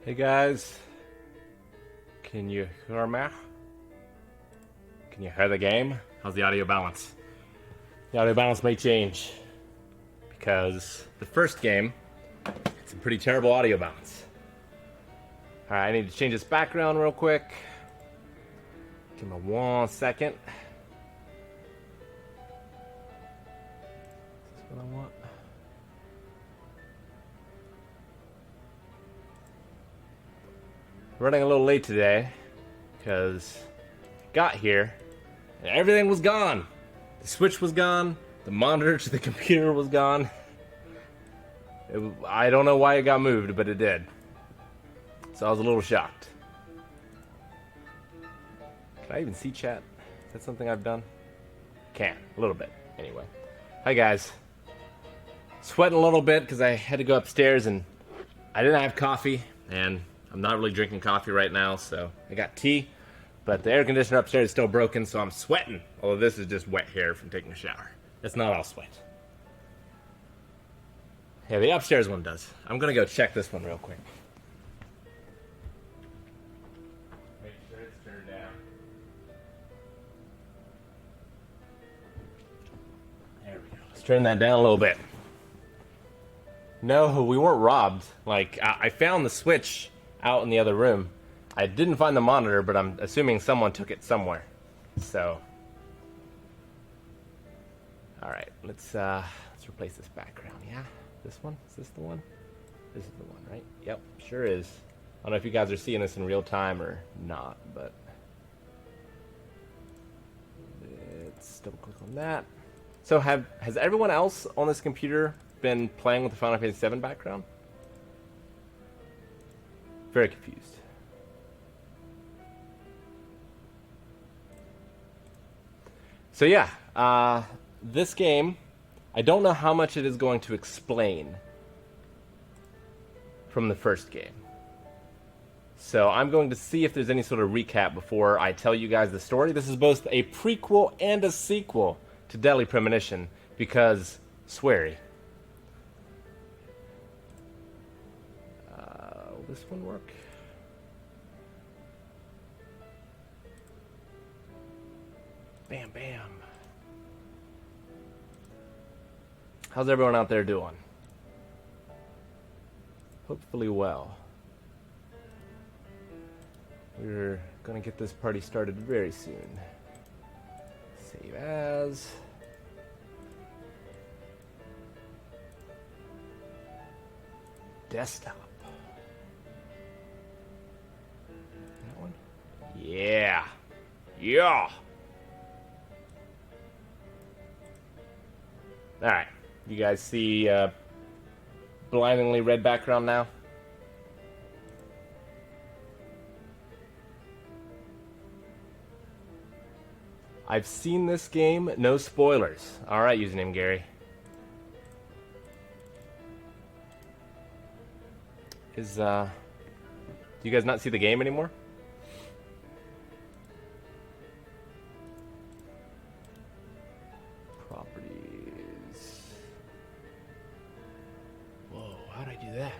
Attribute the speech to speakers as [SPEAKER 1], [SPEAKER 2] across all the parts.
[SPEAKER 1] Hey guys, can you hear me? Can you hear the game? How's the audio balance? The audio balance may change because the first game, it's a pretty terrible audio balance. Alright, I need to change this background real quick. Give me 1 second. Is this what I want? Running a little late today because I got here and everything was gone. The switch was gone. The monitor to the computer was gone. I don't know why it got moved, but it did. So I was a little shocked. Can I even see chat? Is that something I've done? Can. A little bit. Anyway. Hi guys. Sweating a little bit because I had to go upstairs and I didn't have coffee. And I'm not really drinking coffee right now, so I got tea. But the air conditioner upstairs is still broken, so I'm sweating. Although this is just wet hair from taking a shower. It's not all sweat. Yeah, the upstairs one does. I'm gonna go check this one real quick. Make sure it's turned down. There we go. Let's turn that down a little bit. No, we weren't robbed. Like, I found the switch out in the other room. I didn't find the monitor, but I'm assuming someone took it somewhere. So, all right, let's replace this background. Yeah, this one. Is this the one? This is the one, right? Yep, sure is. I don't know if you guys are seeing this in real time or not, but let's double click on that. So, has everyone else on this computer been playing with the Final Fantasy VII background? Very confused. So yeah, this game, I don't know how much it is going to explain from the first game. So I'm going to see if there's any sort of recap before I tell you guys the story. This is both a prequel and a sequel to Deadly Premonition because sweary. Will this one work? Bam, bam. How's everyone out there doing? Hopefully well. We're gonna get this party started very soon. Save as. Desktop. That one? Yeah. Yeah. Alright, you guys see blindingly red background now? I've seen this game, no spoilers. Alright, username Gary. Do you guys not see the game anymore? How'd I do that?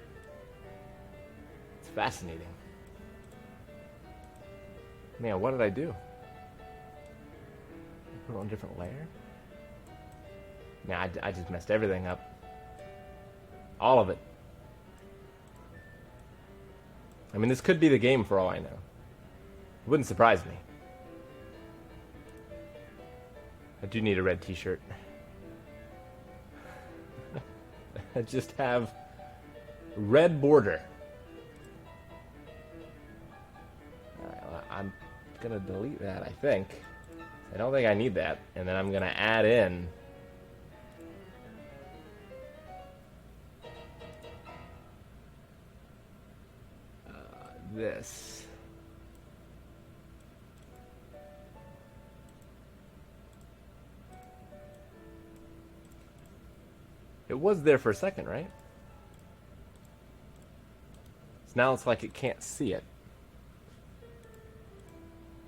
[SPEAKER 1] It's fascinating. Man, what did I do? Put it on a different layer? Man, I just messed everything up. All of it. I mean, this could be the game for all I know. It wouldn't surprise me. I do need a red t-shirt. I just have red border. Alright, well, I'm gonna delete that, I think. I don't think I need that. And then I'm gonna add in this. It was there for a second, right? So now it's like it can't see it.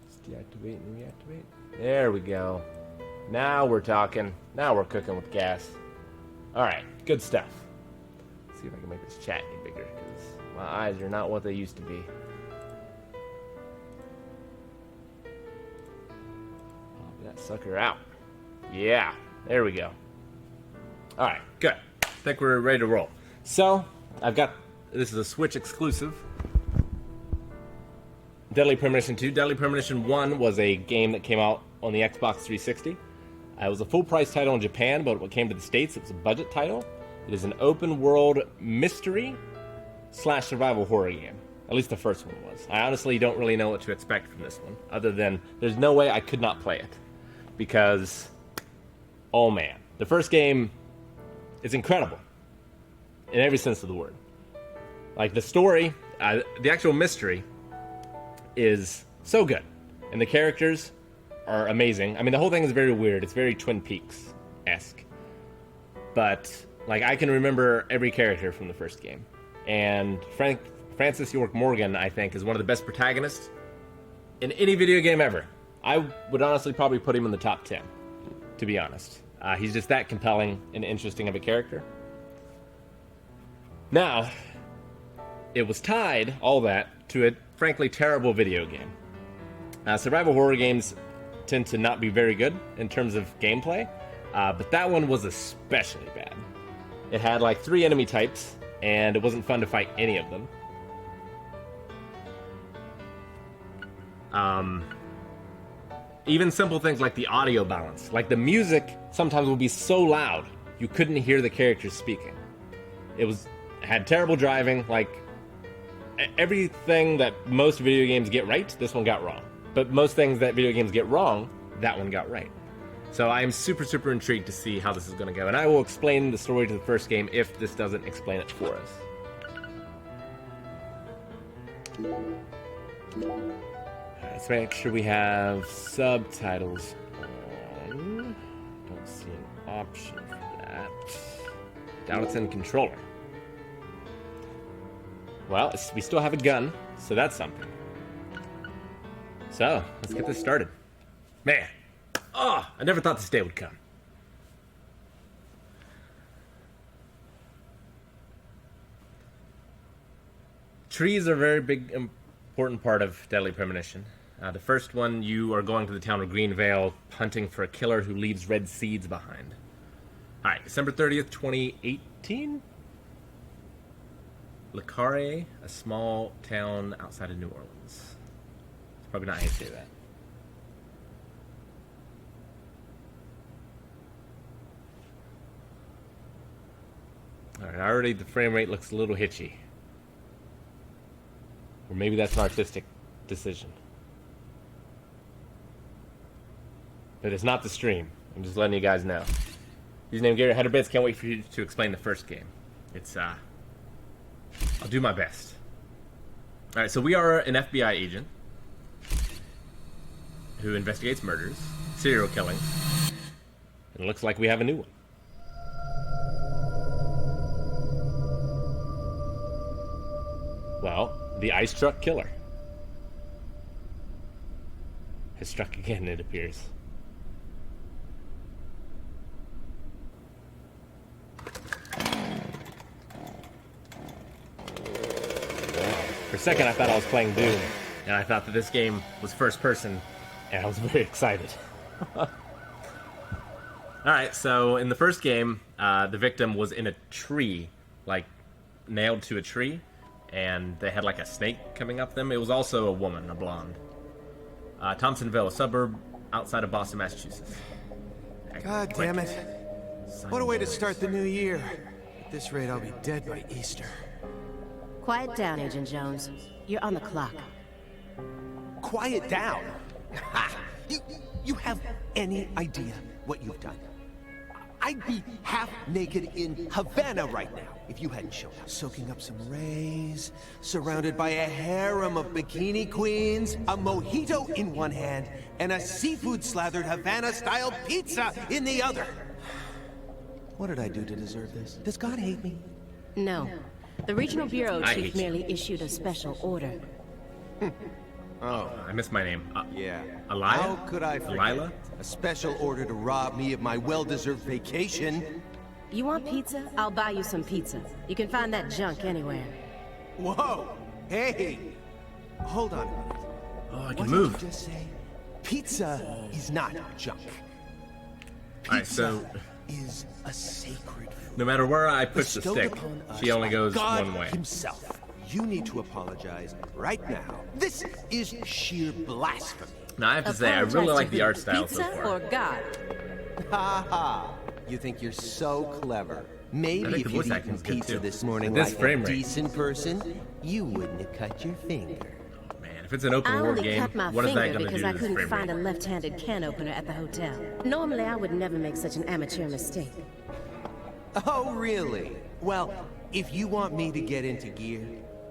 [SPEAKER 1] Let's deactivate and reactivate. There we go. Now we're talking. Now we're cooking with gas. Alright, good stuff. Let's see if I can make this chat any bigger, because My eyes are not what they used to be. Pop that sucker out. Yeah, there we go. Alright, good. I think we're ready to roll. So, I've got, this is a Switch exclusive. Deadly Premonition 2. Deadly Premonition 1 was a game that came out on the Xbox 360. It was a full-price title in Japan, but when it came to the States, it was a budget title. It is an open-world mystery / survival horror game. At least the first one was. I honestly don't really know what to expect from this one, other than there's no way I could not play it. Because, oh man, the first game is incredible. In every sense of the word. Like, the story, the actual mystery is so good. And the characters are amazing. I mean, the whole thing is very weird. It's very Twin Peaks-esque. But, like, I can remember every character from the first game. And Francis York Morgan, I think, is one of the best protagonists in any video game ever. I would honestly probably put him in the top 10, to be honest. He's just that compelling and interesting of a character. Now, it was tied, all that, to a frankly terrible video game. Survival horror games tend to not be very good in terms of gameplay, but that one was especially bad. It had like 3 enemy types, and it wasn't fun to fight any of them. Even simple things like the audio balance. Like the music sometimes would be so loud, you couldn't hear the characters speaking. It had terrible driving, like everything that most video games get right, this one got wrong. But most things that video games get wrong, that one got right. So I am super, super intrigued to see how this is going to go. And I will explain the story to the first game if this doesn't explain it for us. Alright, let's make sure we have subtitles on. Don't see an option for that. Doubt it's in controller. Well, we still have a gun, so that's something. So, let's get this started. Man, I never thought this day would come. Trees are a very big, important part of Deadly Premonition. The first one, you are going to the town of Greenvale, hunting for a killer who leaves red seeds behind. Alright, December 30th, 2018? Le Carré, a small town outside of New Orleans. It's probably not how you say that. Alright, already the frame rate looks a little hitchy. Or maybe that's an artistic decision. But it's not the stream. I'm just letting you guys know. Username Gary Headerbits, can't wait for you to explain the first game. It's, I'll do my best. Alright, so we are an FBI agent who investigates murders, serial killings, and it looks like we have a new one. Well, the ice truck killer has struck again, it appears. For a second, I thought I was playing Doom, and I thought that this game was first person, and I was very excited. Alright, so in the first game, the victim was in a tree, like nailed to a tree, and they had like a snake coming up them. It was also a woman, a blonde. Thompsonville, a suburb outside of Boston, Massachusetts.
[SPEAKER 2] God damn it. What a way to start the new year. At this rate, I'll be dead by Easter.
[SPEAKER 3] Quiet down, Agent Jones. You're on the clock.
[SPEAKER 2] Quiet down? Ha! You have any idea what you've done? I'd be half naked in Havana right now if you hadn't shown up. Soaking up some rays, surrounded by a harem of bikini queens, a mojito in one hand, and a seafood-slathered Havana-style pizza in the other. What did I do to deserve this? Does God hate me?
[SPEAKER 3] No. The Regional Bureau Chief merely issued a special order.
[SPEAKER 2] Oh,
[SPEAKER 1] I missed my name.
[SPEAKER 2] yeah.
[SPEAKER 1] Alila?
[SPEAKER 2] How could I forget?
[SPEAKER 1] Alila?
[SPEAKER 2] A special order to rob me of my well-deserved vacation.
[SPEAKER 3] You want pizza? I'll buy you some pizza. You can find that junk anywhere.
[SPEAKER 2] Whoa! Hey! Hold on a minute.
[SPEAKER 1] Oh, I can
[SPEAKER 2] What
[SPEAKER 1] move.
[SPEAKER 2] did you just say? Pizza is not junk.
[SPEAKER 1] All right, so
[SPEAKER 2] Is a sacred food.
[SPEAKER 1] no matter where I push the
[SPEAKER 2] bestowed
[SPEAKER 1] stick,
[SPEAKER 2] upon us
[SPEAKER 1] she only
[SPEAKER 2] by
[SPEAKER 1] goes
[SPEAKER 2] God
[SPEAKER 1] one way.
[SPEAKER 2] Himself. You need to apologize right now. This is sheer blasphemy.
[SPEAKER 1] Now I have to say, I really like the art style so
[SPEAKER 3] Pizza
[SPEAKER 1] far.
[SPEAKER 3] or God?
[SPEAKER 2] Ha ha! You think you're so clever. Maybe
[SPEAKER 1] think
[SPEAKER 2] if
[SPEAKER 1] the
[SPEAKER 2] you'd
[SPEAKER 1] voice
[SPEAKER 2] eaten
[SPEAKER 1] acting's good,
[SPEAKER 2] pizza
[SPEAKER 1] too.
[SPEAKER 2] this morning
[SPEAKER 1] This
[SPEAKER 2] like
[SPEAKER 1] frame
[SPEAKER 2] a
[SPEAKER 1] rate.
[SPEAKER 2] decent person, you wouldn't have cut your finger.
[SPEAKER 1] Man, if it's an open
[SPEAKER 3] I
[SPEAKER 1] world
[SPEAKER 3] only
[SPEAKER 1] game,
[SPEAKER 3] cut my
[SPEAKER 1] what is that
[SPEAKER 3] finger
[SPEAKER 1] going to
[SPEAKER 3] because
[SPEAKER 1] do
[SPEAKER 3] I
[SPEAKER 1] to this
[SPEAKER 3] couldn't
[SPEAKER 1] frame
[SPEAKER 3] find a
[SPEAKER 1] rate?
[SPEAKER 3] left-handed can opener at the hotel. Normally, I would never make such an amateur mistake.
[SPEAKER 2] Oh, really? Well, if you want me to get into gear,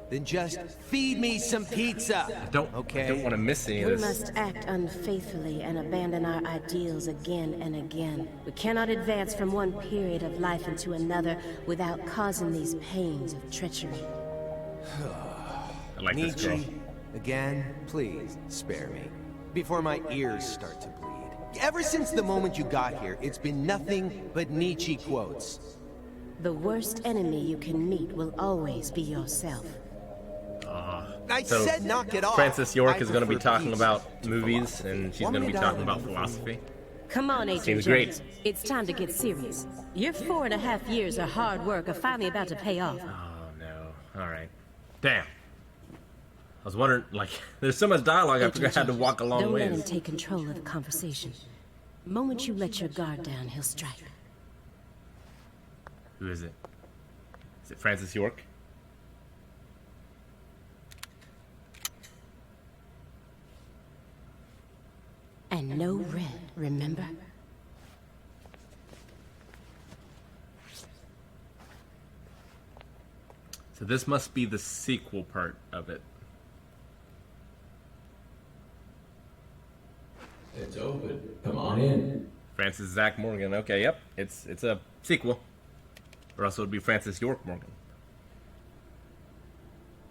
[SPEAKER 2] then just feed me some pizza.
[SPEAKER 1] I don't want to miss any
[SPEAKER 3] We
[SPEAKER 1] of this.
[SPEAKER 3] must act unfaithfully and abandon our ideals again and again. We cannot advance from one period of life into another without causing these pains of treachery.
[SPEAKER 1] I like this girl.
[SPEAKER 2] Nietzsche, again, please spare me before my ears start to bleed. Ever since the moment you got here, it's been nothing but Nietzsche quotes.
[SPEAKER 3] The worst enemy you can meet will always be yourself.
[SPEAKER 2] I
[SPEAKER 1] So,
[SPEAKER 2] said knock it off.
[SPEAKER 1] Frances York
[SPEAKER 2] I
[SPEAKER 1] is going to be
[SPEAKER 2] prefer
[SPEAKER 1] talking
[SPEAKER 2] pizza
[SPEAKER 1] about
[SPEAKER 2] to
[SPEAKER 1] movies,
[SPEAKER 2] philosophy.
[SPEAKER 1] and she's
[SPEAKER 2] Want
[SPEAKER 1] going to
[SPEAKER 2] me
[SPEAKER 1] be
[SPEAKER 2] dial
[SPEAKER 1] talking
[SPEAKER 2] the
[SPEAKER 1] about
[SPEAKER 2] number for you?
[SPEAKER 1] philosophy.
[SPEAKER 3] Come on, Agent
[SPEAKER 1] Seems
[SPEAKER 3] Jones.
[SPEAKER 1] great.
[SPEAKER 3] It's time to get serious. Your 4.5 years of hard work are finally about to pay off.
[SPEAKER 1] Oh, no. All right. Damn. I was wondering, like, there's so much dialogue, I
[SPEAKER 3] Agent
[SPEAKER 1] forgot I had to
[SPEAKER 3] Jones,
[SPEAKER 1] walk a long
[SPEAKER 3] don't let him
[SPEAKER 1] ways.
[SPEAKER 3] take control of the conversation. The moment you let your guard down, he'll strike.
[SPEAKER 1] Who is it? Is it Frances York?
[SPEAKER 3] And no red, remember?
[SPEAKER 1] So this must be the sequel part of it.
[SPEAKER 4] It's open. Come on in.
[SPEAKER 1] Francis Zack Morgan. Okay, yep. It's a sequel. Or else it would be Francis York Morgan.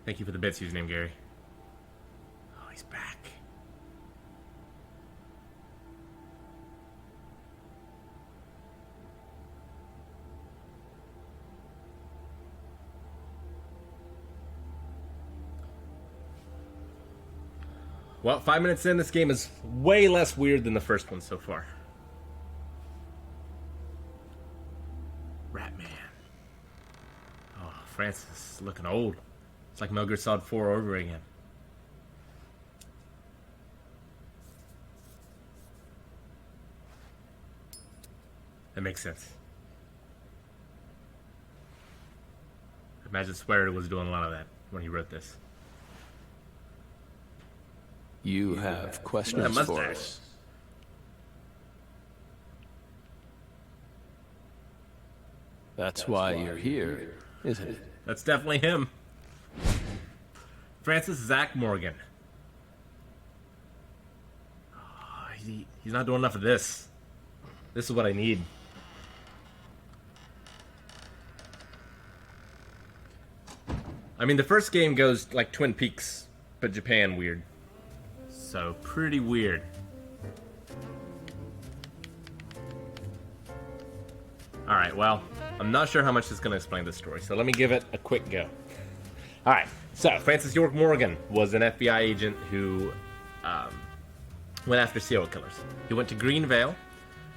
[SPEAKER 1] Thank you for the bits, username Gary. Oh, he's back. Well, 5 minutes in, this game is way less weird than the first one so far. Ratman. Oh, Francis is looking old. It's like Metal Gear Solid 4 over again. That makes sense. I imagine Swearer was doing a lot of that when he wrote this.
[SPEAKER 4] You have questions
[SPEAKER 1] That
[SPEAKER 4] for
[SPEAKER 1] mustache.
[SPEAKER 4] us. That's why you're here, isn't it?
[SPEAKER 1] That's definitely him. Francis Zack Morgan. Oh, he's not doing enough of this. This is what I need. I mean, the first game goes like Twin Peaks, but Japan weird. So, pretty weird. Alright, well, I'm not sure how much this is going to explain this story, so let me give it a quick go. Alright, so Francis York Morgan was an FBI agent who went after serial killers. He went to Greenvale,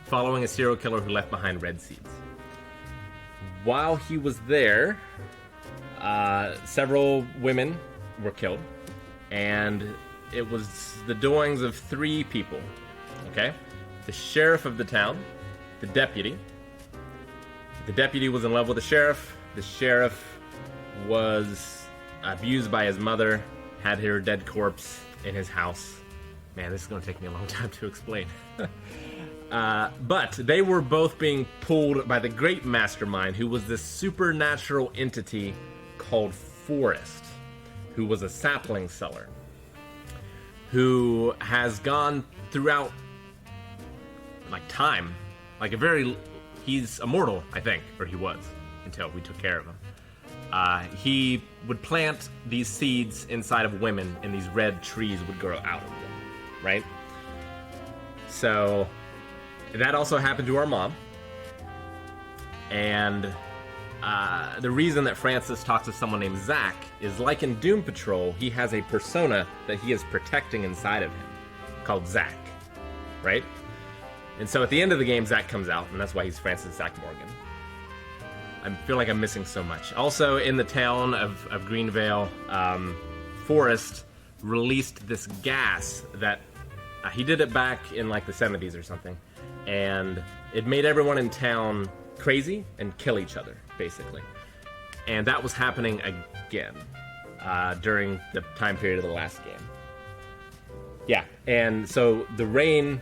[SPEAKER 1] following a serial killer who left behind red seeds. While he was there, several women were killed, and it was the doings of 3 people, okay? The sheriff of the town, the deputy. The deputy was in love with the sheriff. The sheriff was abused by his mother, had her dead corpse in his house. Man, this is going to take me a long time to explain. But they were both being pulled by the great mastermind, who was this supernatural entity called Forrest, who was a sapling seller, who has gone throughout, like, time, like a very... He's immortal, I think, or he was, until we took care of him. He would plant these seeds inside of women, and these red trees would grow out of them, right? So, that also happened to our mom. And the reason that Francis talks to someone named Zack is like in Doom Patrol, he has a persona that he is protecting inside of him called Zack, right? And so at the end of the game, Zack comes out, and that's why he's Francis Zack Morgan. I feel like I'm missing so much. Also, in the town of Greenvale, Forrest released this gas that he did it back in like the 70s or something, and it made everyone in town crazy and kill each other, basically. And that was happening again during the time period of the last game. Yeah, and so the rain...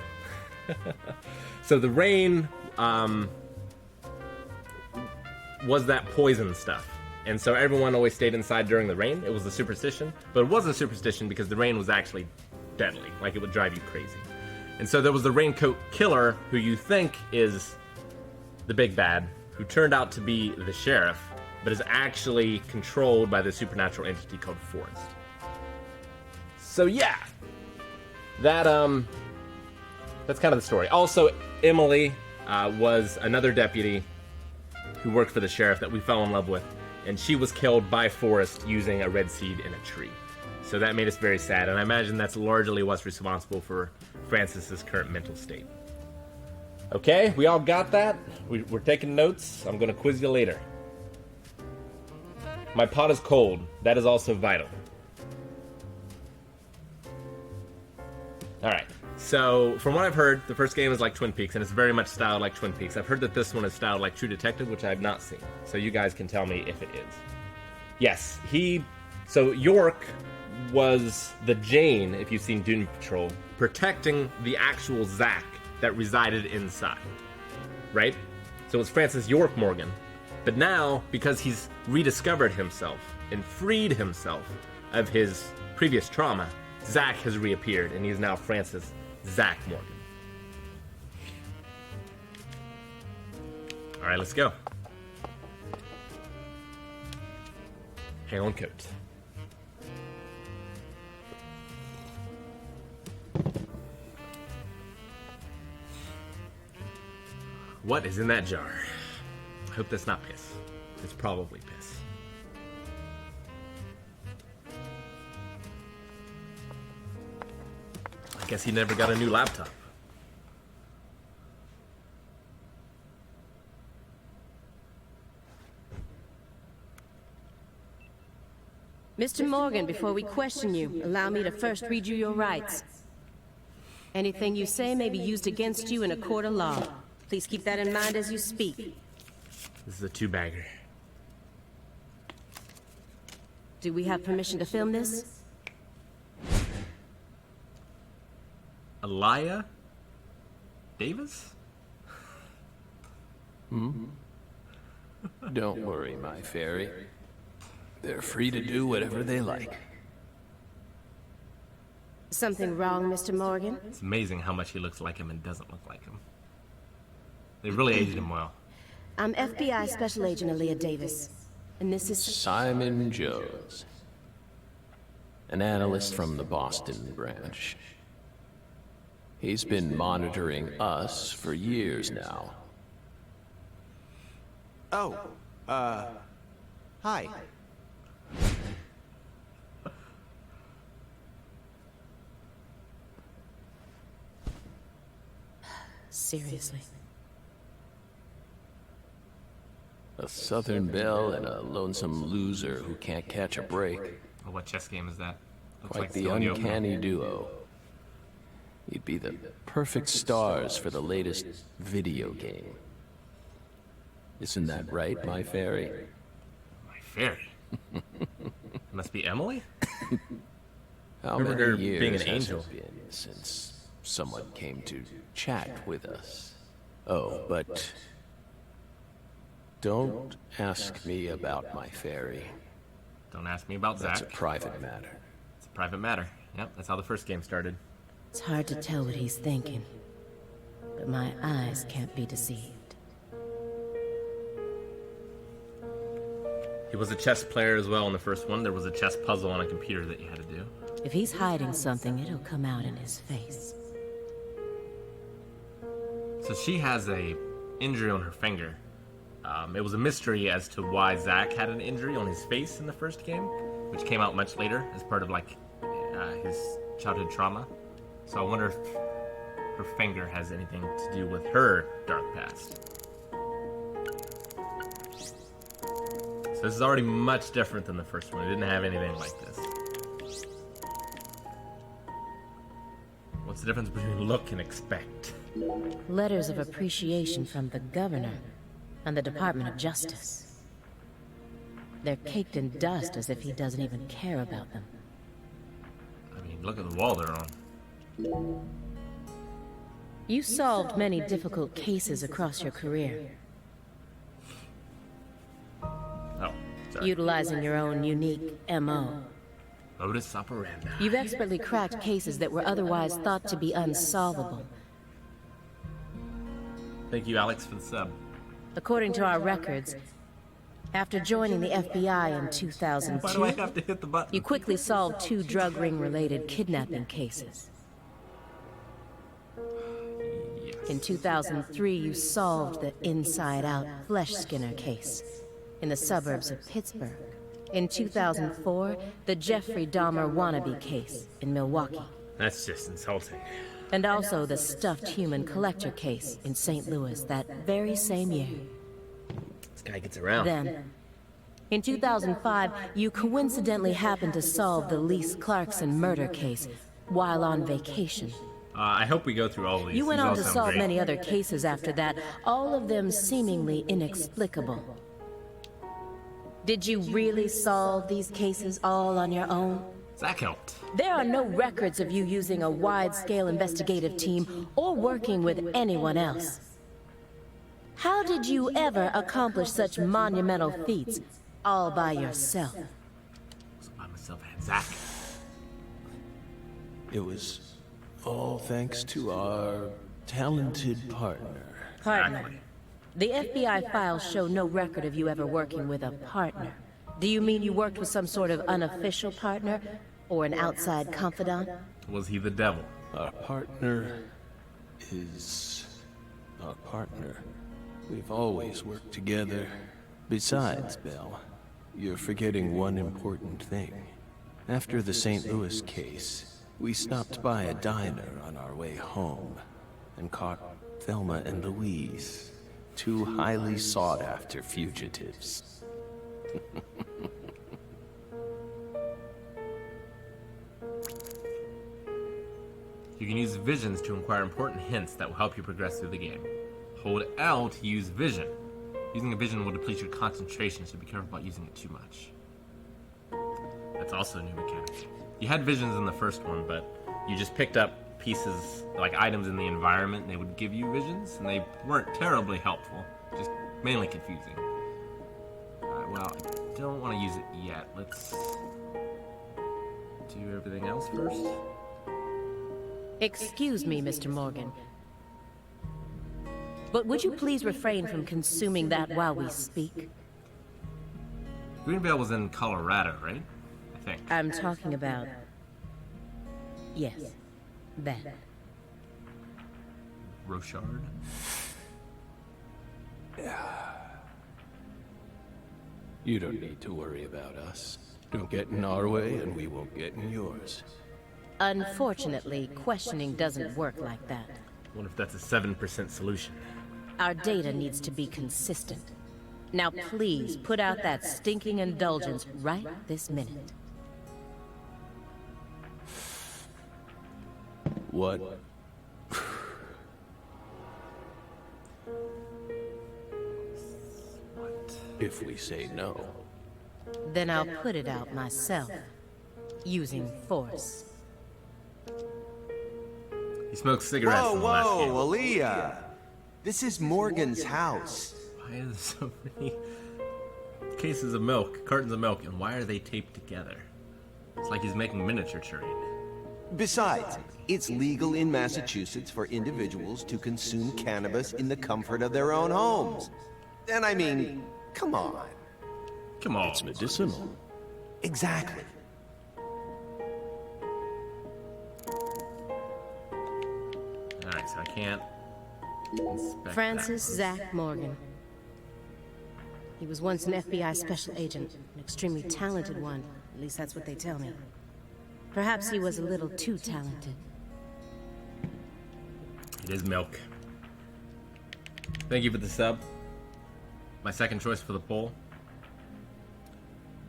[SPEAKER 1] was that poison stuff. And so everyone always stayed inside during the rain. It was a superstition, but it wasn't a superstition because the rain was actually deadly. Like, it would drive you crazy. And so there was the Raincoat Killer, who you think is the big bad, who turned out to be the sheriff, but is actually controlled by the supernatural entity called Forrest. So yeah, that's kind of the story. Also, Emily was another deputy who worked for the sheriff that we fell in love with, and she was killed by Forrest using a red seed in a tree. So that made us very sad, and I imagine that's largely what's responsible for Francis's current mental state. Okay, we all got that? We're taking notes. I'm going to quiz you later. My pot is cold. That is also vital. Alright, so from what I've heard, the first game is like Twin Peaks, and it's very much styled like Twin Peaks. I've heard that this one is styled like True Detective, which I have not seen. So you guys can tell me if it is. Yes, so York was the Jane, if you've seen Doom Patrol, protecting the actual Zack that resided inside, right? So it's Francis York Morgan. But now, because he's rediscovered himself and freed himself of his previous trauma, Zack has reappeared, and he's now Francis Zack Morgan. All right, let's go. Hail and coat. What is in that jar? I hope that's not piss. It's probably piss. I guess he never got a new laptop.
[SPEAKER 3] Mr. Morgan, before we question you, allow me to first read you your rights. Anything you say may be used against you in a court of law. Please keep that in mind as you speak.
[SPEAKER 1] This is a two-bagger.
[SPEAKER 3] Do we have permission to film this?
[SPEAKER 1] Elia Davis?
[SPEAKER 4] Don't worry, my fairy. They're free to do whatever they like.
[SPEAKER 3] Something wrong, Mr. Morgan?
[SPEAKER 1] It's amazing how much he looks like him and doesn't look like him. They really aged him well.
[SPEAKER 3] I'm FBI Special Agent Elia Davis, and this is...
[SPEAKER 4] Simon Jones, an analyst from the Boston branch. He's been monitoring us for years now.
[SPEAKER 2] Oh, hi.
[SPEAKER 3] Seriously.
[SPEAKER 4] A Southern belle and a lonesome loser who can't catch a break.
[SPEAKER 1] Oh, what chess game is that? Looks
[SPEAKER 4] Quite
[SPEAKER 1] like
[SPEAKER 4] the
[SPEAKER 1] still in
[SPEAKER 4] uncanny duo. You'd be the perfect stars for the latest video game. Isn't that right, my fairy?
[SPEAKER 1] My fairy? Must be Emily?
[SPEAKER 4] How
[SPEAKER 1] Remember her
[SPEAKER 4] many years
[SPEAKER 1] being an
[SPEAKER 4] has
[SPEAKER 1] angel.
[SPEAKER 4] it been since someone came to chat with us? Oh, but don't ask me about my fairy.
[SPEAKER 1] Don't ask me about
[SPEAKER 4] That's
[SPEAKER 1] Zack.
[SPEAKER 4] a private matter.
[SPEAKER 1] It's a private matter. Yep, that's how the first game started.
[SPEAKER 3] It's hard to tell what he's thinking, but my eyes can't be deceived.
[SPEAKER 1] He was a chess player as well in the first one. There was a chess puzzle on a computer that you had to do.
[SPEAKER 3] If he's hiding something, it'll come out in his face.
[SPEAKER 1] So she has a injury on her finger, It was a mystery as to why Zack had an injury on his face in the first game, which came out much later as part of like his childhood trauma. So I wonder if her finger has anything to do with her dark past. So this is already much different than the first one. It didn't have anything like this. What's the difference between look and expect?
[SPEAKER 3] Letters of appreciation from the governor and the Department of Justice. They're caked in dust as if he doesn't even care about them.
[SPEAKER 1] I mean, look at the wall they're on.
[SPEAKER 3] You solved many difficult cases across your career,
[SPEAKER 1] Oh, sorry.
[SPEAKER 3] utilizing your own unique M.O.
[SPEAKER 1] Modus operandi.
[SPEAKER 3] You've expertly cracked cases that were otherwise thought to be unsolvable.
[SPEAKER 1] Thank you, Alex, for the sub.
[SPEAKER 3] According to our records, after joining the FBI in
[SPEAKER 1] Why do I
[SPEAKER 3] 2002,
[SPEAKER 1] have to hit the button?
[SPEAKER 3] you quickly solved 2 drug ring-related kidnapping cases.
[SPEAKER 1] Yes.
[SPEAKER 3] In 2003, you solved the inside-out flesh skinner case in the suburbs of Pittsburgh. In 2004, the Jeffrey Dahmer wannabe case in Milwaukee.
[SPEAKER 1] That's just insulting.
[SPEAKER 3] And also the stuffed human collector case in St. Louis that very same year.
[SPEAKER 1] This guy gets around.
[SPEAKER 3] Then, in 2005, you coincidentally happened to solve the Lise Clarkson murder case while on vacation.
[SPEAKER 1] I hope we go through all of these.
[SPEAKER 3] You went
[SPEAKER 1] These
[SPEAKER 3] on
[SPEAKER 1] all
[SPEAKER 3] to
[SPEAKER 1] sound
[SPEAKER 3] solve
[SPEAKER 1] great.
[SPEAKER 3] many other cases after that, all of them seemingly inexplicable. Did you really solve these cases all on your own?
[SPEAKER 1] Zack helped.
[SPEAKER 3] There are no records of you using a wide-scale investigative team or working with anyone else. How did you ever accomplish such monumental feats all by yourself?
[SPEAKER 1] So by myself, I had Zack.
[SPEAKER 4] It was all thanks to our talented partner.
[SPEAKER 3] Partner.
[SPEAKER 1] Exactly.
[SPEAKER 3] The FBI files show no record of you ever working with a partner. Do you mean you worked with some sort of unofficial partner? Or an outside confidant?
[SPEAKER 1] Was he the devil?
[SPEAKER 4] Our partner is our partner. We've always worked together. Besides, Belle, you're forgetting one important thing. After the St. Louis case, we stopped by a diner on our way home and caught Thelma and Louise, 2 highly sought-after fugitives.
[SPEAKER 1] You can use visions to acquire important hints that will help you progress through the game. Hold L to use vision. Using a vision will deplete your concentration, so be careful about using it too much. That's also a new mechanic. You had visions in the first one, but you just picked up pieces, like items in the environment, and they would give you visions, and they weren't terribly helpful, just mainly confusing. Alright, well, I don't want to use it yet. Let's do everything else first.
[SPEAKER 3] Excuse me, Mr. Morgan. But would you please refrain from consuming that while we speak?
[SPEAKER 1] Greenvale was in Colorado, right? I think.
[SPEAKER 3] I'm talking about... Yes, that.
[SPEAKER 1] Rochard?
[SPEAKER 4] You don't need to worry about us. Don't get in our way, and we won't get in yours.
[SPEAKER 3] Unfortunately, questioning doesn't work like that.
[SPEAKER 1] Wonder if that's a 7% solution.
[SPEAKER 3] Our data needs to be consistent. Now please, put out that stinking indulgence right this minute.
[SPEAKER 4] What?
[SPEAKER 1] What?
[SPEAKER 4] If we say no?
[SPEAKER 3] Then I'll put it out myself, using force.
[SPEAKER 1] He smoked cigarettes
[SPEAKER 2] Whoa,
[SPEAKER 1] in the last game.
[SPEAKER 2] whoa, Aaliyah. This is Morgan's house.
[SPEAKER 1] Why are there so many cases of milk, cartons of milk, and why are they taped together? It's like he's making miniature terrain.
[SPEAKER 2] Besides, it's legal in Massachusetts for individuals to consume cannabis in the comfort of their own homes. And I mean, come on.
[SPEAKER 1] Come on.
[SPEAKER 4] It's medicinal.
[SPEAKER 2] Exactly.
[SPEAKER 1] Alright, so I can't inspect
[SPEAKER 3] Francis
[SPEAKER 1] that.
[SPEAKER 3] Zack Morgan. He was once an FBI special agent, an extremely talented one. At least that's what they tell me. Perhaps he was a little too talented.
[SPEAKER 1] It is milk. Thank you for the sub. My second choice for the poll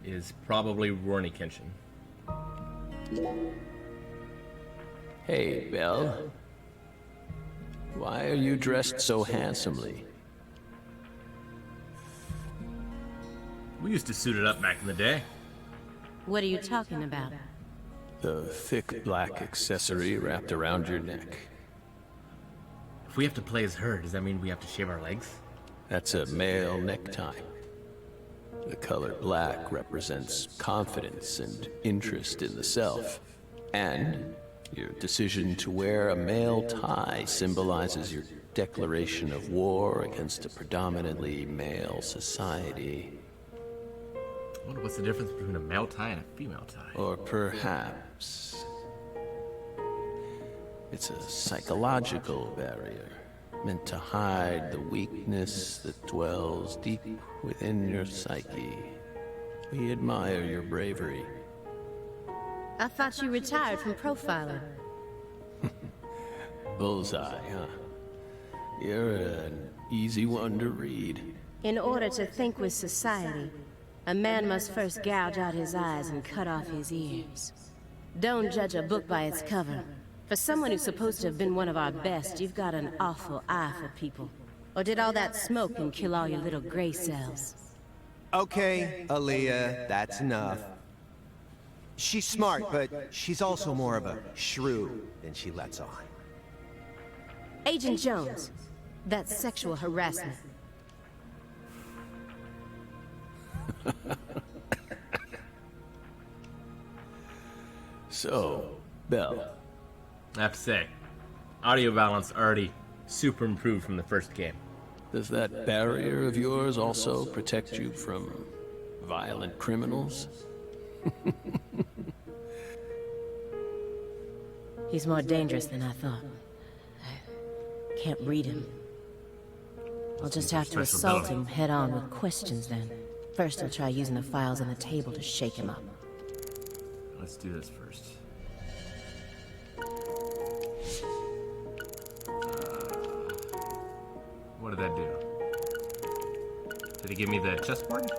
[SPEAKER 1] is probably Rory Kenshin.
[SPEAKER 4] Hey, Belle. Why are you dressed so handsomely?
[SPEAKER 1] We used to suit it up back in the day.
[SPEAKER 3] What are you talking about?
[SPEAKER 4] The thick black accessory wrapped around your neck.
[SPEAKER 1] If we have to play as her, does that mean we have to shave our legs?
[SPEAKER 4] That's a male necktie. The color black represents confidence and interest in the self. And your decision to wear a male tie symbolizes your declaration of war against a predominantly male society.
[SPEAKER 1] I wonder what's the difference between a male tie and a female tie.
[SPEAKER 4] Or perhaps it's a psychological barrier meant to hide the weakness that dwells deep within your psyche. We admire your bravery.
[SPEAKER 3] I thought you retired from profiling.
[SPEAKER 4] Bullseye, huh? You're an easy one to read.
[SPEAKER 3] In order to think with society, a man must first gouge out his eyes and cut off his ears. Don't judge a book by its cover. For someone who's supposed to have been one of our best, you've got an awful eye for people. Or did all that smoke and kill all your little gray cells?
[SPEAKER 2] Okay, Aaliyah, that's enough. She's smart, but she's also more of a shrew than she lets on.
[SPEAKER 3] Agent Jones, that's sexual harassment.
[SPEAKER 4] So, Belle,
[SPEAKER 1] I have to say, audio balance already super improved from the first game.
[SPEAKER 4] does that barrier of yours also protect you from violent criminals?
[SPEAKER 3] He's more dangerous than I thought. I can't read him. I'll just have to assault him head on with questions then. First, I'll try using the files on the table to shake him up.
[SPEAKER 1] Let's do this first. What did that do? Did it give me the chessboard?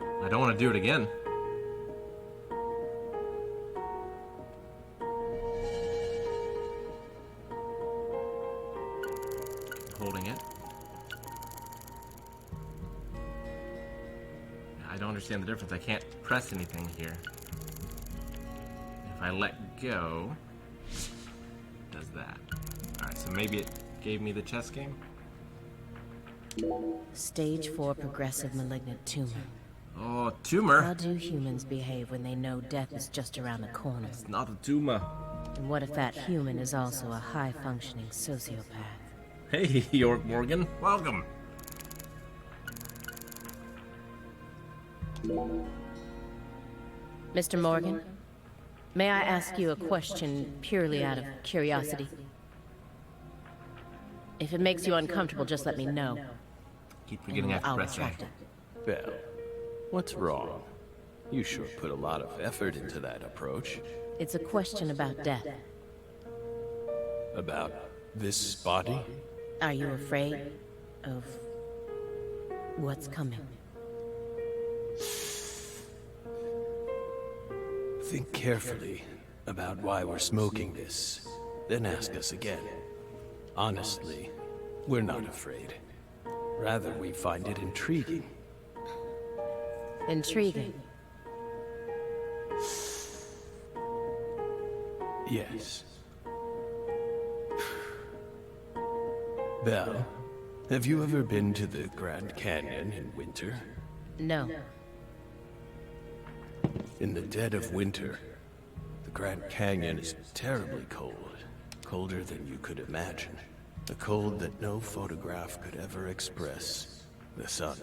[SPEAKER 1] I don't want to do it again. Holding it. I don't understand the difference. I can't press anything here. If I let go, it does that. Alright, so maybe it gave me the chess game?
[SPEAKER 3] Stage 4 progressive malignant tumor.
[SPEAKER 1] Oh,
[SPEAKER 3] How
[SPEAKER 1] tumor!
[SPEAKER 3] do humans behave when they know death is just around the corner?
[SPEAKER 1] It's not a tumor.
[SPEAKER 3] And what if that human is also a high-functioning sociopath?
[SPEAKER 1] Hey, York Morgan. Welcome.
[SPEAKER 3] Mr. Morgan, may I ask you a question purely out of curiosity? If it makes you uncomfortable, just let me know.
[SPEAKER 1] Keep forgetting I have to
[SPEAKER 3] I'll
[SPEAKER 1] press A.
[SPEAKER 3] retract it.
[SPEAKER 4] Belle, what's wrong? You sure put a lot of effort into that approach.
[SPEAKER 3] It's a question about death.
[SPEAKER 4] About this body?
[SPEAKER 3] Are you afraid of what's coming?
[SPEAKER 4] Think carefully about why we're smoking this, then ask us again. Honestly, we're not afraid. Rather, we find it intriguing.
[SPEAKER 3] Intriguing.
[SPEAKER 4] Yes. Belle, have you ever been to the Grand Canyon in winter?
[SPEAKER 3] No.
[SPEAKER 4] In the dead of winter, the Grand Canyon is terribly cold. Colder than you could imagine. A cold that no photograph could ever express. The sun.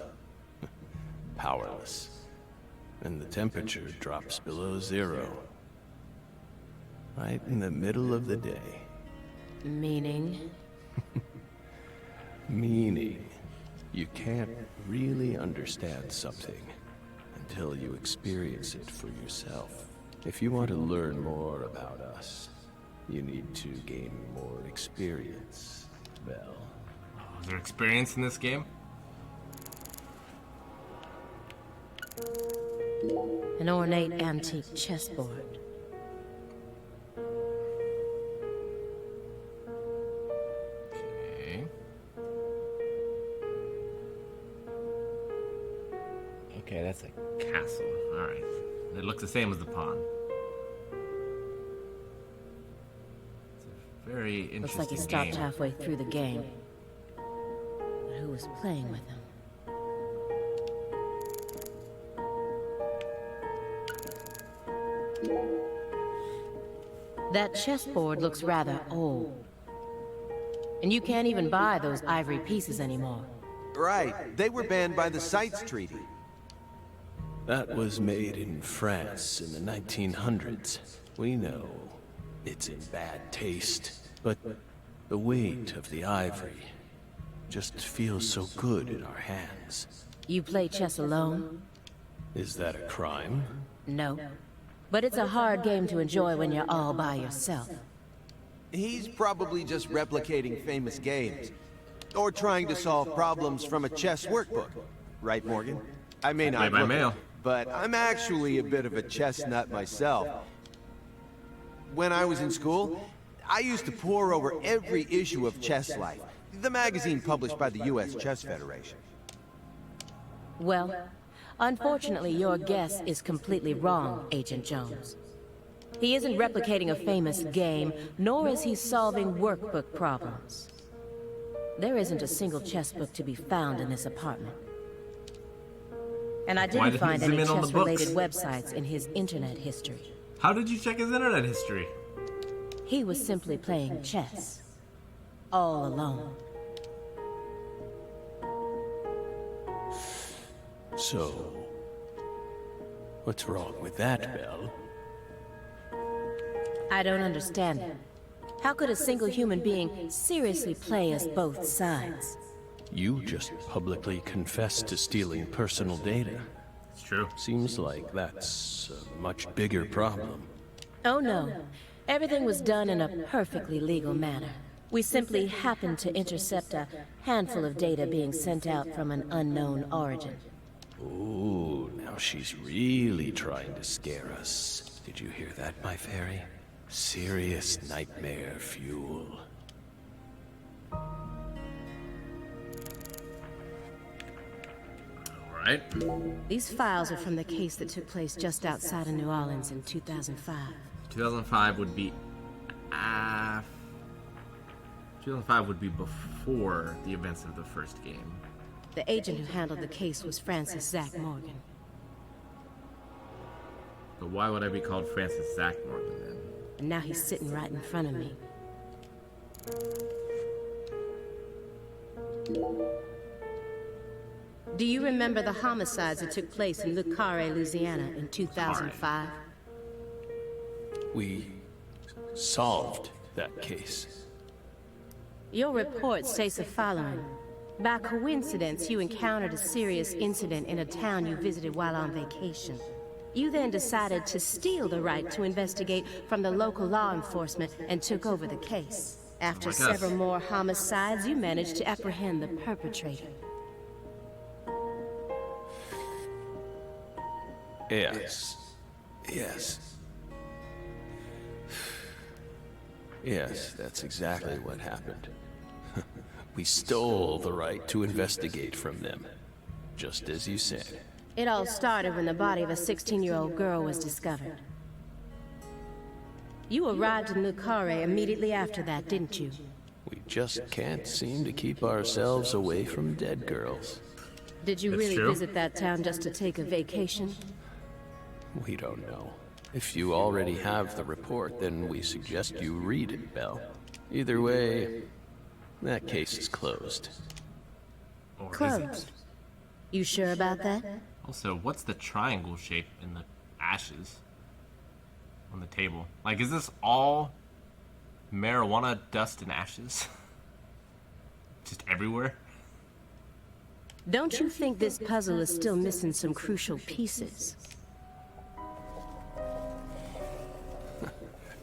[SPEAKER 4] Powerless. And the temperature drops below 0. Right in the middle of the day.
[SPEAKER 3] Meaning?
[SPEAKER 4] Meaning, You can't really understand something until you experience it for yourself. If you want to learn more about us, you need to gain more experience, Belle.
[SPEAKER 1] Is there experience in this game?
[SPEAKER 3] An ornate antique chessboard.
[SPEAKER 1] Okay. Okay, that's a castle. Alright. It looks the same as the pawn. It's a very interesting
[SPEAKER 3] Looks like he stopped
[SPEAKER 1] game.
[SPEAKER 3] halfway through the game. But who was playing with him? That chessboard looks rather old. And you can't even buy those ivory pieces anymore.
[SPEAKER 2] Right. They were banned by the CITES Treaty.
[SPEAKER 4] That was made in France in the 1900s. We know it's in bad taste, but the weight of the ivory just feels so good in our hands.
[SPEAKER 3] You play chess alone?
[SPEAKER 4] Is that a crime?
[SPEAKER 3] No. But it's a hard game to enjoy when you're all by yourself.
[SPEAKER 2] He's probably just replicating famous games. Or trying to solve problems from a chess workbook. Right, Morgan? I may not
[SPEAKER 1] Play by
[SPEAKER 2] look
[SPEAKER 1] mail.
[SPEAKER 2] it, but I'm actually a bit of a chess nut myself. When I was in school, I used to pore over every issue of Chess Life, the magazine published by the U.S. Chess Federation.
[SPEAKER 3] Well, unfortunately, your guess is completely wrong, Agent Jones. He isn't replicating a famous game, nor is he solving workbook problems. There isn't a single chess book to be found in this apartment. And I
[SPEAKER 1] Why
[SPEAKER 3] didn't
[SPEAKER 1] didn't
[SPEAKER 3] find
[SPEAKER 1] he zoom
[SPEAKER 3] any
[SPEAKER 1] in on the
[SPEAKER 3] chess-related
[SPEAKER 1] books?
[SPEAKER 3] websites in his internet history.
[SPEAKER 1] How did you check his internet history?
[SPEAKER 3] He was simply playing chess. All alone.
[SPEAKER 4] So, what's wrong with that, Belle?
[SPEAKER 3] I don't understand it. How could a single human being seriously play as both sides?
[SPEAKER 4] You just publicly confessed to stealing personal data.
[SPEAKER 1] It's true.
[SPEAKER 4] Seems like that's a much bigger problem.
[SPEAKER 3] Oh no. Everything was done in a perfectly legal manner. We simply happened to intercept a handful of data being sent out from an unknown origin.
[SPEAKER 4] Ooh, now she's really trying to scare us. Did you hear that, my fairy? Serious nightmare fuel.
[SPEAKER 1] Alright.
[SPEAKER 3] These files are from the case that took place just outside of New Orleans in 2005.
[SPEAKER 1] 2005 would be 2005 would be before the events of the first game.
[SPEAKER 3] The agent who handled the case was Zack Morgan.
[SPEAKER 1] But why would I be called Francis Zack Morgan then?
[SPEAKER 3] And now he's sitting right in front of me. Do you remember the homicides that took place in Le Carré, Louisiana in 2005?
[SPEAKER 4] We solved that case.
[SPEAKER 3] Your report states the following. By coincidence, you encountered a serious incident in a town you visited while on vacation. You then decided to steal the right to investigate from the local law enforcement and took over the case. After
[SPEAKER 1] Oh my gosh.
[SPEAKER 3] several more homicides, you managed to apprehend the perpetrator.
[SPEAKER 4] Yes. Yes. Yes, that's exactly what happened. We stole the right to investigate from them, just as you said.
[SPEAKER 3] It all started when the body of a 16-year-old girl was discovered. You arrived in Le Carré immediately after that, didn't you?
[SPEAKER 4] We just can't seem to keep ourselves away from dead girls.
[SPEAKER 3] Did you
[SPEAKER 1] It's
[SPEAKER 3] really
[SPEAKER 1] true.
[SPEAKER 3] visit that town just to take a vacation?
[SPEAKER 4] We don't know. If you already have the report, then we suggest you read it, Belle. Either way, that case is closed.
[SPEAKER 1] Or is it?
[SPEAKER 3] Closed. You sure about that?
[SPEAKER 1] Also, what's the triangle shape in the ashes on the table? Like, is this all marijuana dust and ashes? Just everywhere?
[SPEAKER 3] Don't you think this puzzle is still missing some crucial pieces?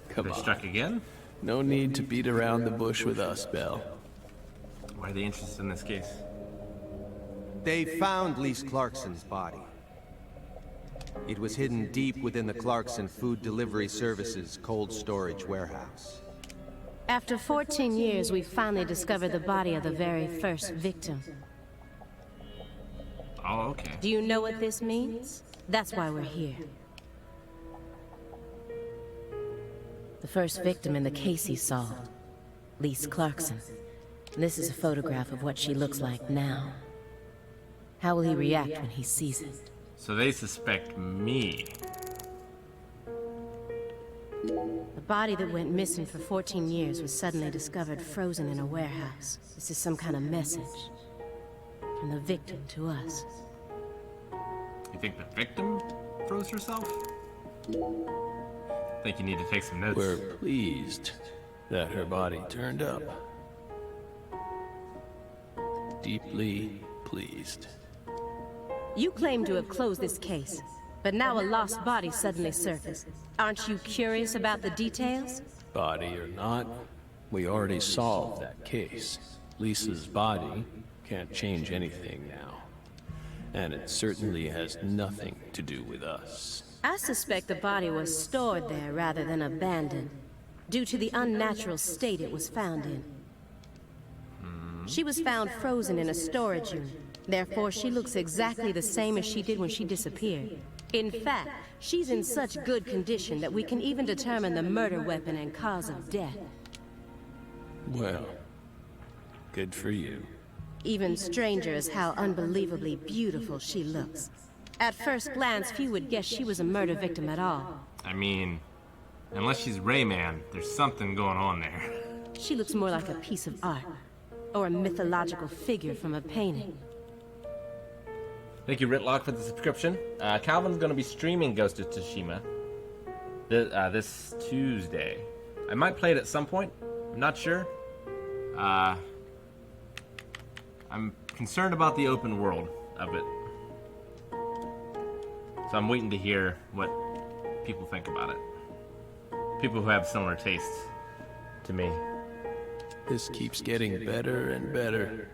[SPEAKER 4] Come
[SPEAKER 1] They're
[SPEAKER 4] on.
[SPEAKER 1] struck again?
[SPEAKER 4] No need to beat around the bush with us, Belle.
[SPEAKER 1] Why are they interested in this case?
[SPEAKER 2] They found Lise Clarkson's body. It was hidden deep within the Clarkson Food Delivery Services cold storage warehouse.
[SPEAKER 3] After 14 years, we finally discovered the body of the very first victim.
[SPEAKER 1] Oh, okay.
[SPEAKER 3] Do you know what this means? That's why we're here. The first victim in the case he solved, Lise Clarkson. This is a photograph of what she looks like now. How will he react when he sees it?
[SPEAKER 1] So they suspect me.
[SPEAKER 3] The body that went missing for 14 years was suddenly discovered frozen in a warehouse. This is some kind of message from the victim to us.
[SPEAKER 1] You think the victim froze herself? Think you need to take some notes.
[SPEAKER 4] We're pleased that her body turned up. Deeply pleased.
[SPEAKER 3] You claim to have closed this case, but now a lost body suddenly surfaced. Aren't you curious about the details?
[SPEAKER 4] Body or not, we already solved that case. Lisa's body can't change anything now. And it certainly has nothing to do with us.
[SPEAKER 3] I suspect the body was stored there rather than abandoned, due to the unnatural state it was found in. She was found frozen in a storage unit. Therefore, she looks exactly the same as she did when she disappeared. In fact, she's in such good condition that we can even determine the murder weapon and cause of death.
[SPEAKER 4] Well, good for you.
[SPEAKER 3] Even stranger is how unbelievably beautiful she looks. At first glance, few would guess she was a murder victim at all.
[SPEAKER 1] I mean, unless she's Rayman, there's something going on there.
[SPEAKER 3] She looks more like a piece of art, or a mythological figure from a painting.
[SPEAKER 1] Thank you, Ritlock, for the subscription. Calvin's going to be streaming Ghost of Tsushima this Tuesday. I might play it at some point. I'm not sure. I'm concerned about the open world of it. So I'm waiting to hear what people think about it. People who have similar tastes to me.
[SPEAKER 4] This keeps getting better and better.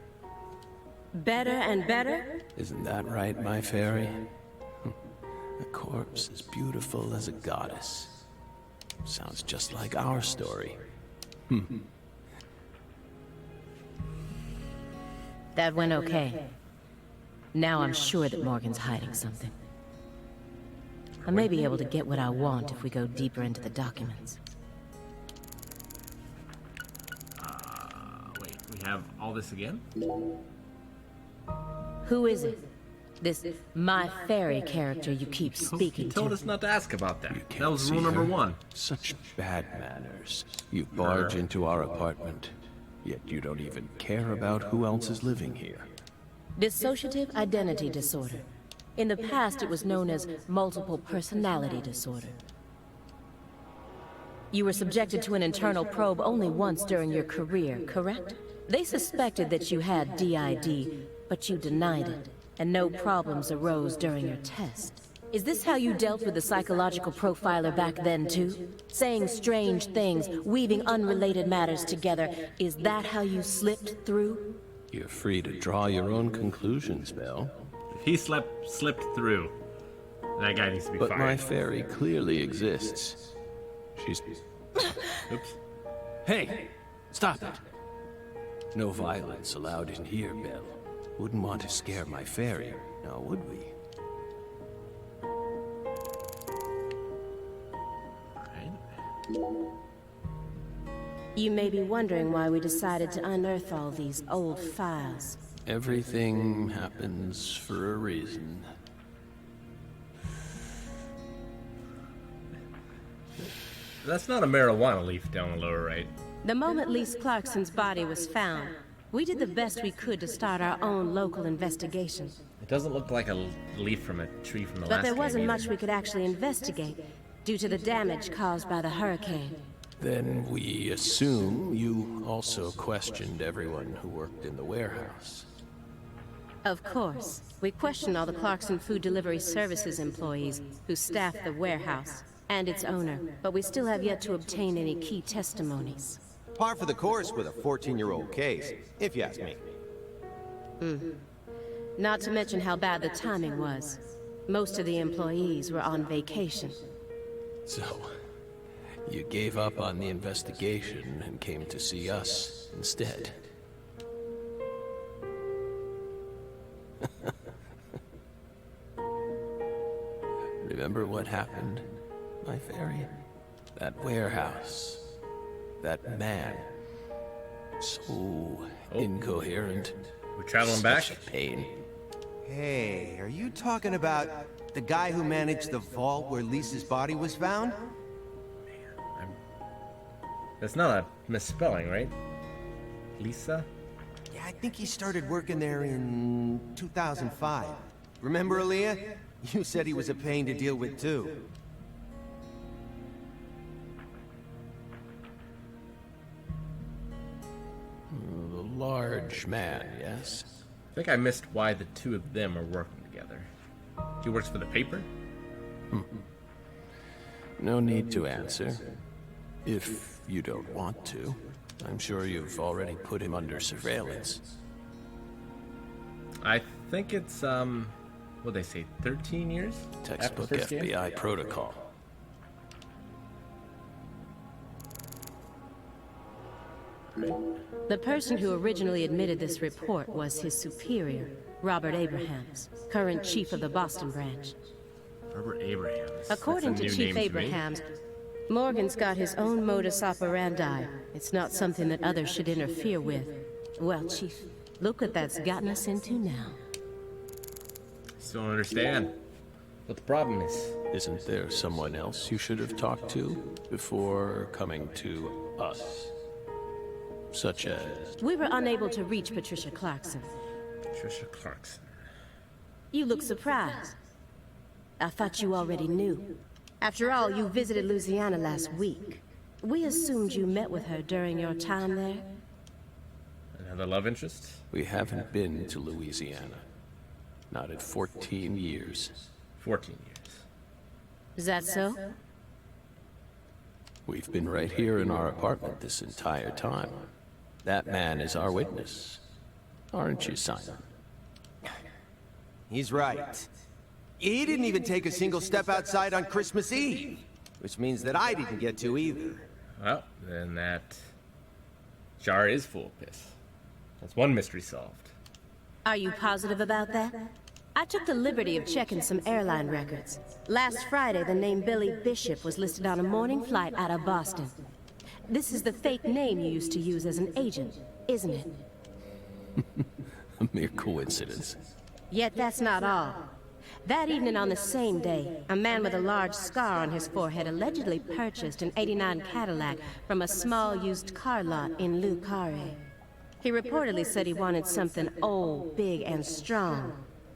[SPEAKER 3] Better and better?
[SPEAKER 4] Isn't that right, my fairy? A corpse as beautiful as a goddess. Sounds just like our story.
[SPEAKER 3] That went okay. Now I'm sure that Morgan's hiding something. I may be able to get what I want if we go deeper into the documents.
[SPEAKER 1] Wait, we have all this again?
[SPEAKER 3] Who is it? This my fairy character you keep
[SPEAKER 1] You
[SPEAKER 3] speaking
[SPEAKER 1] told
[SPEAKER 3] to.
[SPEAKER 1] us not to ask about that.
[SPEAKER 4] Can't
[SPEAKER 1] That was
[SPEAKER 4] see
[SPEAKER 1] rule number
[SPEAKER 4] her.
[SPEAKER 1] 1.
[SPEAKER 4] Such bad manners. You barge into our apartment, yet you don't even care about who else is living here.
[SPEAKER 3] Dissociative identity disorder. In the past, it was known as multiple personality disorder. You were subjected to an internal probe only once during your career, correct? They suspected that you had DID, but you denied it, and no problems arose during your test. Is this how you dealt with the psychological profiler back then, too? Saying strange things, weaving unrelated matters together. Is that how you slipped through?
[SPEAKER 4] You're free to draw your own conclusions, Belle.
[SPEAKER 1] If he slipped through, that guy needs to be
[SPEAKER 4] But my
[SPEAKER 1] fired.
[SPEAKER 4] fairy clearly exists. She's...
[SPEAKER 1] Oops.
[SPEAKER 4] Hey! Stop it! No violence allowed in here, Belle. Wouldn't want to scare my fairy, now would we?
[SPEAKER 1] Alright.
[SPEAKER 3] You may be wondering why we decided to unearth all these old files.
[SPEAKER 4] Everything happens for a reason.
[SPEAKER 1] That's not a marijuana leaf down the lower right.
[SPEAKER 3] The moment Lise Clarkson's body was found, we did the best we could to start our own local investigation.
[SPEAKER 1] It doesn't look like a leaf from a tree from the last
[SPEAKER 3] But there wasn't
[SPEAKER 1] game
[SPEAKER 3] much
[SPEAKER 1] either.
[SPEAKER 3] we could actually investigate, due to the damage caused by the hurricane.
[SPEAKER 4] Then we assume you also questioned everyone who worked in the warehouse.
[SPEAKER 3] Of course. We questioned all the Clarkson Food Delivery Services employees who staff the warehouse and its owner, but we still have yet to obtain any key testimonies.
[SPEAKER 2] Par for the course with a 14-year-old case, if you ask me.
[SPEAKER 3] Not to mention how bad the timing was. Most of the employees were on vacation.
[SPEAKER 4] So, you gave up on the investigation and came to see us instead. Remember what happened, my fairy? That warehouse. That man. So incoherent.
[SPEAKER 1] We're traveling back?
[SPEAKER 4] Such a pain.
[SPEAKER 2] Hey, are you talking about the guy who managed the vault where Lisa's body was found?
[SPEAKER 1] That's not a misspelling, right? Lisa?
[SPEAKER 2] Yeah, I think he started working there in 2005. Remember, Aaliyah? You said he was a pain to deal with, too.
[SPEAKER 4] The large man, yes?
[SPEAKER 1] I think I missed why the two of them are working together. He works for the paper?
[SPEAKER 4] No need to answer. If you don't want to. I'm sure you've already put him under surveillance.
[SPEAKER 1] I think it's, what'd they say, 13 years?
[SPEAKER 4] Textbook
[SPEAKER 1] After first game?
[SPEAKER 4] FBI protocol.
[SPEAKER 3] The person who originally admitted this report was his superior, Robert Abrahams, current chief of the Boston branch.
[SPEAKER 1] Robert Abrahams.
[SPEAKER 3] According to
[SPEAKER 1] That's a
[SPEAKER 3] Chief
[SPEAKER 1] new name
[SPEAKER 3] Abrahams, Morgan's got his own modus operandi. It's not something that others should interfere with. Well, Chief, look what that's gotten us into now.
[SPEAKER 1] Still don't understand what the problem is.
[SPEAKER 4] Isn't there someone else you should have talked to before coming to us? Such as...
[SPEAKER 3] We were unable to reach Patricia Clarkson.
[SPEAKER 1] Patricia Clarkson.
[SPEAKER 3] You look surprised. I thought you already knew. After all, you visited Louisiana last week. We assumed you met with her during your time there.
[SPEAKER 1] Another love interest?
[SPEAKER 4] We haven't been to Louisiana. Not in 14 years.
[SPEAKER 1] 14 years.
[SPEAKER 3] Is that so?
[SPEAKER 4] We've been right here in our apartment this entire time. That man is our witness. Aren't you, Simon?
[SPEAKER 2] He's right. He didn't even take a single step outside on Christmas Eve. Which means that I didn't get to either.
[SPEAKER 1] Well, then that jar is full of piss. That's one mystery solved.
[SPEAKER 3] Are you positive about that? I took the liberty of checking some airline records. Last Friday, the name Billy Bishop was listed on a morning flight out of Boston. This is the fake name you used to use as an agent, isn't it?
[SPEAKER 4] A mere coincidence.
[SPEAKER 3] Yet that's not all. That evening on the same day, a man with a large scar on his forehead allegedly purchased an '89 Cadillac from a small used car lot in Le Carré. He reportedly said he wanted something old, big, and strong.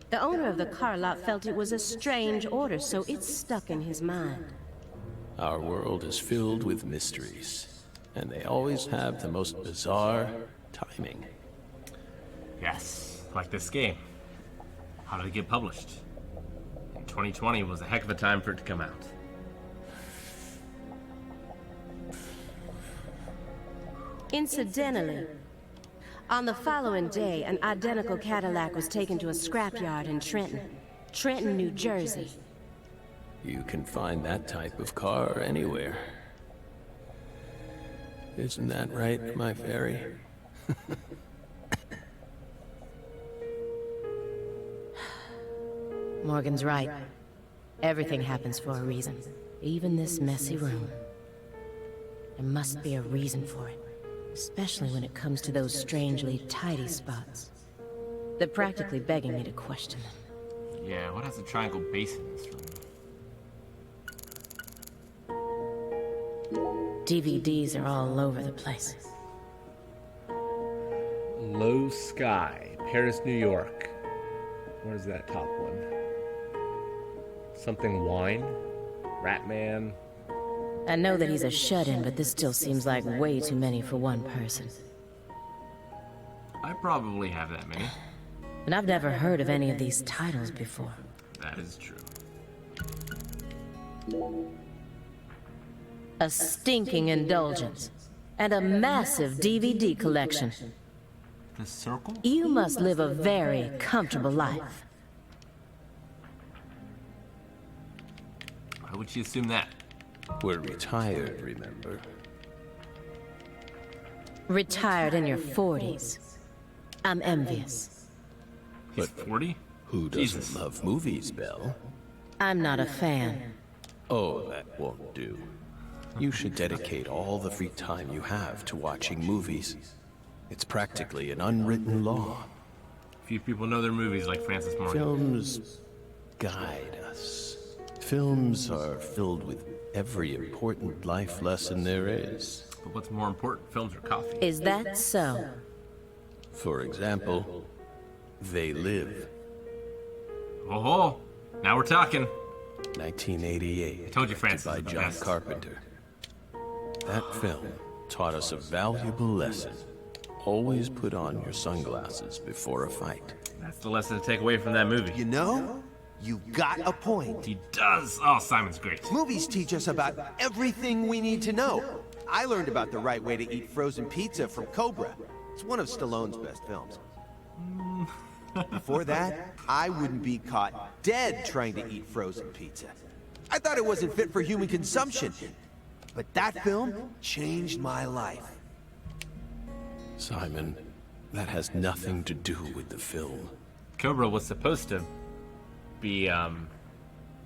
[SPEAKER 3] The owner of the car lot felt it was a strange order, so it stuck in his mind.
[SPEAKER 4] Our world is filled with mysteries, and they always have the most bizarre timing.
[SPEAKER 1] Yes, like this game. How did it get published? And 2020 was a heck of a time for it to come out.
[SPEAKER 3] Incidentally, on the following day, an identical Cadillac was taken to a scrapyard in Trenton, New Jersey.
[SPEAKER 4] You can find that type of car anywhere. Isn't that right, my fairy?
[SPEAKER 3] Morgan's right. Everything happens for a reason. Even this messy room. There must be a reason for it. Especially when it comes to those strangely tidy spots. They're practically begging me to question them.
[SPEAKER 1] Yeah, what has a triangle base in this room?
[SPEAKER 3] DVDs are all over the place.
[SPEAKER 1] Low Sky, Paris, New York. What is that top one? Something wine? Ratman?
[SPEAKER 3] I know that he's a shut-in, but this still seems like way too many for one person.
[SPEAKER 1] I probably have that many.
[SPEAKER 3] And I've never heard of any of these titles before.
[SPEAKER 1] That is true.
[SPEAKER 3] A stinking indulgence. And a massive DVD collection.
[SPEAKER 1] The Circle?
[SPEAKER 3] You must live a very comfortable life.
[SPEAKER 1] Why would she assume that?
[SPEAKER 4] We're retired, remember?
[SPEAKER 3] Retired in your 40s. I'm envious.
[SPEAKER 1] He's 40?
[SPEAKER 4] Who doesn't
[SPEAKER 1] Jesus.
[SPEAKER 4] love movies, Belle?
[SPEAKER 3] I'm not a fan.
[SPEAKER 4] Oh, that won't do. You should dedicate all the free time you have to watching movies. It's practically an unwritten law.
[SPEAKER 1] Few people know their movies like Francis Morgan.
[SPEAKER 4] Films guide us. Films are filled with every important life lesson there is.
[SPEAKER 1] But what's more important, films or coffee?
[SPEAKER 3] Is that so?
[SPEAKER 4] For example, They Live,
[SPEAKER 1] Oh, now we're talking.
[SPEAKER 4] 1988.
[SPEAKER 1] I told you Francis
[SPEAKER 4] by
[SPEAKER 1] is the
[SPEAKER 4] John
[SPEAKER 1] best.
[SPEAKER 4] Carpenter. That film taught us a valuable lesson. Always put on your sunglasses before a fight.
[SPEAKER 1] That's the lesson to take away from that movie.
[SPEAKER 2] You know, you got a point.
[SPEAKER 1] He does. Oh, Simon's great.
[SPEAKER 2] Movies teach us about everything we need to know. I learned about the right way to eat frozen pizza from Cobra. It's one of Stallone's best films. Before that, I wouldn't be caught dead trying to eat frozen pizza. I thought it wasn't fit for human consumption. But that film changed my life.
[SPEAKER 4] Simon, that has nothing to do with the film.
[SPEAKER 1] Cobra was supposed to be,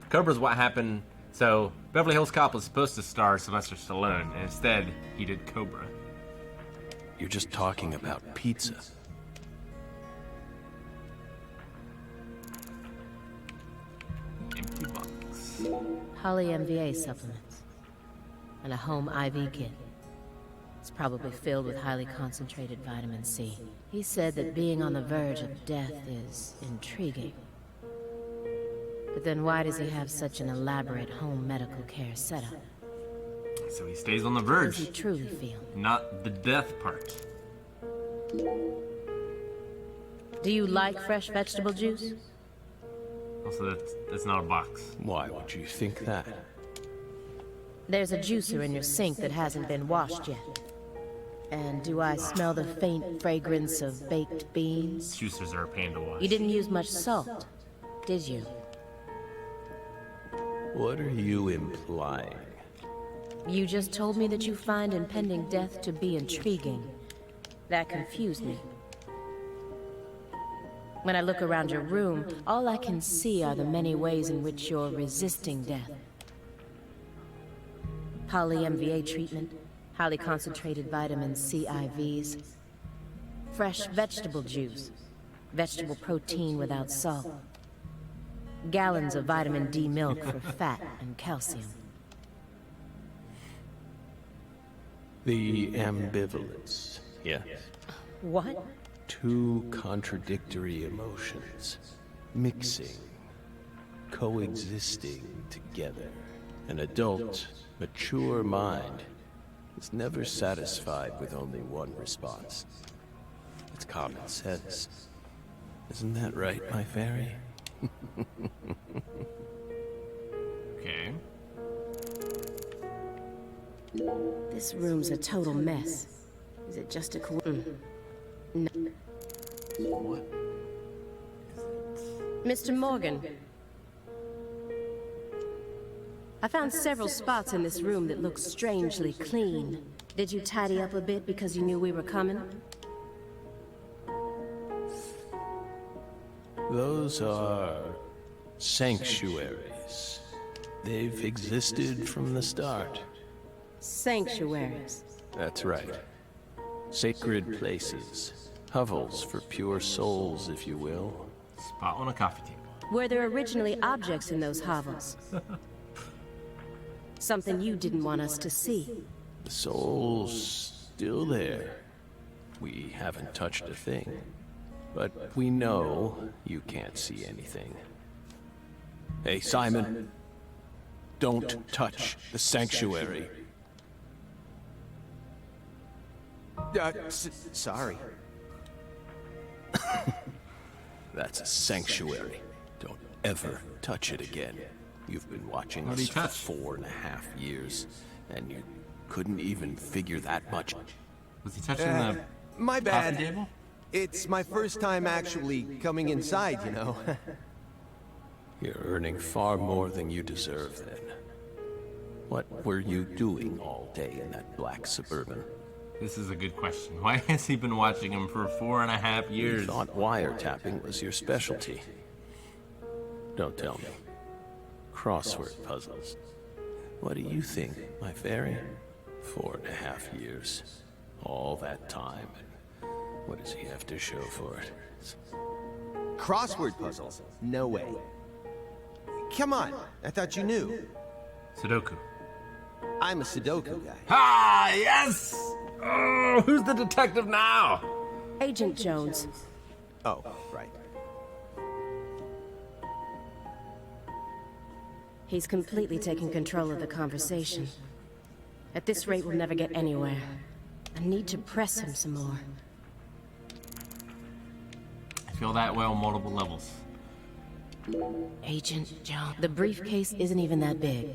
[SPEAKER 1] Cobra's what happened. So, Beverly Hills Cop was supposed to star Sylvester Stallone, and instead, he did Cobra.
[SPEAKER 4] You're just talking about pizza.
[SPEAKER 1] Empty box.
[SPEAKER 3] Poly MVA supplements. And a home IV kit. It's probably filled with highly concentrated vitamin C. He said that being on the verge of death is intriguing. But then why does he have such an elaborate home medical care setup?
[SPEAKER 1] So he stays on the
[SPEAKER 3] How does he
[SPEAKER 1] verge.
[SPEAKER 3] truly feel?
[SPEAKER 1] Not the death part.
[SPEAKER 3] Do you like fresh vegetable juice?
[SPEAKER 1] Also, that's not a box.
[SPEAKER 4] Why would you think that?
[SPEAKER 3] There's a juicer in your sink that hasn't been washed yet. And do I smell the faint fragrance of baked beans?
[SPEAKER 1] Juicers are a pain to wash.
[SPEAKER 3] You didn't use much salt, did you?
[SPEAKER 4] What are you implying?
[SPEAKER 3] You just told me that you find impending death to be intriguing. That confused me. When I look around your room, all I can see are the many ways in which you're resisting death. Poly-MVA treatment, highly concentrated vitamin C IVs, fresh vegetable juice, vegetable protein without salt, gallons of vitamin D milk for fat and calcium.
[SPEAKER 4] The ambivalence, yes.
[SPEAKER 3] What?
[SPEAKER 4] Two contradictory emotions, mixing, coexisting together. An adult, mature mind is never satisfied with only one response. It's common sense. Isn't that right, my fairy?
[SPEAKER 1] Okay.
[SPEAKER 3] This room's a total mess. Is it just a coincidence? No.
[SPEAKER 1] What?
[SPEAKER 3] Mr. Morgan. I found several spots in this room that look strangely clean. Did you tidy up a bit because you knew we were coming?
[SPEAKER 4] Those are sanctuaries. They've existed from the start.
[SPEAKER 3] Sanctuaries.
[SPEAKER 4] That's right. Sacred places. Hovels for pure souls, if you will.
[SPEAKER 1] Spot on a coffee table.
[SPEAKER 3] Were there originally objects in those hovels? Something you didn't want us to see.
[SPEAKER 4] The soul's still there. We haven't touched a thing. But we know you can't see anything. Hey, Simon. Don't touch the sanctuary.
[SPEAKER 2] Sorry.
[SPEAKER 4] That's a sanctuary. Don't ever touch it again. You've been watching
[SPEAKER 1] What did
[SPEAKER 4] us
[SPEAKER 1] he
[SPEAKER 4] for
[SPEAKER 1] touch?
[SPEAKER 4] 4.5 years, and you couldn't even figure that much.
[SPEAKER 1] Was he touching the
[SPEAKER 2] My
[SPEAKER 1] coffee
[SPEAKER 2] bad.
[SPEAKER 1] table?
[SPEAKER 2] It's my first time actually coming inside, you know.
[SPEAKER 4] You're earning far more than you deserve then. What were you doing all day in that black Suburban?
[SPEAKER 1] This is a good question. Why has he been watching him for 4.5
[SPEAKER 4] You
[SPEAKER 1] years?
[SPEAKER 4] thought wiretapping was your specialty. Don't tell me. Crossword puzzles. What do you think, my fairy? 4.5 years. All that time, and what does he have to show for it?
[SPEAKER 2] Crossword puzzles? No way. Come on, I thought you knew.
[SPEAKER 1] Sudoku.
[SPEAKER 2] I'm a Sudoku guy.
[SPEAKER 1] Ah, yes! Oh, who's the detective now?
[SPEAKER 3] Agent Jones.
[SPEAKER 2] Oh, right.
[SPEAKER 3] He's completely taken control of the conversation. At this rate, we'll never get anywhere. I need to press him some more.
[SPEAKER 1] I feel that way on multiple levels.
[SPEAKER 3] Agent Jones. The briefcase isn't even that big.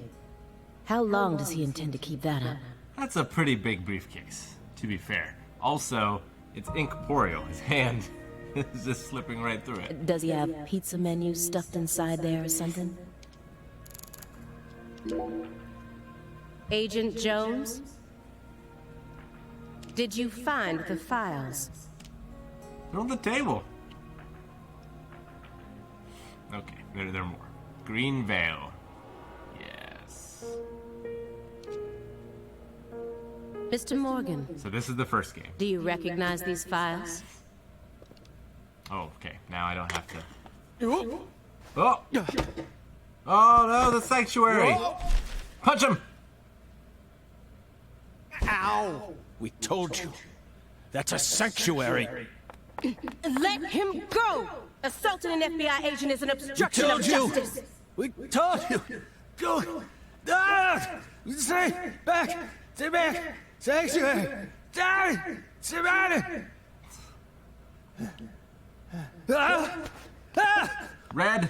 [SPEAKER 3] How long does he intend to keep that up?
[SPEAKER 1] That's a pretty big briefcase, to be fair. Also, it's incorporeal. His hand is just slipping right through it.
[SPEAKER 3] Does he have pizza menus stuffed inside there or something? Agent Jones? Did you find the files?
[SPEAKER 1] They're on the table. Okay, there are more. Green Veil. Yes.
[SPEAKER 3] Mr. Morgan,
[SPEAKER 1] So this is the first game.
[SPEAKER 3] do you recognize these files?
[SPEAKER 1] Oh, okay. Now I don't have to. Oh! Oh no, the sanctuary! Punch him!
[SPEAKER 2] Ow!
[SPEAKER 4] We told you. That's a sanctuary.
[SPEAKER 3] Let him go! Assaulting an FBI agent is an obstruction of
[SPEAKER 4] told you.
[SPEAKER 3] justice.
[SPEAKER 4] We told you. Go. Ah! Stay back. Stay back. Sanctuary. Die. Savannah. Ah! Ah!
[SPEAKER 1] Red!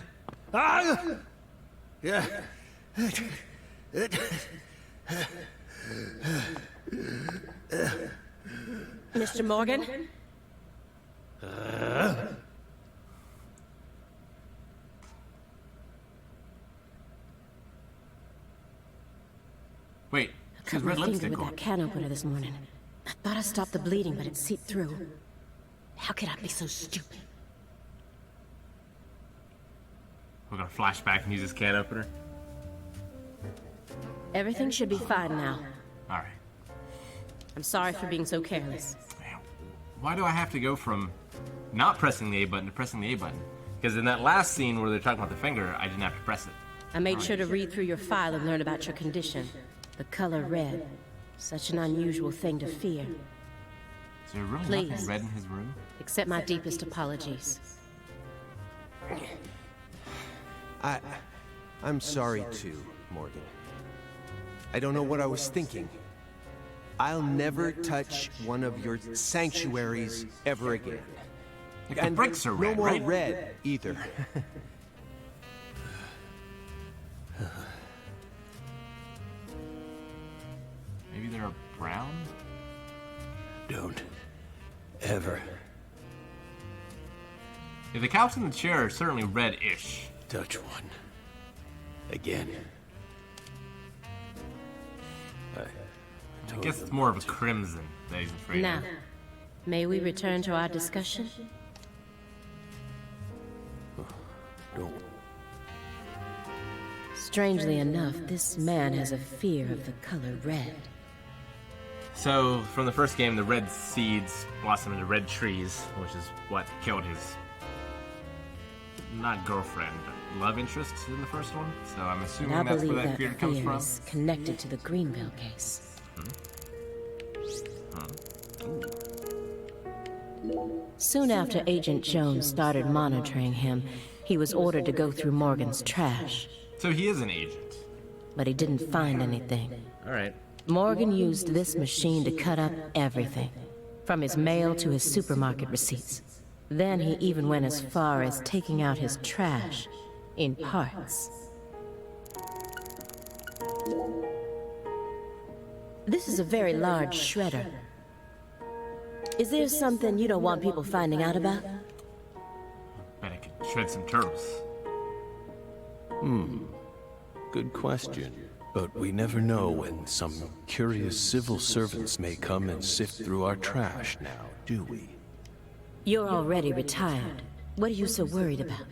[SPEAKER 4] Ah! Yeah.
[SPEAKER 3] Mr. Morgan?
[SPEAKER 1] Wait,
[SPEAKER 3] Cut
[SPEAKER 1] she's
[SPEAKER 3] my
[SPEAKER 1] red
[SPEAKER 3] finger
[SPEAKER 1] lipstick
[SPEAKER 3] with
[SPEAKER 1] on.
[SPEAKER 3] that can opener this morning. I thought I stopped the bleeding, but it seeped through. How could I be so stupid?
[SPEAKER 1] We're gonna flash back and use this can opener.
[SPEAKER 3] Everything should be fine now.
[SPEAKER 1] Alright.
[SPEAKER 3] I'm sorry for being so careless.
[SPEAKER 1] Man, why do I have to go from not pressing the A button to pressing the A button? Because in that last scene where they're talking about the finger, I didn't have to press it.
[SPEAKER 3] I made sure to read through your file and learn about your condition. The color red. Such an unusual thing to fear.
[SPEAKER 1] Is there really
[SPEAKER 3] Please.
[SPEAKER 1] nothing red in his room?
[SPEAKER 3] Accept my deepest apologies.
[SPEAKER 2] I'm sorry too, Morgan. I don't know what I was thinking. I'll never touch one of your sanctuaries ever again.
[SPEAKER 1] Like the bricks are
[SPEAKER 2] no
[SPEAKER 1] red,
[SPEAKER 2] more
[SPEAKER 1] right?
[SPEAKER 2] red either.
[SPEAKER 1] Maybe they're brown?
[SPEAKER 4] Don't ever
[SPEAKER 1] Yeah, the couch and the chair are certainly red-ish.
[SPEAKER 4] touch one again.
[SPEAKER 1] I guess it's more of a crimson that he's afraid
[SPEAKER 3] Now,
[SPEAKER 1] of.
[SPEAKER 3] may we return to our discussion?
[SPEAKER 4] Don't.
[SPEAKER 3] Strangely enough, this man has a fear of the color red.
[SPEAKER 1] So, from the first game, the red seeds blossom into red trees, which is what killed his, not girlfriend, but love interest in the first one. So I'm
[SPEAKER 3] And
[SPEAKER 1] assuming
[SPEAKER 3] I
[SPEAKER 1] that's
[SPEAKER 3] believe
[SPEAKER 1] where that
[SPEAKER 3] that
[SPEAKER 1] fear comes
[SPEAKER 3] fear
[SPEAKER 1] from.
[SPEAKER 3] is connected to the Greenville case. Soon after Agent Jones started monitoring him, he was ordered to go through Morgan's trash,
[SPEAKER 1] So he is an agent.
[SPEAKER 3] but he didn't find anything.
[SPEAKER 1] Alright.
[SPEAKER 3] Morgan used this machine to cut up everything, from his mail to his supermarket receipts. Then he even went as far as taking out his trash in parts. This is a very large shredder. Is there something you don't want people finding out about?
[SPEAKER 1] Bet I could shred some turtles.
[SPEAKER 4] Good question. But we never know when some curious civil servants may come and sift through our trash now, do we?
[SPEAKER 3] You're already retired. What are you so worried about?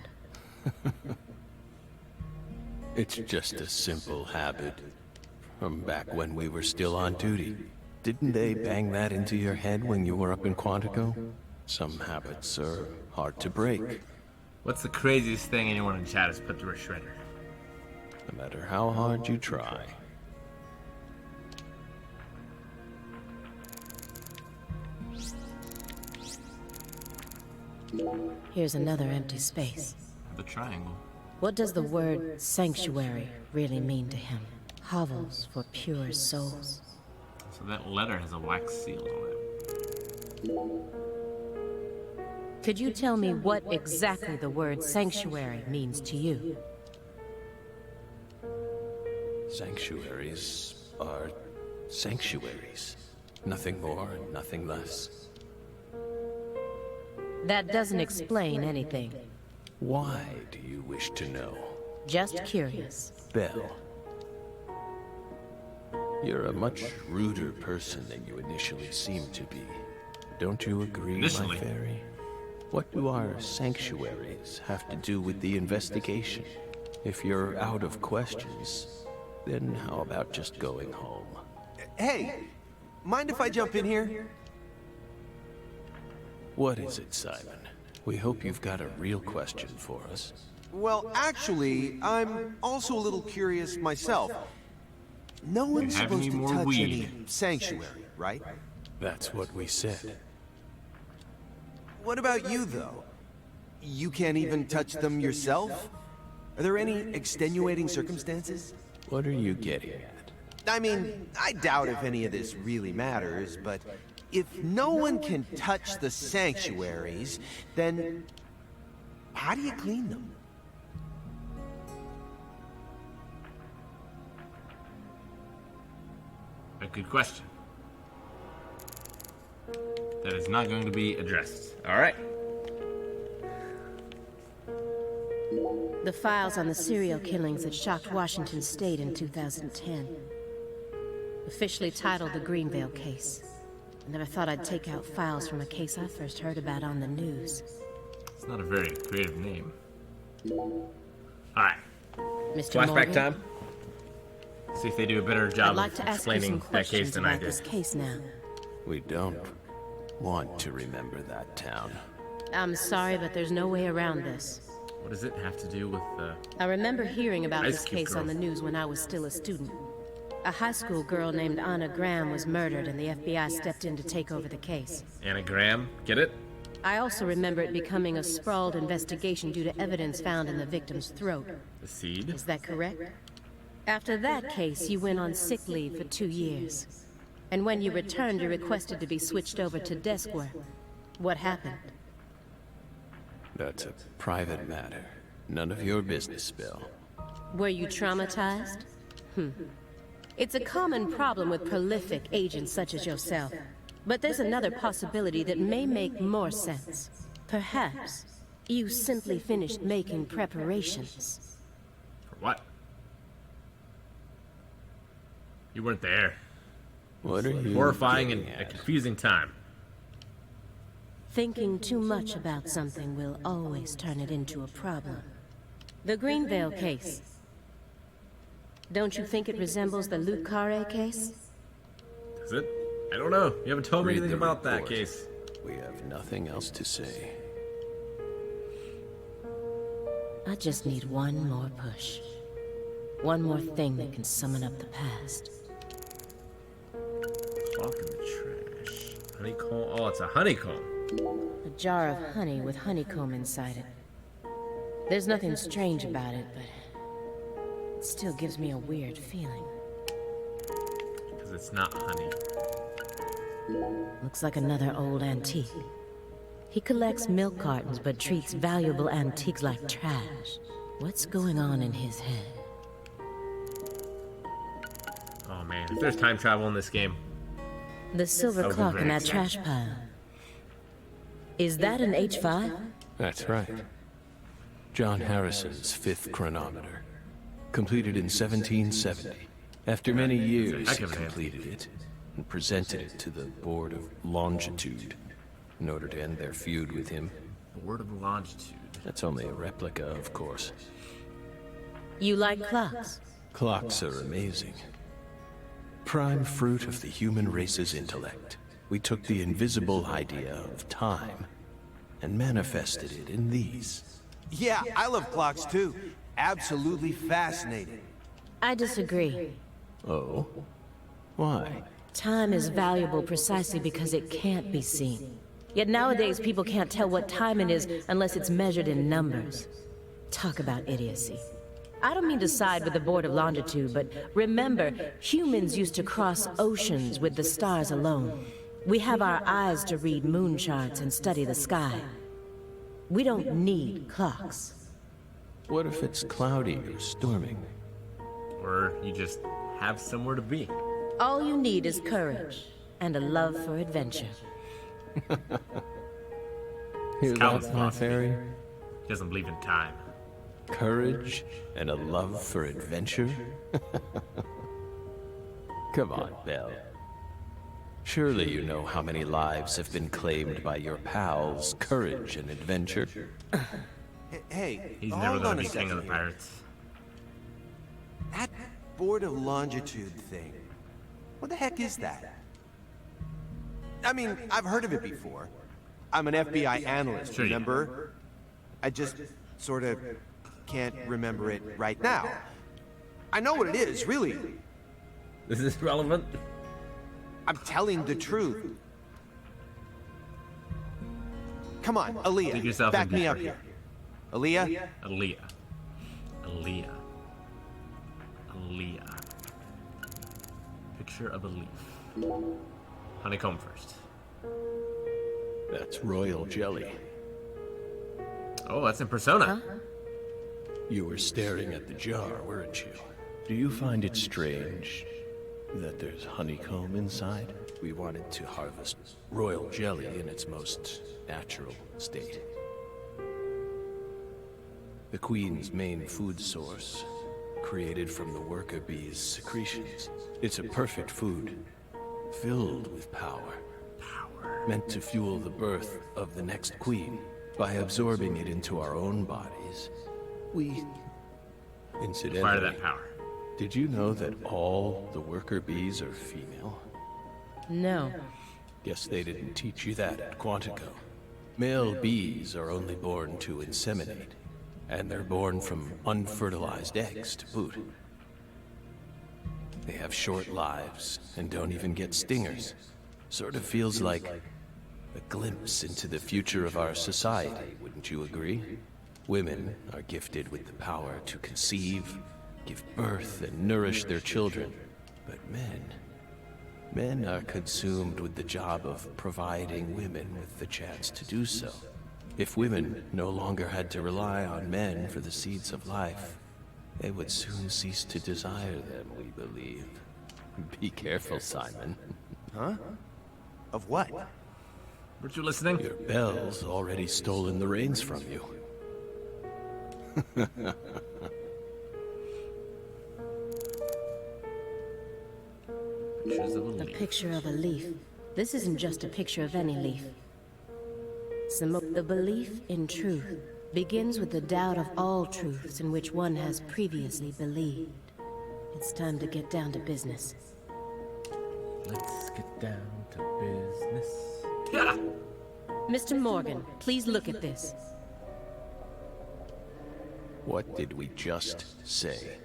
[SPEAKER 4] It's just a simple habit. From back when we were still on duty. Didn't they bang that into your head when you were up in Quantico? Some habits are hard to break.
[SPEAKER 1] What's the craziest thing anyone in chat has put through a shredder?
[SPEAKER 4] No matter how hard you try.
[SPEAKER 3] Here's another empty space.
[SPEAKER 1] The triangle.
[SPEAKER 3] What does the word sanctuary really mean to him? Hovels for pure souls.
[SPEAKER 1] So that letter has a wax seal on it.
[SPEAKER 3] Could you tell me what exactly the word sanctuary means to you?
[SPEAKER 4] Sanctuaries are sanctuaries. Nothing more, nothing less.
[SPEAKER 3] That doesn't explain anything.
[SPEAKER 4] Why do you wish to know?
[SPEAKER 3] Just curious.
[SPEAKER 4] Belle. You're a much ruder person than you initially seemed to be. Don't you agree,
[SPEAKER 1] Initially?
[SPEAKER 4] my fairy? What do our sanctuaries have to do with the investigation? If you're out of questions, then how about just going home?
[SPEAKER 2] Hey, mind if I jump in here?
[SPEAKER 4] What is it, Simon? We hope you've got a real question for us.
[SPEAKER 2] Well, actually, I'm also a little curious myself. No one's
[SPEAKER 1] have
[SPEAKER 2] supposed
[SPEAKER 1] any
[SPEAKER 2] to
[SPEAKER 1] more
[SPEAKER 2] touch
[SPEAKER 1] weed?
[SPEAKER 2] any sanctuary, right?
[SPEAKER 4] That's what we said.
[SPEAKER 2] What about you, though? You can't even touch them yourself? Are there any extenuating circumstances?
[SPEAKER 4] What are you getting at?
[SPEAKER 2] I mean, I doubt if any of this really matters, but if no one can touch the sanctuaries, then how do you clean them?
[SPEAKER 1] A good question. That is not going to be addressed. All right.
[SPEAKER 3] The files on the serial killings that shocked Washington State in 2010. Officially titled the Greenvale case. I never thought I'd take out files from a case I first heard about on the news.
[SPEAKER 1] It's not a very creative name. All right.
[SPEAKER 3] Mr.
[SPEAKER 1] Flashback
[SPEAKER 3] Morgan,
[SPEAKER 1] time. See if they do a better
[SPEAKER 3] I'd
[SPEAKER 1] job
[SPEAKER 3] like
[SPEAKER 1] of
[SPEAKER 3] to ask you some
[SPEAKER 1] explaining that case
[SPEAKER 3] questions
[SPEAKER 1] than I
[SPEAKER 3] about
[SPEAKER 1] did.
[SPEAKER 3] this case now.
[SPEAKER 4] We don't want to remember that town.
[SPEAKER 3] I'm sorry, but there's no way around this.
[SPEAKER 1] What does it have to do with
[SPEAKER 3] I remember hearing about
[SPEAKER 1] Ice
[SPEAKER 3] this
[SPEAKER 1] Cube
[SPEAKER 3] case
[SPEAKER 1] girl.
[SPEAKER 3] on the news when I was still a student. A high school girl named Anna Graham was murdered and the FBI stepped in to take over the case.
[SPEAKER 1] anagram? Get it?
[SPEAKER 3] I also remember it becoming a sprawled investigation due to evidence found in the victim's throat.
[SPEAKER 1] The seed?
[SPEAKER 3] Is that correct? After that case, you went on sick leave for 2 years. And when you returned, you requested to be switched over to desk work. What happened?
[SPEAKER 4] That's a private matter. None of your business, Bill.
[SPEAKER 3] Were you traumatized? It's a common problem with prolific agents such as yourself. But there's another possibility that may make more sense. Perhaps you simply finished making preparations.
[SPEAKER 1] For what? You weren't there.
[SPEAKER 4] What are you
[SPEAKER 1] Horrifying and
[SPEAKER 4] getting
[SPEAKER 1] a
[SPEAKER 4] at?
[SPEAKER 1] confusing time.
[SPEAKER 3] Thinking too much about something will always turn it into a problem. The Greenvale case. Don't you think it resembles the Luke Carre case?
[SPEAKER 1] Is it? I don't know. You haven't told me
[SPEAKER 4] Read
[SPEAKER 1] anything
[SPEAKER 4] the
[SPEAKER 1] about that
[SPEAKER 4] report.
[SPEAKER 1] case.
[SPEAKER 4] We have nothing else to say.
[SPEAKER 3] I just need one more push. One more thing that can summon up the past.
[SPEAKER 1] Clock in the trash. Honeycomb. Oh, it's a honeycomb.
[SPEAKER 3] A jar of honey with honeycomb inside it. There's nothing strange about it, but it still gives me a weird feeling.
[SPEAKER 1] Because it's not honey.
[SPEAKER 3] Looks like another old antique. He collects milk cartons but treats valuable antiques like trash. What's going on in his head?
[SPEAKER 1] Oh man, if there's time travel in this game.
[SPEAKER 3] The silver
[SPEAKER 1] That would be
[SPEAKER 3] clock
[SPEAKER 1] very
[SPEAKER 3] in that
[SPEAKER 1] exciting.
[SPEAKER 3] trash pile. Is that an H5?
[SPEAKER 4] That's right. John Harrison's fifth chronometer. Completed in 1770. After many years,
[SPEAKER 1] heck
[SPEAKER 4] he
[SPEAKER 1] of an
[SPEAKER 4] completed it and presented it to the Board of Longitude in order to end their feud with him.
[SPEAKER 1] Word of longitude.
[SPEAKER 4] That's only a replica, of course.
[SPEAKER 3] You like clocks?
[SPEAKER 4] Clocks are amazing. Prime fruit of the human race's intellect. We took the invisible idea of time and manifested it in these.
[SPEAKER 2] Yeah, I love clocks too. Absolutely fascinating.
[SPEAKER 3] I disagree.
[SPEAKER 4] Oh? Why?
[SPEAKER 3] Time is valuable precisely because it can't be seen. Yet nowadays people can't tell what time it is unless it's measured in numbers. Talk about idiocy. I don't mean to side with the Board of Longitude, but remember, humans used to cross oceans with the stars alone. We have our eyes to read moon charts and study the sky. We don't need clocks.
[SPEAKER 4] What if it's cloudy or storming?
[SPEAKER 1] Or you just have somewhere to be.
[SPEAKER 3] All you need is courage and a love for adventure.
[SPEAKER 4] Hear
[SPEAKER 1] Calvin's
[SPEAKER 4] that, my
[SPEAKER 1] philosophy.
[SPEAKER 4] fairy?
[SPEAKER 1] He doesn't believe in time.
[SPEAKER 4] Courage and a love for adventure? Come on, Belle. Surely you know how many lives have been claimed by your pals' courage and adventure.
[SPEAKER 2] Hey,
[SPEAKER 1] He's
[SPEAKER 2] hold
[SPEAKER 1] never
[SPEAKER 2] on
[SPEAKER 1] gonna
[SPEAKER 2] a
[SPEAKER 1] be king
[SPEAKER 2] second
[SPEAKER 1] of the
[SPEAKER 2] here.
[SPEAKER 1] pirates.
[SPEAKER 2] That Board of Longitude thing. What the heck is that? I mean, I've heard of it before. I'm an FBI analyst,
[SPEAKER 1] Sure you-
[SPEAKER 2] remember? I just sort of can't remember it right now. I know what it is, really.
[SPEAKER 1] Is this relevant?
[SPEAKER 2] I'm telling the truth. Come on, Aaliyah,
[SPEAKER 1] Dig yourself
[SPEAKER 2] back
[SPEAKER 1] in
[SPEAKER 2] me
[SPEAKER 1] deeper.
[SPEAKER 2] up here. Aaliyah?
[SPEAKER 1] Aaliyah. Aaliyah. Aaliyah. Picture of a leaf. Honeycomb first.
[SPEAKER 4] That's royal jelly.
[SPEAKER 1] Oh, that's in Persona.
[SPEAKER 4] You were staring at the jar, weren't you? Do you find it strange that there's honeycomb inside? We wanted to harvest royal jelly in its most natural state. The queen's main food source, created from the worker bee's secretions. It's a perfect food, filled with power. Meant to fuel the birth of the next queen. By absorbing it into our own bodies, we... Incidentally,
[SPEAKER 1] Acquire that power.
[SPEAKER 4] did you know that all the worker bees are female?
[SPEAKER 3] No.
[SPEAKER 4] Guess they didn't teach you that at Quantico. Male bees are only born to inseminate, and they're born from unfertilized eggs to boot. They have short lives and don't even get stingers. Sort of feels like a glimpse into the future of our society, wouldn't you agree? Women are gifted with the power to conceive, give birth, and nourish their children. But men are consumed with the job of providing women with the chance to do so. If women no longer had to rely on men for the seeds of life, they would soon cease to desire them, we believe. Be careful, Simon.
[SPEAKER 2] Huh? Of what?
[SPEAKER 1] Weren't you listening?
[SPEAKER 4] Your bell's already stolen the reins from you.
[SPEAKER 1] Pictures of a
[SPEAKER 3] A
[SPEAKER 1] leaf.
[SPEAKER 3] picture of a leaf. This isn't just a picture of any leaf. The belief in truth begins with the doubt of all truths in which one has previously believed. It's time to get down to business.
[SPEAKER 1] Let's get down to business. Yeah.
[SPEAKER 3] Mr. Morgan, please look at this.
[SPEAKER 4] What did we just say?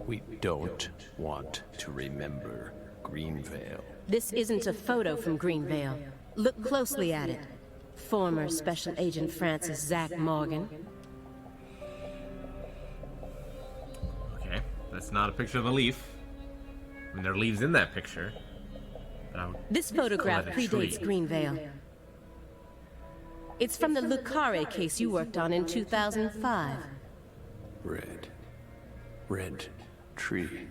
[SPEAKER 4] We don't want to remember Greenvale.
[SPEAKER 3] This isn't a photo from Greenvale. Look closely at it. Former Special Agent Francis Zack Morgan.
[SPEAKER 1] Okay, that's not a picture of a leaf. I mean, there are leaves in that picture. But I would
[SPEAKER 3] This photograph
[SPEAKER 1] call it a tree.
[SPEAKER 3] predates Greenvale. It's from the Lucare case you worked on in 2005.
[SPEAKER 4] Red tree.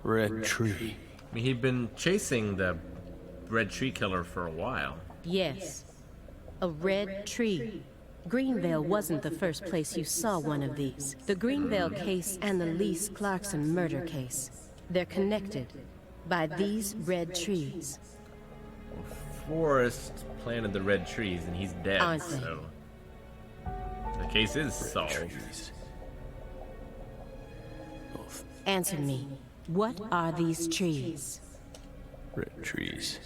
[SPEAKER 4] Red tree.
[SPEAKER 1] I mean, he'd been chasing the Red Tree Killer for a while.
[SPEAKER 3] Yes. A red tree. Greenvale wasn't the first place you saw one of these. The Greenvale case and the Lise Clarkson murder case. They're connected by these red trees.
[SPEAKER 1] Forrest planted the red trees and he's dead,
[SPEAKER 3] Aren't they?
[SPEAKER 1] so the case is solved.
[SPEAKER 4] Trees. Both
[SPEAKER 3] Answer me. What are these trees?
[SPEAKER 4] red trees.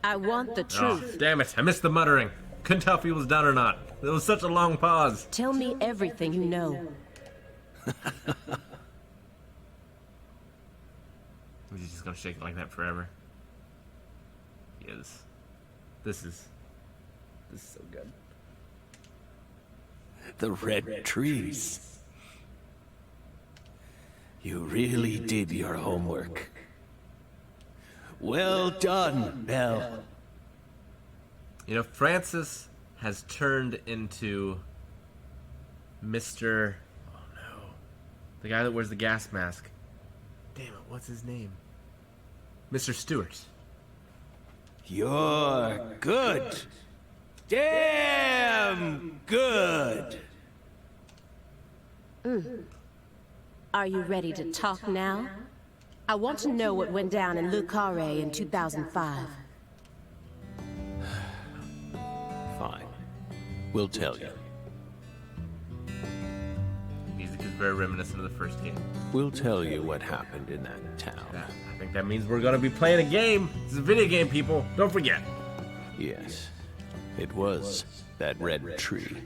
[SPEAKER 3] I want the
[SPEAKER 1] Oh,
[SPEAKER 3] truth.
[SPEAKER 1] damn it, I missed the muttering. Couldn't tell if he was done or not. There was such a long pause.
[SPEAKER 3] Tell me everything you know.
[SPEAKER 1] Was he just gonna shake it like that forever? Yes. This is so good.
[SPEAKER 4] The red trees. You really did your homework. Well done, Belle.
[SPEAKER 1] You know, Francis has turned into Mr. Oh no. The guy that wears the gas mask. Damn it, what's his name? Mr. Stewart.
[SPEAKER 4] You're good. Damn good.
[SPEAKER 3] Are you ready to talk now? I want to know what went down in Le Carré in 2005.
[SPEAKER 4] Fine. We'll tell you.
[SPEAKER 1] Music is very reminiscent of the first game.
[SPEAKER 4] We'll tell you what happened in that town.
[SPEAKER 1] I think that means we're gonna be playing a game. This is a video game, people. Don't forget.
[SPEAKER 4] Yes. It was that red tree.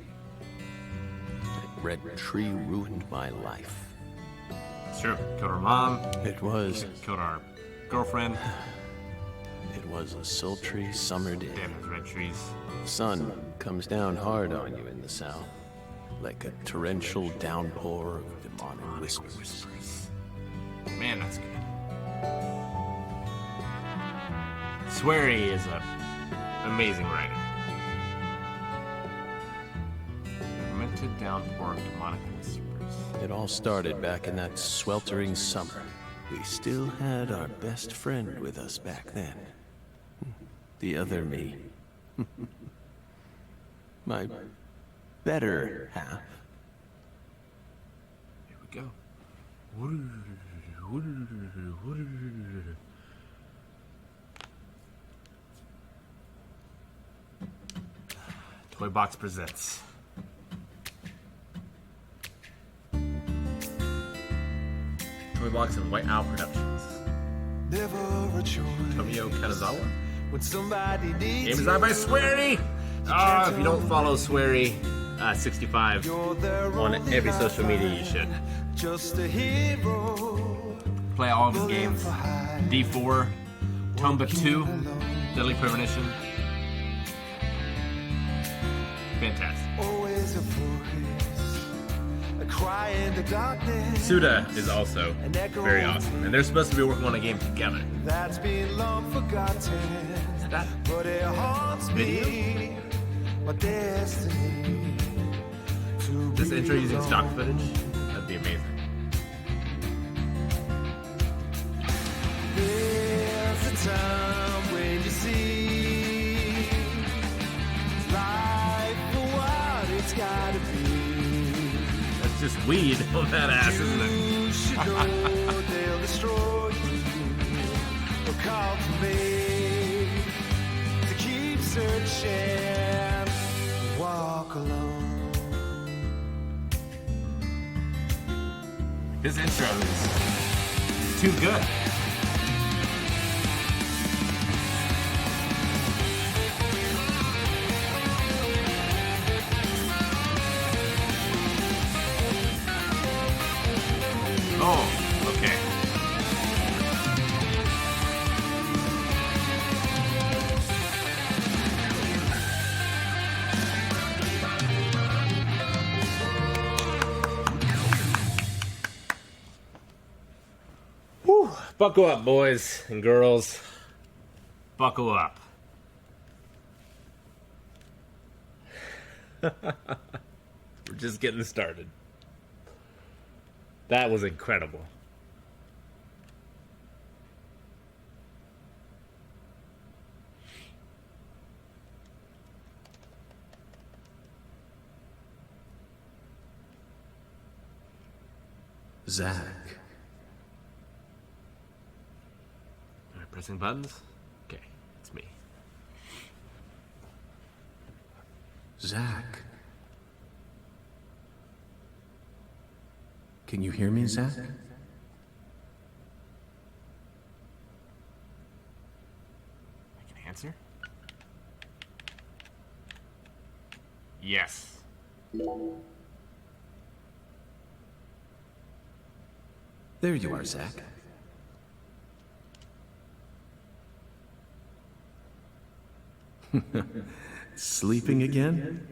[SPEAKER 4] That red tree ruined my life.
[SPEAKER 1] Sure, killed our mom,
[SPEAKER 4] It was
[SPEAKER 1] killed our girlfriend.
[SPEAKER 4] It was a sultry summer day.
[SPEAKER 1] Damn those red trees.
[SPEAKER 4] Sun comes down hard on you in the south, like a torrential downpour of demonic whispers.
[SPEAKER 1] Man, that's good. Swery is a amazing writer. Fermented downpour of demonic whispers.
[SPEAKER 4] It all started back in that sweltering summer. We still had our best friend with us back then. The other me. My better half.
[SPEAKER 1] Here we go. Toy Box presents. Toy Box and White Owl Productions.
[SPEAKER 2] Never a choice.
[SPEAKER 1] Tomio Kanazawa.
[SPEAKER 2] When somebody needs
[SPEAKER 1] Game designed by Swery. If you don't follow Swery 65 on every social media, you should.
[SPEAKER 2] just a hero.
[SPEAKER 1] Play all of his games. D4, Tomba 2, Deadly Premonition. Fantastic.
[SPEAKER 2] Always a voice, a cry in the darkness.
[SPEAKER 1] Suda is also very awesome, and they're supposed to be working on a game together.
[SPEAKER 2] That's been long forgotten,
[SPEAKER 1] That
[SPEAKER 2] but it haunts me. My destiny. To
[SPEAKER 1] this
[SPEAKER 2] be
[SPEAKER 1] intro using stock
[SPEAKER 2] alone.
[SPEAKER 1] footage, that'd be amazing.
[SPEAKER 2] There's a time when you see life for what it's gotta be.
[SPEAKER 1] That's just weed on that ass, isn't it?
[SPEAKER 2] You should know they'll destroy you. But call to me to keep searching, walk alone.
[SPEAKER 1] His intro is too good. Oh, okay. Whew. Buckle up, boys and girls. Buckle up. We're just getting started. That was incredible.
[SPEAKER 4] Zack.
[SPEAKER 1] Am I pressing buttons? Okay, it's me.
[SPEAKER 4] Zack. Can you hear me, Zack?
[SPEAKER 1] I can answer? Yes.
[SPEAKER 4] There you are, Zack. Sleeping again?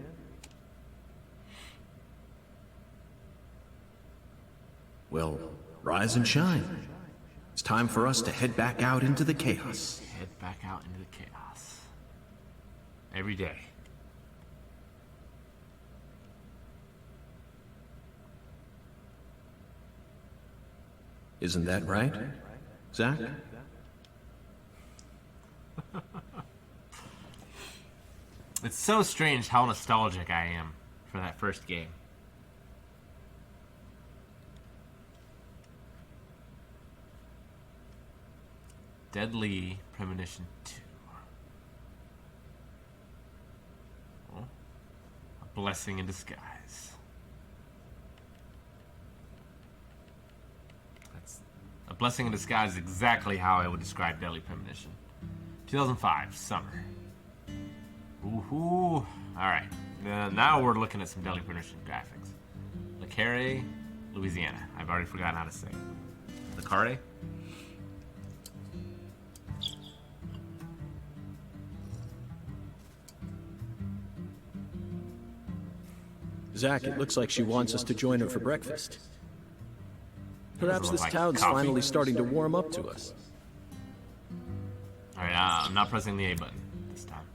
[SPEAKER 4] Well, rise and shine. It's time for us to head back out into the chaos.
[SPEAKER 1] Head back out into the chaos. Every day.
[SPEAKER 4] Isn't that right, Zack?
[SPEAKER 1] It's so strange how nostalgic I am for that first game. Deadly Premonition 2. Oh, a blessing in disguise. That's a blessing in disguise is exactly how I would describe Deadly Premonition. 2005, summer. Woohoo! Alright, now we're looking at some Deadly Premonition graphics. Le Carre, Louisiana. I've already forgotten how to say it. Le Carre?
[SPEAKER 4] Zack, it looks like she wants us to join her for breakfast. Perhaps this
[SPEAKER 1] like
[SPEAKER 4] town's
[SPEAKER 1] coffee.
[SPEAKER 4] finally starting to warm up to us.
[SPEAKER 1] Alright, I'm not pressing the A button this time.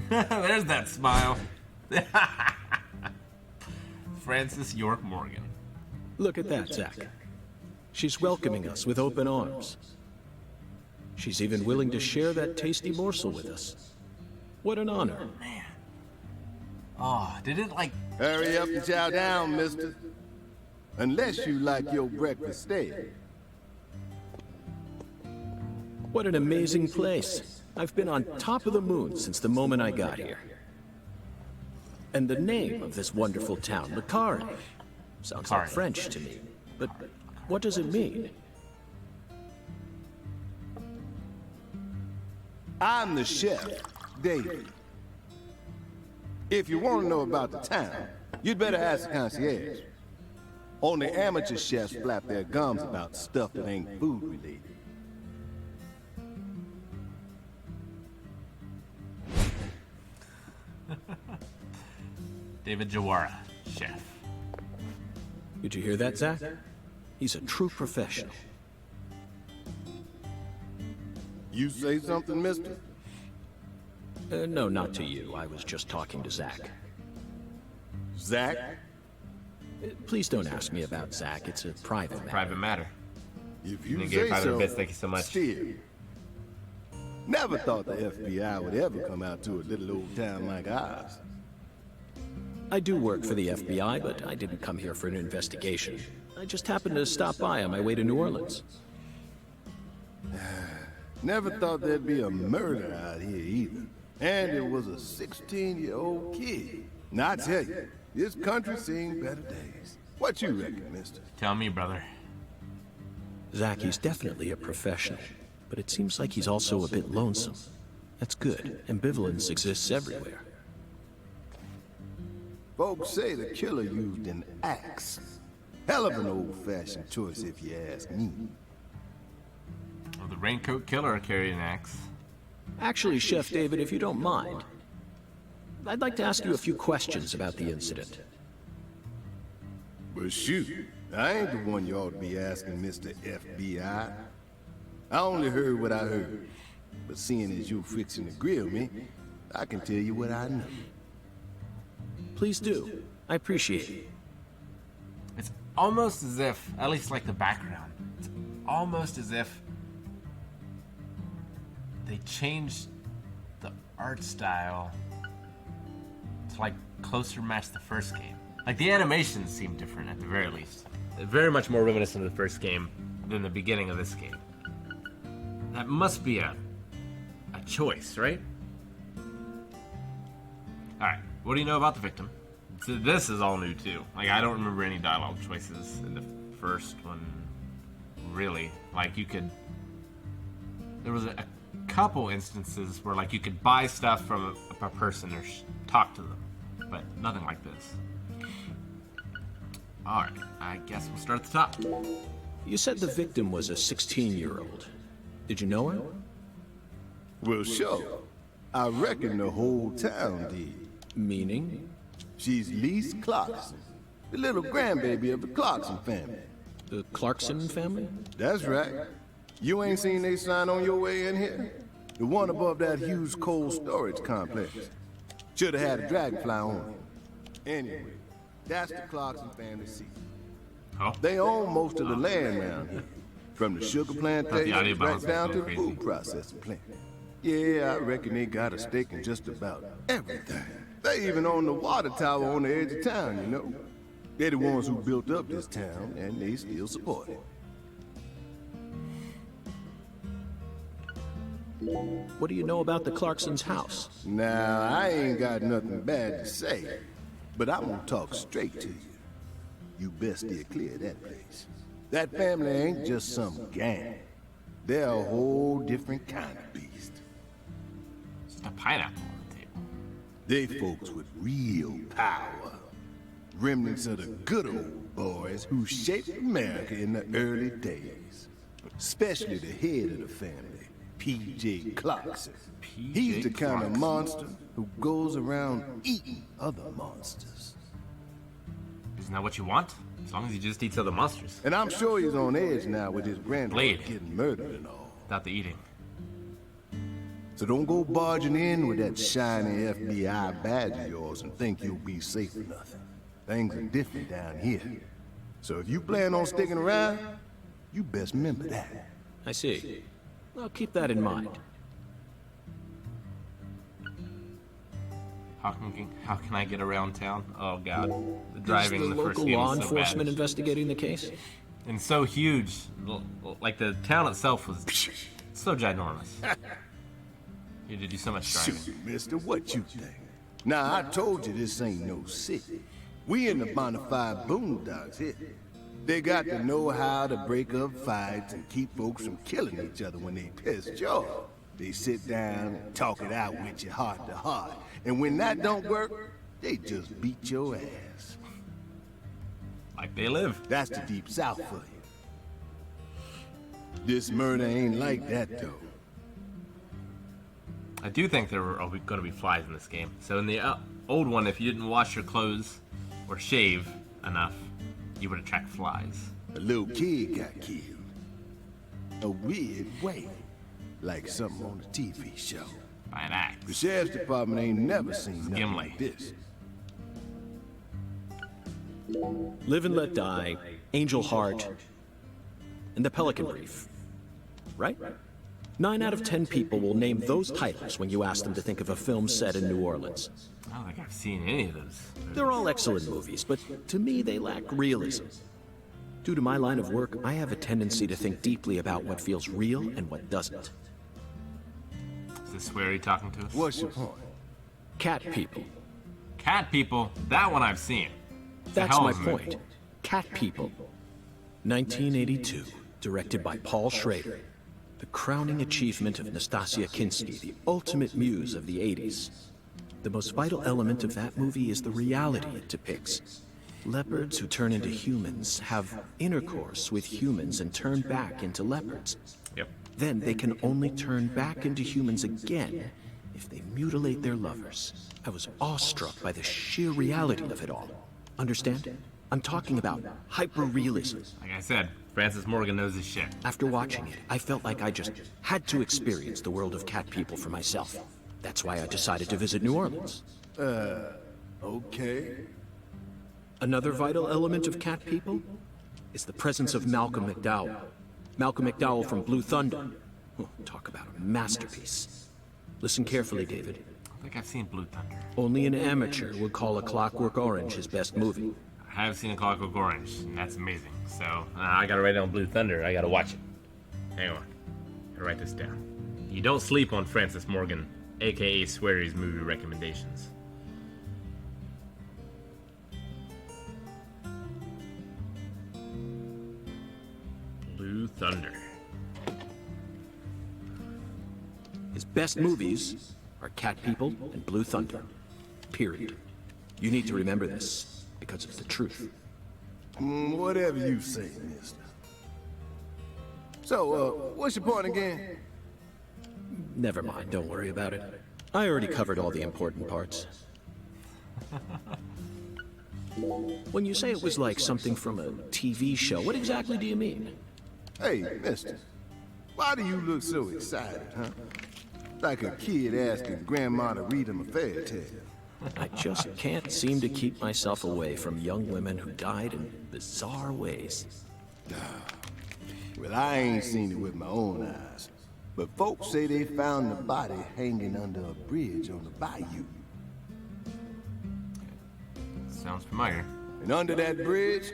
[SPEAKER 1] There's that smile. Francis York Morgan.
[SPEAKER 4] Look at that, Zack. She's welcoming us with open arms. She's even willing to share that tasty morsel with us. What an honor.
[SPEAKER 1] Man. Oh, did it like...
[SPEAKER 5] Hurry up and chow down, mister. Unless you like your breakfast stale.
[SPEAKER 4] What an amazing place. I've been on top of the moon since the moment I got here. And the name of this wonderful town, Le Carre, sounds like French to me. But what does it mean?
[SPEAKER 5] I'm the chef, David. If you want to know about the town, you'd better ask the concierge. Only amateur chefs flap their gums about stuff that ain't food related.
[SPEAKER 1] David Jawara, chef.
[SPEAKER 4] Did you hear that, Zack? He's a true professional.
[SPEAKER 5] You say something, mister?
[SPEAKER 4] No, not to you. I was just talking to Zack.
[SPEAKER 5] Zack?
[SPEAKER 4] Please don't ask me about Zack. It's a private matter.
[SPEAKER 1] Private matter.
[SPEAKER 5] If you
[SPEAKER 1] And give
[SPEAKER 5] say
[SPEAKER 1] private
[SPEAKER 5] so,
[SPEAKER 1] bits, thank you so much.
[SPEAKER 5] Still. Never thought the FBI would ever come out to a little old town like ours.
[SPEAKER 4] I do work for the FBI, but I didn't come here for an investigation. I just happened to stop by on my way to New Orleans.
[SPEAKER 5] Never thought there'd be a murder out here either. And it was a 16-year-old kid. Now I tell you, this country's seen better days. What you reckon, mister?
[SPEAKER 1] Tell me, brother.
[SPEAKER 4] Zack, he's definitely a professional, but it seems like he's also a bit lonesome. That's good. Ambivalence exists everywhere.
[SPEAKER 5] Folks say the killer used an axe. Hell of an old-fashioned choice if you ask me.
[SPEAKER 1] Well, the raincoat killer carried an axe.
[SPEAKER 4] Actually, Chef David, if you don't mind, I'd like to ask you a few questions about the incident.
[SPEAKER 5] But shoot, I ain't the one you ought to be asking, Mr. FBI. I only heard what I heard. But seeing as you fixing to grill me, I can tell you what I know.
[SPEAKER 4] Please do. I appreciate it.
[SPEAKER 1] It's almost as if, at least like the background, it's almost as if they changed the art style to like closer match the first game. Like the animations seem different at the very least. They're very much more reminiscent of the first game than the beginning of this game. That must be a choice, right? Alright, what do you know about the victim? So this is all new too. Like I don't remember any dialogue choices in the first one, really. Like you could, there was a couple instances where like you could buy stuff from a person or talk to them, but nothing like this. Alright, I guess we'll start at the top.
[SPEAKER 4] You said the victim was a 16-year-old. Did you know her?
[SPEAKER 5] Well, sure. I reckon the whole town did.
[SPEAKER 4] Meaning?
[SPEAKER 5] She's Lise Clarkson, the little grandbaby of the Clarkson family.
[SPEAKER 4] The Clarkson family?
[SPEAKER 5] That's right. You ain't seen they sign on your way in here? The one above that huge cold storage complex. Should have had a dragonfly on it. Anyway, that's the Clarkson family seat.
[SPEAKER 1] Oh.
[SPEAKER 5] They own most of the land around here, from the sugar plantation right down to the
[SPEAKER 1] crazy.
[SPEAKER 5] food processing plant. Yeah, I reckon they got a stake in just about everything. They even own the water tower on the edge of town, you know. They're the ones who built up this town, and they still support it.
[SPEAKER 4] What do you know about the Clarkson's house?
[SPEAKER 5] Now, I ain't got nothing bad to say, but I'm gonna talk straight to you. You best steer clear of that place. That family ain't just some gang. They're a whole different kind of beast.
[SPEAKER 1] Just a pineapple on the table.
[SPEAKER 5] They folks with real power. Remnants of the good old boys who shaped America in the early days. Especially the head of the family, P.J. Clarkson. He's the kind of monster who goes around eating other monsters.
[SPEAKER 1] Isn't that what you want? As long as he just eats other monsters.
[SPEAKER 5] And I'm sure he's on edge now with his granddaughter
[SPEAKER 1] Blade.
[SPEAKER 5] getting murdered and all.
[SPEAKER 1] Without the eating.
[SPEAKER 5] So don't go barging in with that shiny FBI badge of yours and think you'll be safe or nothing. Things are different down here. So if you plan on sticking around, you best remember that.
[SPEAKER 4] I see. I'll keep that in mind.
[SPEAKER 1] How can I get around town? Oh god, the driving
[SPEAKER 4] Is
[SPEAKER 1] in
[SPEAKER 4] the
[SPEAKER 1] the first
[SPEAKER 4] local
[SPEAKER 1] game
[SPEAKER 4] law
[SPEAKER 1] was so
[SPEAKER 4] enforcement
[SPEAKER 1] bad.
[SPEAKER 4] investigating the case?
[SPEAKER 1] And so huge, like the town itself was so ginormous. You had to do so much driving.
[SPEAKER 5] Shoot, mister, what you think? Now, I told you this ain't no city. We in the bonafide boondocks here. They got to know how to break up fights and keep folks from killing each other when they pissed you off. They sit down and talk it out with you heart to heart. And when that don't work, they just beat your ass.
[SPEAKER 1] Like they live.
[SPEAKER 5] That's the deep south for you. This murder ain't like that, though.
[SPEAKER 1] I do think there were going to be flies in this game. So in the old one, if you didn't wash your clothes or shave enough, you would attract flies.
[SPEAKER 5] A little kid got killed. A weird way. Like something on a TV show.
[SPEAKER 1] By an axe.
[SPEAKER 5] The sheriff's department ain't never seen nothing
[SPEAKER 1] Gimli.
[SPEAKER 5] like this.
[SPEAKER 4] Live and Let Die, Angel Heart, and The Pelican Brief. Right? 9 out of 10 people will name those titles when you ask them to think of a film set in New Orleans.
[SPEAKER 1] I don't think I've seen any of those.
[SPEAKER 4] They're all excellent movies, but to me they lack realism. Due to my line of work, I have a tendency to think deeply about what feels real and what doesn't.
[SPEAKER 1] Is this Sweary talking to us?
[SPEAKER 5] What's your point?
[SPEAKER 4] Cat People.
[SPEAKER 1] Cat People, that one I've seen. It's a
[SPEAKER 4] That's
[SPEAKER 1] hell
[SPEAKER 4] my
[SPEAKER 1] of a movie.
[SPEAKER 4] point. Cat People. 1982, directed by Paul Schrader. The crowning achievement of Nastasia Kinski, the ultimate muse of the 80s. The most vital element of that movie is the reality it depicts. Leopards who turn into humans have intercourse with humans and turn back into leopards.
[SPEAKER 1] Yep.
[SPEAKER 4] Then they can only turn back into humans again if they mutilate their lovers. I was awestruck by the sheer reality of it all. Understand? I'm talking about hyper-realism.
[SPEAKER 1] Like I said, Francis Morgan knows his shit.
[SPEAKER 4] After watching it, I felt like I just had to experience the world of Cat People for myself.
[SPEAKER 6] That's why I decided to visit New Orleans.
[SPEAKER 5] Okay.
[SPEAKER 6] Another vital element of Cat People is the presence of Malcolm McDowell. Malcolm McDowell from Blue Thunder. Oh, talk about a masterpiece. Listen carefully, David.
[SPEAKER 1] I think I've seen Blue Thunder.
[SPEAKER 6] Only an amateur would call A Clockwork Orange his best movie.
[SPEAKER 1] I have seen A Clockwork Orange, and that's amazing. So, I gotta write down Blue Thunder. I gotta watch it. Hang on. Gotta write this down. You don't sleep on Francis Morgan, aka Sweary's movie recommendations. Blue Thunder.
[SPEAKER 6] His best movies are Cat People and Blue Thunder. Period. You need to remember this, because it's the truth.
[SPEAKER 5] Whatever you say, mister. So, what's your point again?
[SPEAKER 6] Never mind, don't worry about it. I already covered all the important parts. When you say it was like something from a TV show, what exactly do you mean?
[SPEAKER 5] Hey, mister. Why do you look so excited, huh? Like a kid asking grandma to read him a fairy tale.
[SPEAKER 6] I just can't seem to keep myself away from young women who died in bizarre ways.
[SPEAKER 5] Well, I ain't seen it with my own eyes. But folks say they found the body hanging under a bridge on the bayou.
[SPEAKER 1] Sounds familiar.
[SPEAKER 5] And under that bridge,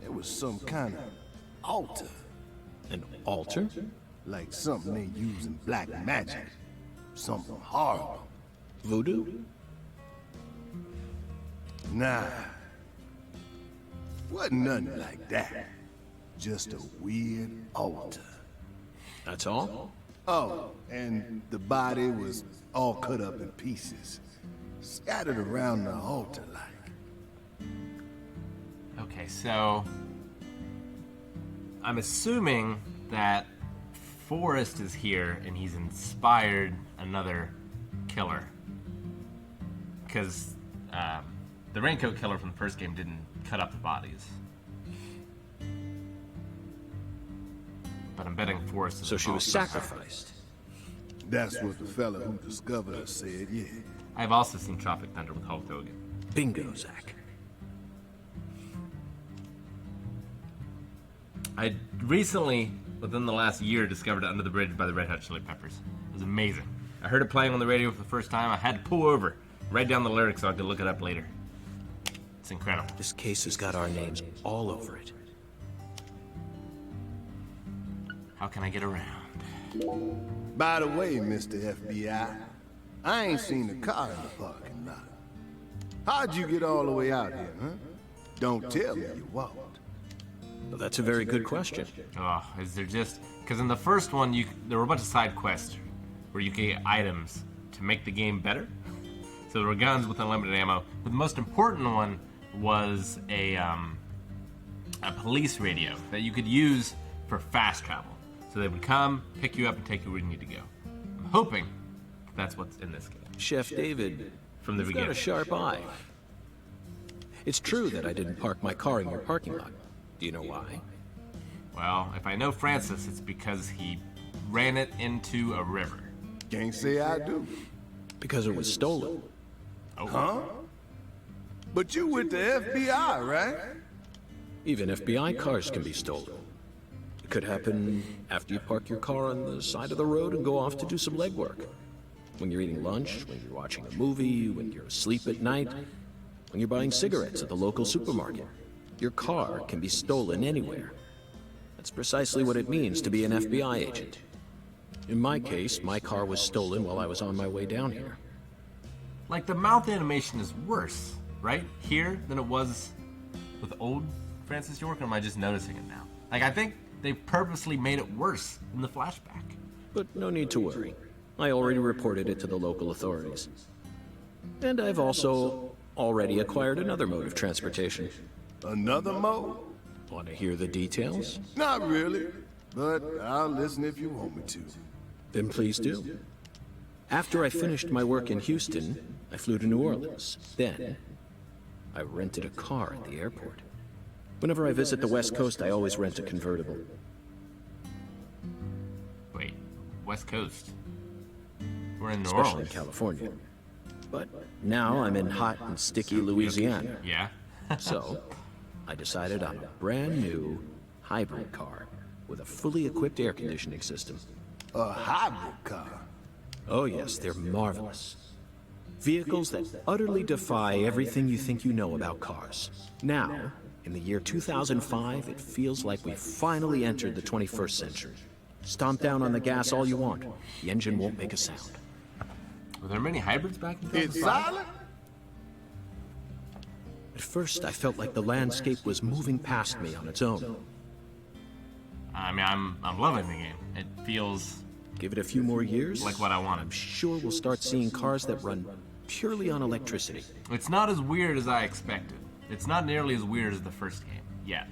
[SPEAKER 5] there was some kind of altar.
[SPEAKER 6] An altar?
[SPEAKER 5] Like something they use in black magic. Something horrible.
[SPEAKER 6] Voodoo?
[SPEAKER 5] Nah. Wasn't nothing like that. Just a weird altar.
[SPEAKER 6] That's all?
[SPEAKER 5] Oh, and the body was all cut up in pieces. Scattered around the altar like.
[SPEAKER 1] Okay, so I'm assuming that Forrest is here and he's inspired another killer. Because the Raincoat Killer from the first game didn't cut up the bodies. But I'm betting Forrest is
[SPEAKER 6] So she was
[SPEAKER 1] involved.
[SPEAKER 6] sacrificed.
[SPEAKER 5] That's what the fella who discovered her said, yeah.
[SPEAKER 1] I've also seen Tropic Thunder with Hulk Hogan.
[SPEAKER 6] Bingo, Zack.
[SPEAKER 1] I recently, within the last year, discovered Under the Bridge by the Red Hot Chili Peppers. It was amazing. I heard it playing on the radio for the first time. I had to pull over, write down the lyrics so I could look it up later. It's incredible.
[SPEAKER 6] This case has got our names all over it.
[SPEAKER 1] How can I get around?
[SPEAKER 5] By the way, Mr. FBI, I ain't seen the car in the parking lot. How'd you get all the way out here, huh? Don't tell me you walked.
[SPEAKER 6] Well, that's a very good question.
[SPEAKER 1] Oh, is there just... Because in the first one, there were a bunch of side quests where you could get items to make the game better. So there were guns with unlimited ammo. But the most important one was a police radio that you could use for fast travel. So they would come, pick you up, and take you where you need to go. I'm hoping that's what's in this game.
[SPEAKER 6] Chef David,
[SPEAKER 1] From the
[SPEAKER 6] you've
[SPEAKER 1] beginning.
[SPEAKER 6] got a sharp eye. It's true that I didn't park my car in your parking lot. Do you know why?
[SPEAKER 1] Well, if I know Francis, it's because he ran it into a river.
[SPEAKER 5] Can't say I do.
[SPEAKER 6] Because it was stolen.
[SPEAKER 1] Oh.
[SPEAKER 5] Huh? But you with the FBI, right?
[SPEAKER 6] Even FBI cars can be stolen. It could happen after you park your car on the side of the road and go off to do some legwork. When you're eating lunch, when you're watching a movie, when you're asleep at night, when you're buying cigarettes at the local supermarket. Your car can be stolen anywhere. That's precisely what it means to be an FBI agent. In my case, my car was stolen while I was on my way down here.
[SPEAKER 1] Like, the mouth animation is worse, right? Here than it was with old Francis York, or am I just noticing it now? Like, I think they purposely made it worse in the flashback.
[SPEAKER 6] But no need to worry. I already reported it to the local authorities. And I've also already acquired another mode of transportation.
[SPEAKER 5] Another mode?
[SPEAKER 6] Want to hear the details?
[SPEAKER 5] Not really, but I'll listen if you want me to.
[SPEAKER 6] Then please do. After I finished my work in Houston, I flew to New Orleans. Then, I rented a car at the airport. Whenever I visit the West Coast, I always rent a convertible.
[SPEAKER 1] Wait, West Coast? We're in New
[SPEAKER 6] especially in
[SPEAKER 1] Orleans.
[SPEAKER 6] California. But now I'm in hot and sticky Louisiana.
[SPEAKER 1] Yeah.
[SPEAKER 6] So, I decided on a brand new hybrid car with a fully equipped air conditioning system.
[SPEAKER 5] A hybrid car.
[SPEAKER 6] Oh yes, they're marvelous. Vehicles that utterly defy everything you think you know about cars. Now, in the year 2005, it feels like we've finally entered the 21st century. Stomp down on the gas all you want. The engine won't make a sound.
[SPEAKER 1] Were there many hybrids back in
[SPEAKER 5] It's
[SPEAKER 1] 2005?
[SPEAKER 5] silent?
[SPEAKER 6] At first, I felt like the landscape was moving past me on its own.
[SPEAKER 1] I mean, I'm loving the game. It feels
[SPEAKER 6] Give it a few more years,
[SPEAKER 1] like what I
[SPEAKER 6] I'm
[SPEAKER 1] wanted.
[SPEAKER 6] sure we'll start seeing cars that run purely on electricity.
[SPEAKER 1] It's not as weird as I expected. It's not nearly as weird as the first game. Yet.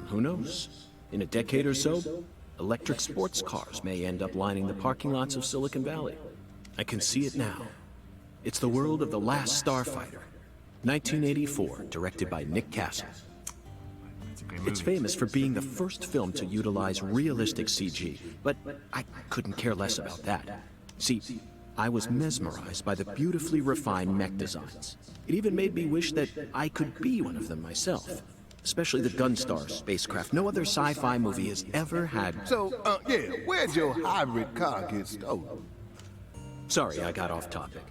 [SPEAKER 6] Who knows? In a decade or so, electric sports cars may end up lining the parking lots of Silicon Valley. I can see it now. It's the world of The Last Starfighter, 1984, directed by Nick Castle.
[SPEAKER 1] It's a great movie.
[SPEAKER 6] It's famous for being the first film to utilize realistic CG, but I couldn't care less about that. See, I was mesmerized by the beautifully refined mech designs. It even made me wish that I could be one of them myself. Especially the Gunstar spacecraft. No other sci-fi movie has ever had...
[SPEAKER 5] So, yeah, where'd your hybrid car get stolen?
[SPEAKER 6] Sorry, I got off topic.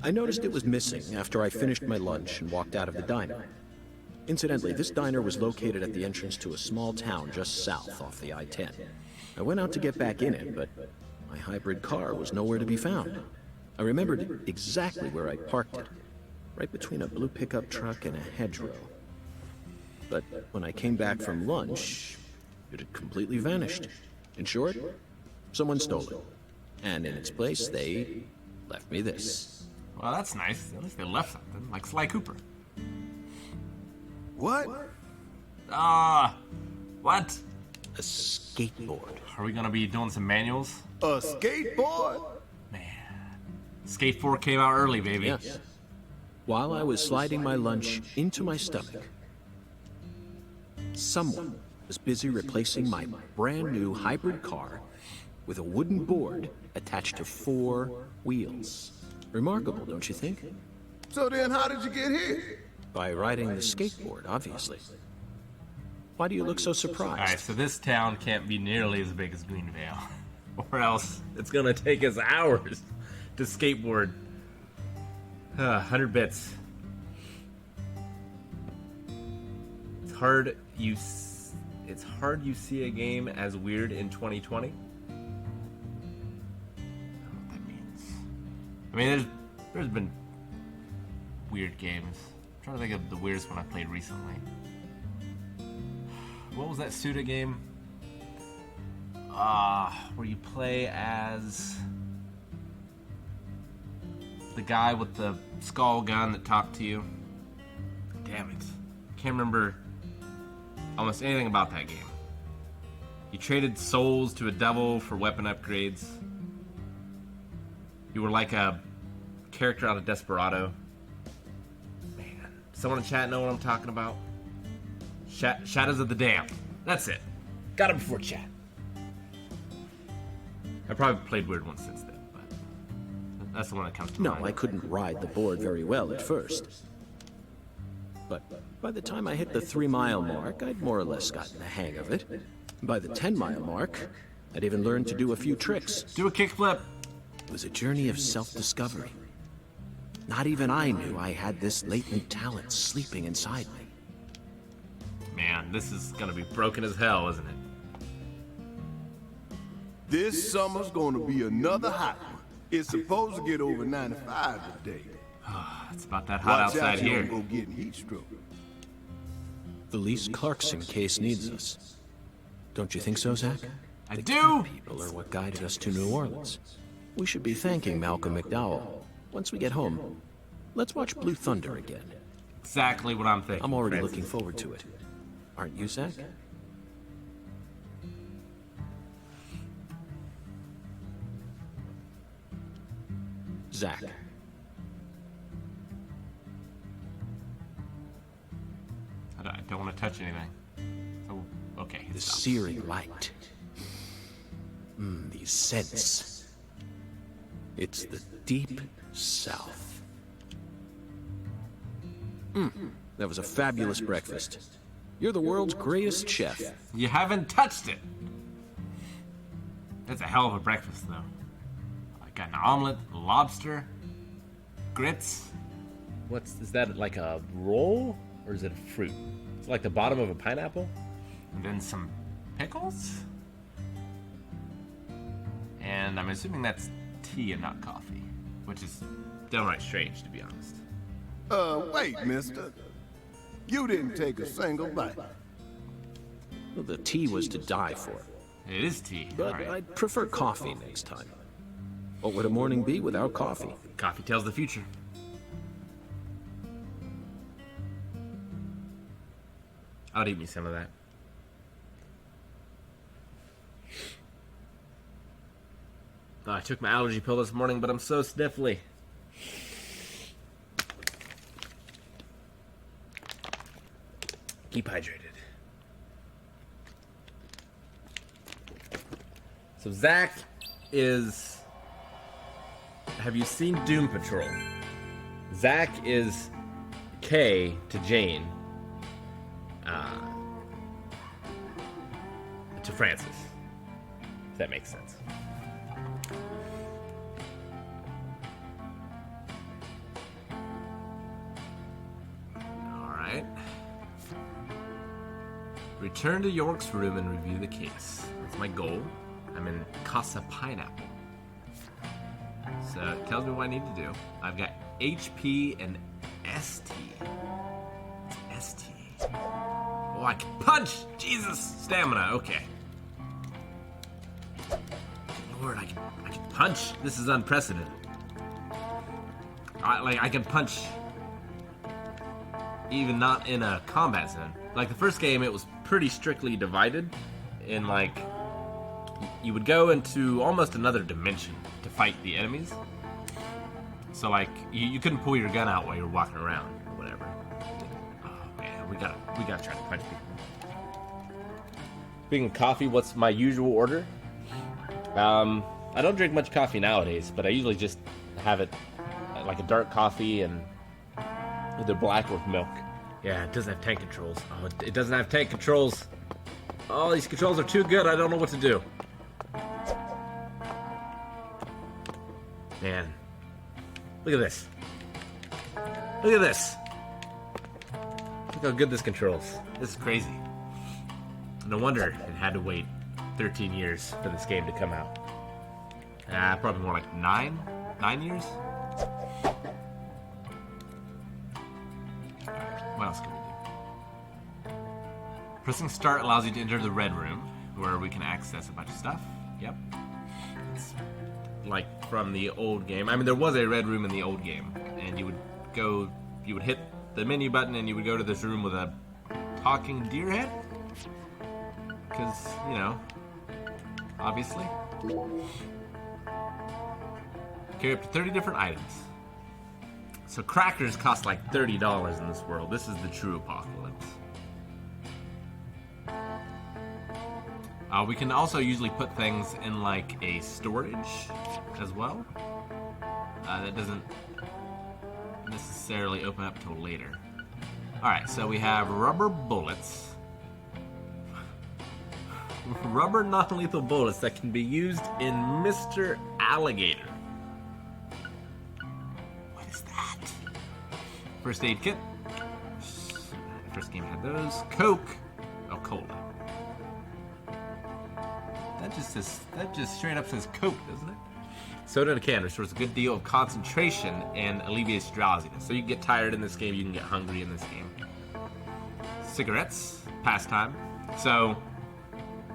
[SPEAKER 6] I noticed it was missing after I finished my lunch and walked out of the diner. Incidentally, this diner was located at the entrance to a small town just south off the I-10. I went out to get back in it, but my hybrid car was nowhere to be found. I remembered exactly where I parked it, right between a blue pickup truck and a hedgerow. But when I came back from lunch, it had completely vanished. In short, someone stole it. And in its place, they left me this.
[SPEAKER 1] Well, that's nice. At least they left something, like Sly Cooper.
[SPEAKER 5] What?
[SPEAKER 1] What?
[SPEAKER 6] A skateboard.
[SPEAKER 1] Are we gonna be doing some manuals?
[SPEAKER 5] A skateboard?
[SPEAKER 1] Skate 4 came out early, baby.
[SPEAKER 6] Yes. While I was sliding my lunch into my stomach, someone was busy replacing my brand new hybrid car with a wooden board attached to 4 wheels. Remarkable, don't you think?
[SPEAKER 5] So then how did you get here?
[SPEAKER 6] By riding the skateboard, obviously. Why do you look so surprised?
[SPEAKER 1] Alright, so this town can't be nearly as big as Greenvale. Or else it's gonna take us hours to skateboard. 100 bits. It's hard you see a game as weird in 2020. I don't know what that means. I mean, there's been weird games. I'm trying to think of the weirdest one I played recently. What was that Suda game? Where you play as the guy with the skull gun that talked to you. Damn it. Can't remember almost anything about that game. You traded souls to a devil for weapon upgrades. You were like a character out of Desperado. Man, someone in chat know what I'm talking about? Shadows of the Damned. That's it. Got it before chat. I probably played weird ones since then, but that's the one that comes to
[SPEAKER 6] No,
[SPEAKER 1] mind.
[SPEAKER 6] I couldn't ride the board very well at first. But by the time I hit the 3-mile mark, I'd more or less gotten the hang of it. By the 10-mile mark, I'd even learned to do a few tricks.
[SPEAKER 1] Do a kickflip.
[SPEAKER 6] It was a journey of self-discovery. Not even I knew I had this latent talent sleeping inside me.
[SPEAKER 1] Man, this is gonna be broken as hell, isn't it?
[SPEAKER 5] This summer's gonna be another hot one. It's supposed to get over 95 today.
[SPEAKER 1] It's about that hot
[SPEAKER 5] Watch
[SPEAKER 1] outside
[SPEAKER 5] out you
[SPEAKER 1] here.
[SPEAKER 5] don't go getting heat stroke.
[SPEAKER 6] The Lise Clarkson case needs us. Don't you think so, Zack?
[SPEAKER 1] I
[SPEAKER 6] The
[SPEAKER 1] do!
[SPEAKER 6] people are what guided us to New Orleans. We should be thanking Malcolm McDowell. Once we get home, let's watch Blue Thunder again.
[SPEAKER 1] Exactly what I'm thinking.
[SPEAKER 6] I'm already
[SPEAKER 1] Francis.
[SPEAKER 6] looking forward to it. Aren't you, Zack? Zack.
[SPEAKER 1] I don't want to touch anything. So, okay.
[SPEAKER 6] The
[SPEAKER 1] stop.
[SPEAKER 6] searing light. These scents. It's the deep south. That was a fabulous breakfast. You're the world's greatest chef.
[SPEAKER 1] You haven't touched it. That's a hell of a breakfast, though. I got an omelet, lobster, grits. Is that like a roll or is it a fruit? It's like the bottom of a pineapple, and then some pickles. And I'm assuming that's tea and not coffee, which is downright strange, to be honest.
[SPEAKER 5] Wait, mister. You didn't take a single bite.
[SPEAKER 6] Well, the tea was to die for.
[SPEAKER 1] It is tea.
[SPEAKER 6] But
[SPEAKER 1] All right.
[SPEAKER 6] I'd prefer coffee next time. What would a morning be without coffee?
[SPEAKER 1] Coffee tells the future. I'll eat me some of that. Oh, I took my allergy pill this morning, but I'm so sniffly. Keep hydrated. So Zack is... Have you seen Doom Patrol? Zack is Kay to Jane. To Francis. If that makes sense. Alright. Return to York's room and review the case. That's my goal. I'm in Casa Pineapple. So it tells me what I need to do. I've got HP and ST. It's ST. Oh, I can punch! Jesus! Stamina, okay. Lord, I can punch. This is unprecedented. I can punch even not in a combat zone. Like the first game, it was pretty strictly divided in like you would go into almost another dimension to fight the enemies. So like you couldn't pull your gun out while you were walking around or whatever. Oh man, we gotta try to punch people. Speaking of coffee, what's my usual order? I don't drink much coffee nowadays, but I usually just have it like a dark coffee and either black or milk. Yeah, it doesn't have tank controls. Oh, it doesn't have tank controls. Oh, these controls are too good. I don't know what to do. Man, look at this. Look at this. Look how good this controls. This is crazy. No wonder it had to wait 13 years for this game to come out. Probably more like 9 years? What else can we do? Pressing start allows you to enter the red room, where we can access a bunch of stuff. Yep. It's like from the old game. I mean, there was a red room in the old game, and you would hit the menu button and you would go to this room with a talking deer head. Because, you know, obviously. Carry up to 30 different items. So crackers cost like $30 in this world. This is the true apocalypse. We can also usually put things in like a storage as well. That doesn't necessarily open up till later. Alright, so we have rubber bullets. Rubber non-lethal bullets that can be used in Mr. Alligator. What is that? First aid kit. First game had those. Coke. Oh, cola. That just straight up says Coke, doesn't it? Soda in a can restores a good deal of concentration and alleviates drowsiness. So you can get tired in this game, you can get hungry in this game. Cigarettes. Pastime. So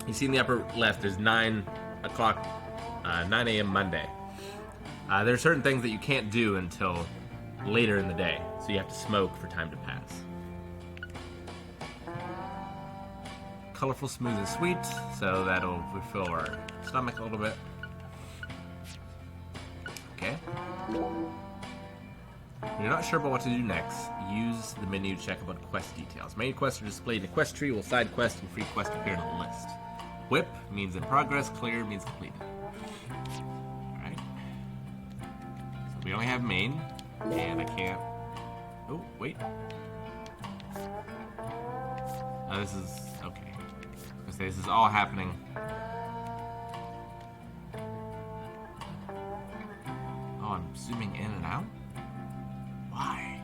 [SPEAKER 1] you see in the upper left, there's 9 o'clock, 9 a.m. Monday. There are certain things that you can't do until later in the day, so you have to smoke for time to pass. Colorful, smooth, and sweet, so that'll refill our stomach a little bit. Okay. When you're not sure about what to do next, use the menu to check about quest details. Main quests are displayed in a quest tree, while side quests and free quests appear in a list. Whip means in progress, clear means completed. Alright. We only have main, and I can't... Oh, wait. This is... okay. Let's say this is all happening. Oh, I'm zooming in and out? Why?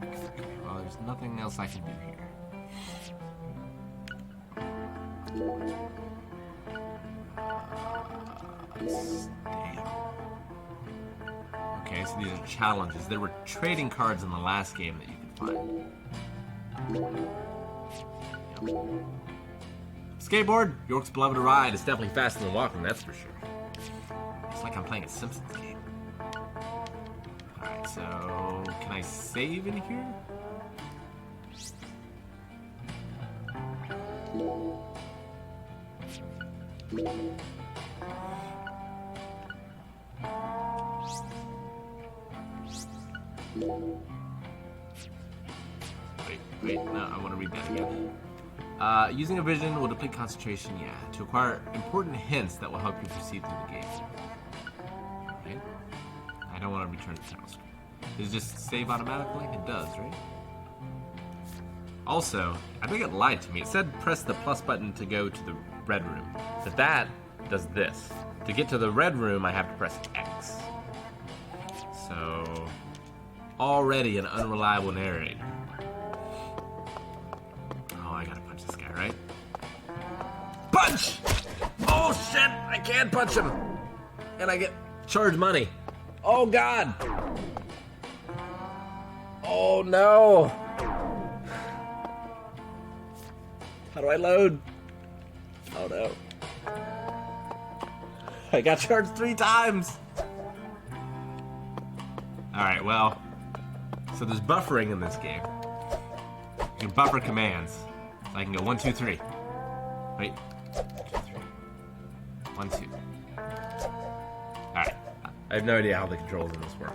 [SPEAKER 1] Okay, well, there's nothing else I can do here. Damn. Okay, so these are challenges. There were trading cards in the last game that you could find. Yep. Skateboard, York's beloved ride is definitely faster than walking, that's for sure. It's like I'm playing a Simpsons game. Alright, so can I save in here? Wait, no, I want to read that again. Using a vision will deplete concentration, yeah, to acquire important hints that will help you proceed through the game. Okay. I don't want to return to the title screen. Does it just save automatically? It does, right? Also, I think it lied to me. It said press the plus button to go to the red room. But that does this. To get to the red room, I have to press X. So, already an unreliable narrator. Oh, I gotta punch this guy, right? Punch! Oh shit! I can't punch him! And I get charged money. Oh god! Oh no! How do I load? Oh no. I got charged 3 times! Alright, well, so there's buffering in this game. You can buffer commands. So I can go 1, 2, 3. Wait. 2, 3. 1, 2. Alright. I have no idea how the controls in this work.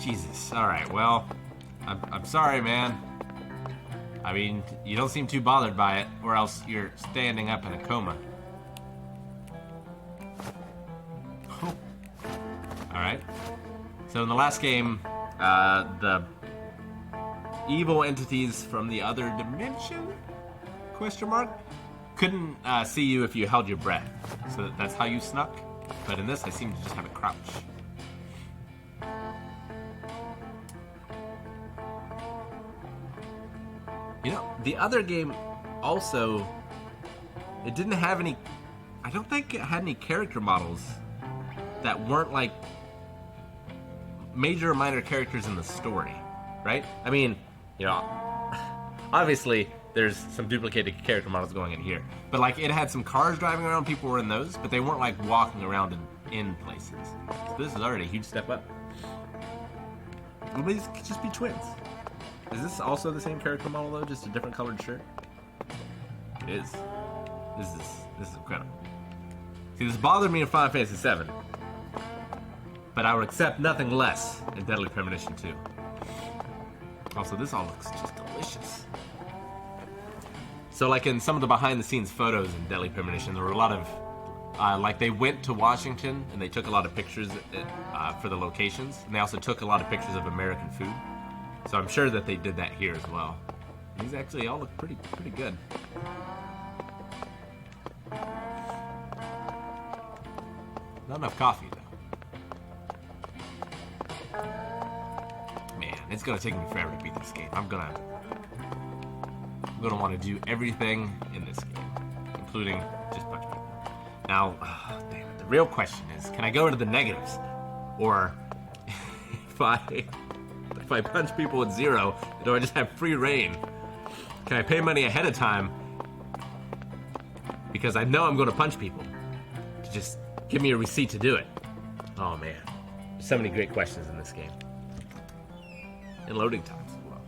[SPEAKER 1] Jesus. Alright, well, I'm sorry, man. I mean, you don't seem too bothered by it, or else you're standing up in a coma. Alright. So in the last game, the evil entities from the other dimension? Question mark? Couldn't see you if you held your breath. So that's how you snuck. But in this, I seem to just have a crouch. You know, the other game also, it didn't have any, I don't think it had any character models that weren't like major or minor characters in the story, right? I mean, you know, obviously there's some duplicated character models going in here, but like it had some cars driving around, people were in those, but they weren't like walking around in places. So this is already a huge step up. These could just be twins. Is this also the same character model though, just a different colored shirt? It is. This is incredible. See, this bothered me in Final Fantasy VII, but I would accept nothing less in Deadly Premonition 2. Also, this all looks just delicious. So, like in some of the behind-the-scenes photos in Deadly Premonition, there were a lot of, like they went to Washington and they took a lot of pictures for the locations, and they also took a lot of pictures of American food. So I'm sure that they did that here as well. These actually all look pretty good. Not enough coffee though. Man, it's gonna take me forever to beat this game. I'm gonna want to do everything in this game, including just punch people. Now, damn it, the real question is, can I go into the negatives, or if I punch people at 0, do I just have free reign? Can I pay money ahead of time because I know I'm going to punch people to just give me a receipt to do it? Oh man, there's so many great questions in this game. And loading times as well.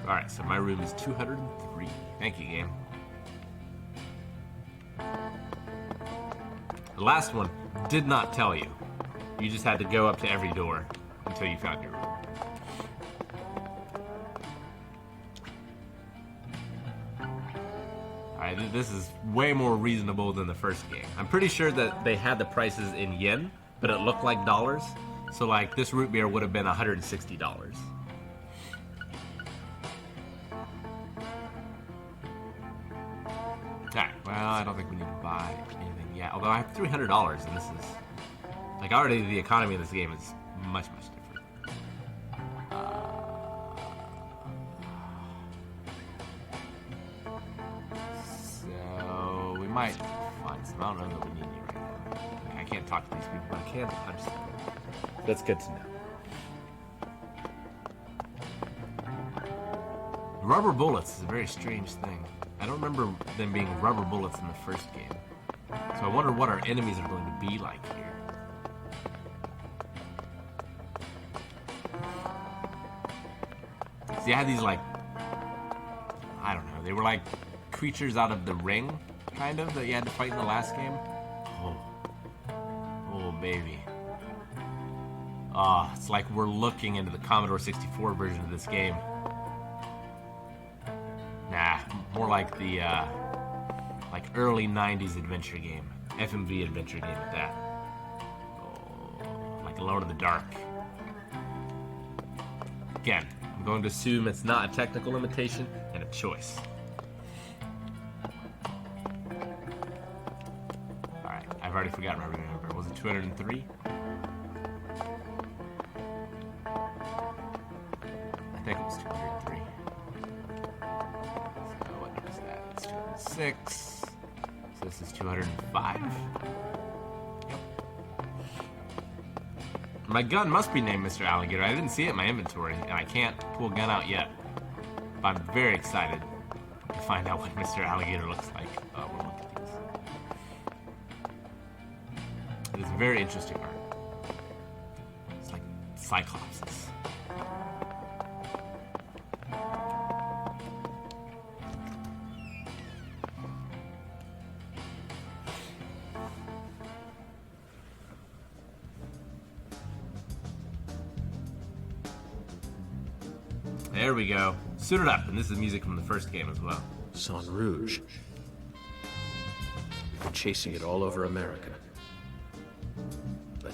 [SPEAKER 1] Alright, so my room is 203. Thank you, game. The last one did not tell you You just had to go up to every door until you found your room. Alright, this is way more reasonable than the first game. I'm pretty sure that they had the prices in yen, but it looked like dollars. So like this root beer would have been $160. Alright, well, I don't think we need to buy anything yet. Although I have $300, and this is... Like, already the economy in this game is much, much different. So, we might find some. I don't know that we need any right now. I can't talk to these people, but I can understand. That's good to know. Rubber bullets is a very strange thing. I don't remember them being rubber bullets in the first game. So I wonder what our enemies are going to be like here. See, I had these like, I don't know, they were like creatures out of The Ring, kind of, that you had to fight in the last game. Oh baby. It's like we're looking into the Commodore 64 version of this game. Nah, more like the, like early 90s adventure game. FMV adventure game at that. Oh, like Alone in the Dark. Again, I'm going to assume it's not a technical limitation and a choice. Alright, I've already forgotten my number. Was it 203? I think it was 203. So what number is that? It's 206. So this is 205. Yep. My gun must be named Mr. Alligator. I didn't see it in my inventory, and I can't pull a gun out yet. But I'm very excited to find out what Mr. Alligator looks like. We'll look at these. It is very interesting art. It's like Cyclopses. There we go. Suit it up, and this is music from the first game as well.
[SPEAKER 6] Sang Rouge. We've been chasing it all over America. But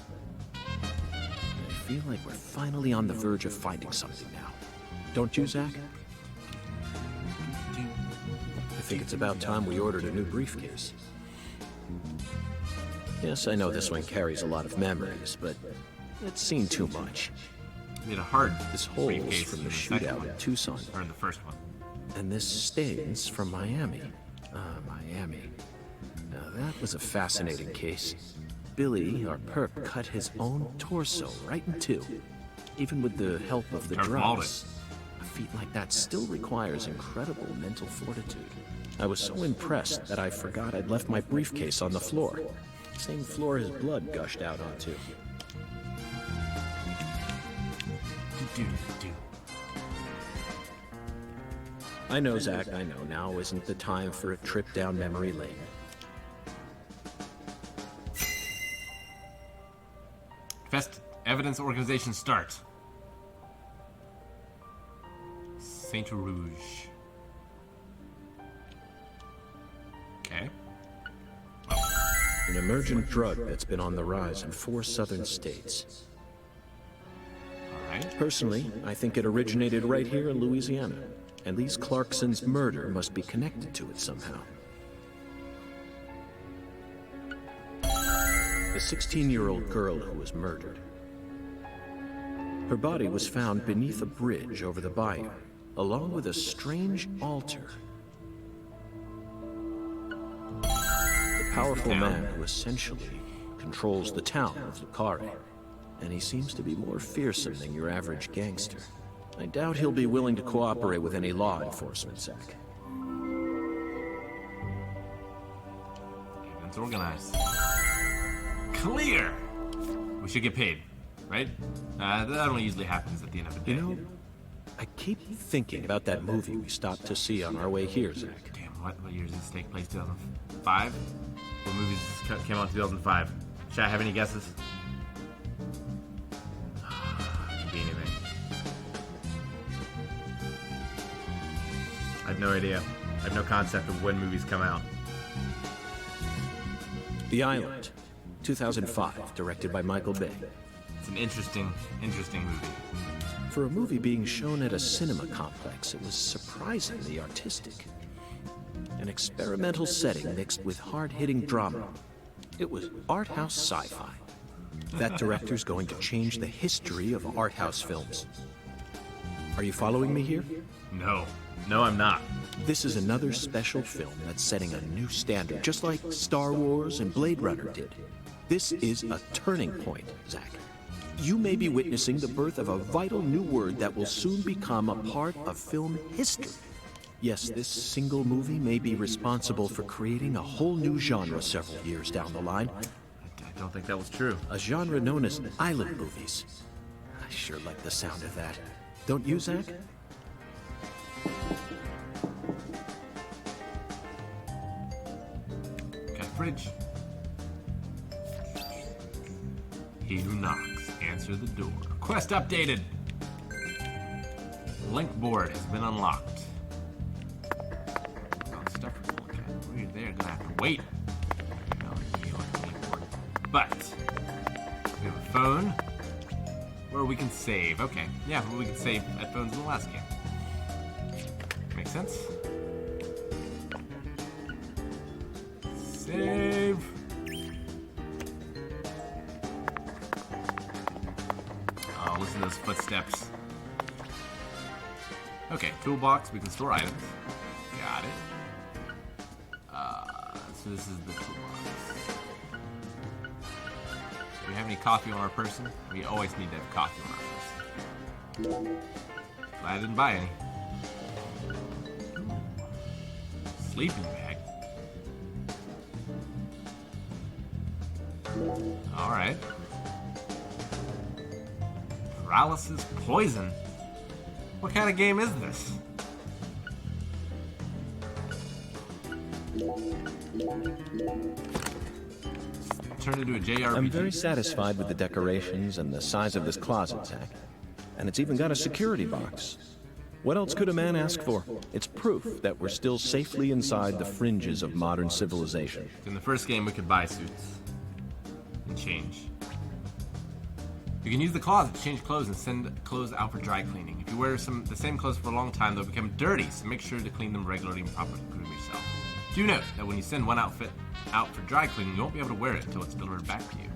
[SPEAKER 6] I feel like we're finally on the verge of finding something now. Don't you, Zack? I think it's about time we ordered a new briefcase. Yes, I know this one carries a lot of memories, but it's seen too much.
[SPEAKER 1] We had a hard
[SPEAKER 6] This hole's
[SPEAKER 1] briefcase
[SPEAKER 6] from
[SPEAKER 1] in
[SPEAKER 6] the
[SPEAKER 1] second
[SPEAKER 6] shootout
[SPEAKER 1] one,
[SPEAKER 6] in Tucson.
[SPEAKER 1] or in the first one.
[SPEAKER 6] And this stains from Miami. Miami. Now that was a fascinating case. Billy, our perp, cut his own torso right in two. Even with the help of the drugs. A feat like that still requires incredible mental fortitude. I was so impressed that I forgot I'd left my briefcase on the floor. Same floor his blood gushed out onto. I know, Zack, I know. Now isn't the time for a trip down memory lane.
[SPEAKER 1] Best evidence organization start. Saint Rouge. Okay.
[SPEAKER 6] An emergent drug that's been on the rise in 4 southern states.
[SPEAKER 1] Alright.
[SPEAKER 6] Personally, I think it originated right here in Louisiana. And Lise Clarkson's murder must be connected to it somehow. The 16-year-old girl who was murdered. Her body was found beneath a bridge over the bayou, along with a strange altar. The powerful man who essentially controls the town of Lucare, and he seems to be more fearsome than your average gangster. I doubt he'll be willing to cooperate with any law enforcement, Zack.
[SPEAKER 1] It's organized. Clear! We should get paid, right? That only usually happens at the end of the day.
[SPEAKER 6] You know, I keep thinking about that movie we stopped to see on our way here, Zack.
[SPEAKER 1] Damn, what year does this take place? 2005? What movies came out in 2005? Should I have any guesses? no idea. I have no concept of when movies come out.
[SPEAKER 6] The Island, 2005, directed by Michael Bay.
[SPEAKER 1] It's an interesting movie.
[SPEAKER 6] For a movie being shown at a cinema complex, it was surprisingly artistic. An experimental setting mixed with hard-hitting drama. It was art house sci-fi. That director's going to change the history of art house films. Are you following me here?
[SPEAKER 1] No. No, I'm not.
[SPEAKER 6] This is another special film that's setting a new standard, just like Star Wars and Blade Runner did. This is a turning point, Zack. You may be witnessing the birth of a vital new word that will soon become a part of film history. Yes, this single movie may be responsible for creating a whole new genre several years down the line.
[SPEAKER 1] I don't think that was true.
[SPEAKER 6] A genre known as island movies. I sure like the sound of that. Don't you, Zack?
[SPEAKER 1] Got a fridge. He who knocks, answer the door. Quest updated. Link board has been unlocked. Oh, stuff we're gonna look at. We're there, gonna have to wait. But we have a phone where we can save. Okay, yeah, well, we can save at phones in the last game. Makes sense. Save. Oh, listen to those footsteps. Okay, toolbox. We can store items. Got it. So this is the toolbox. Do we have any coffee on our person? We always need to have coffee on our person. Glad I didn't buy any. Sleeping bag. Alright. Paralysis poison. What kind of game is this? Turn into a JRPG.
[SPEAKER 6] I'm very satisfied with the decorations and the size of this closet, Zack. And it's even got a security box. What else could a man ask for? It's proof that we're still safely inside the fringes of modern civilization.
[SPEAKER 1] In the first game, we could buy suits and change. You can use the closet to change clothes and send clothes out for dry cleaning. If you wear the same clothes for a long time, they'll become dirty, so make sure to clean them regularly and properly groom yourself. Do note that when you send one outfit out for dry cleaning, you won't be able to wear it until it's delivered back to you.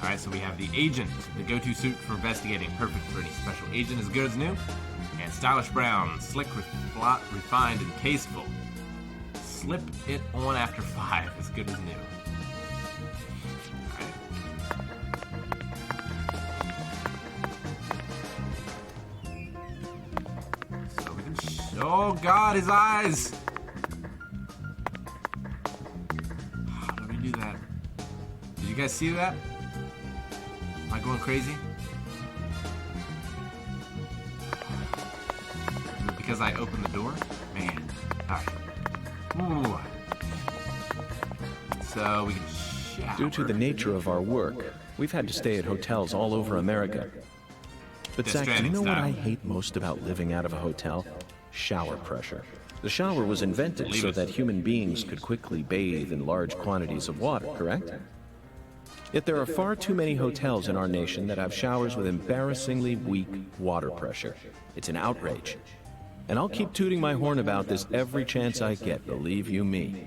[SPEAKER 1] Alright, so we have the Agent, the go-to suit for investigating, perfect for any special agent as good as new. And Stylish Brown, slick, refined, and tasteful. Slip it on after 5, as good as new. Alright. So we can oh God, his eyes! How do we do that? Did you guys see that? Am I going crazy? Is it because I opened the door? Man. Alright. Ooh. So we can shower.
[SPEAKER 6] Due to the nature of our work, we've had to stay at hotels all over America. But
[SPEAKER 1] Death
[SPEAKER 6] Zack, do you
[SPEAKER 1] Stranding
[SPEAKER 6] know what
[SPEAKER 1] style.
[SPEAKER 6] I hate most about living out of a hotel? Shower pressure. The shower was invented so that human beings could quickly bathe in large quantities of water, correct? Yet there are far too many hotels in our nation that have showers with embarrassingly weak water pressure. It's an outrage. And I'll keep tooting my horn about this every chance I get, believe you me.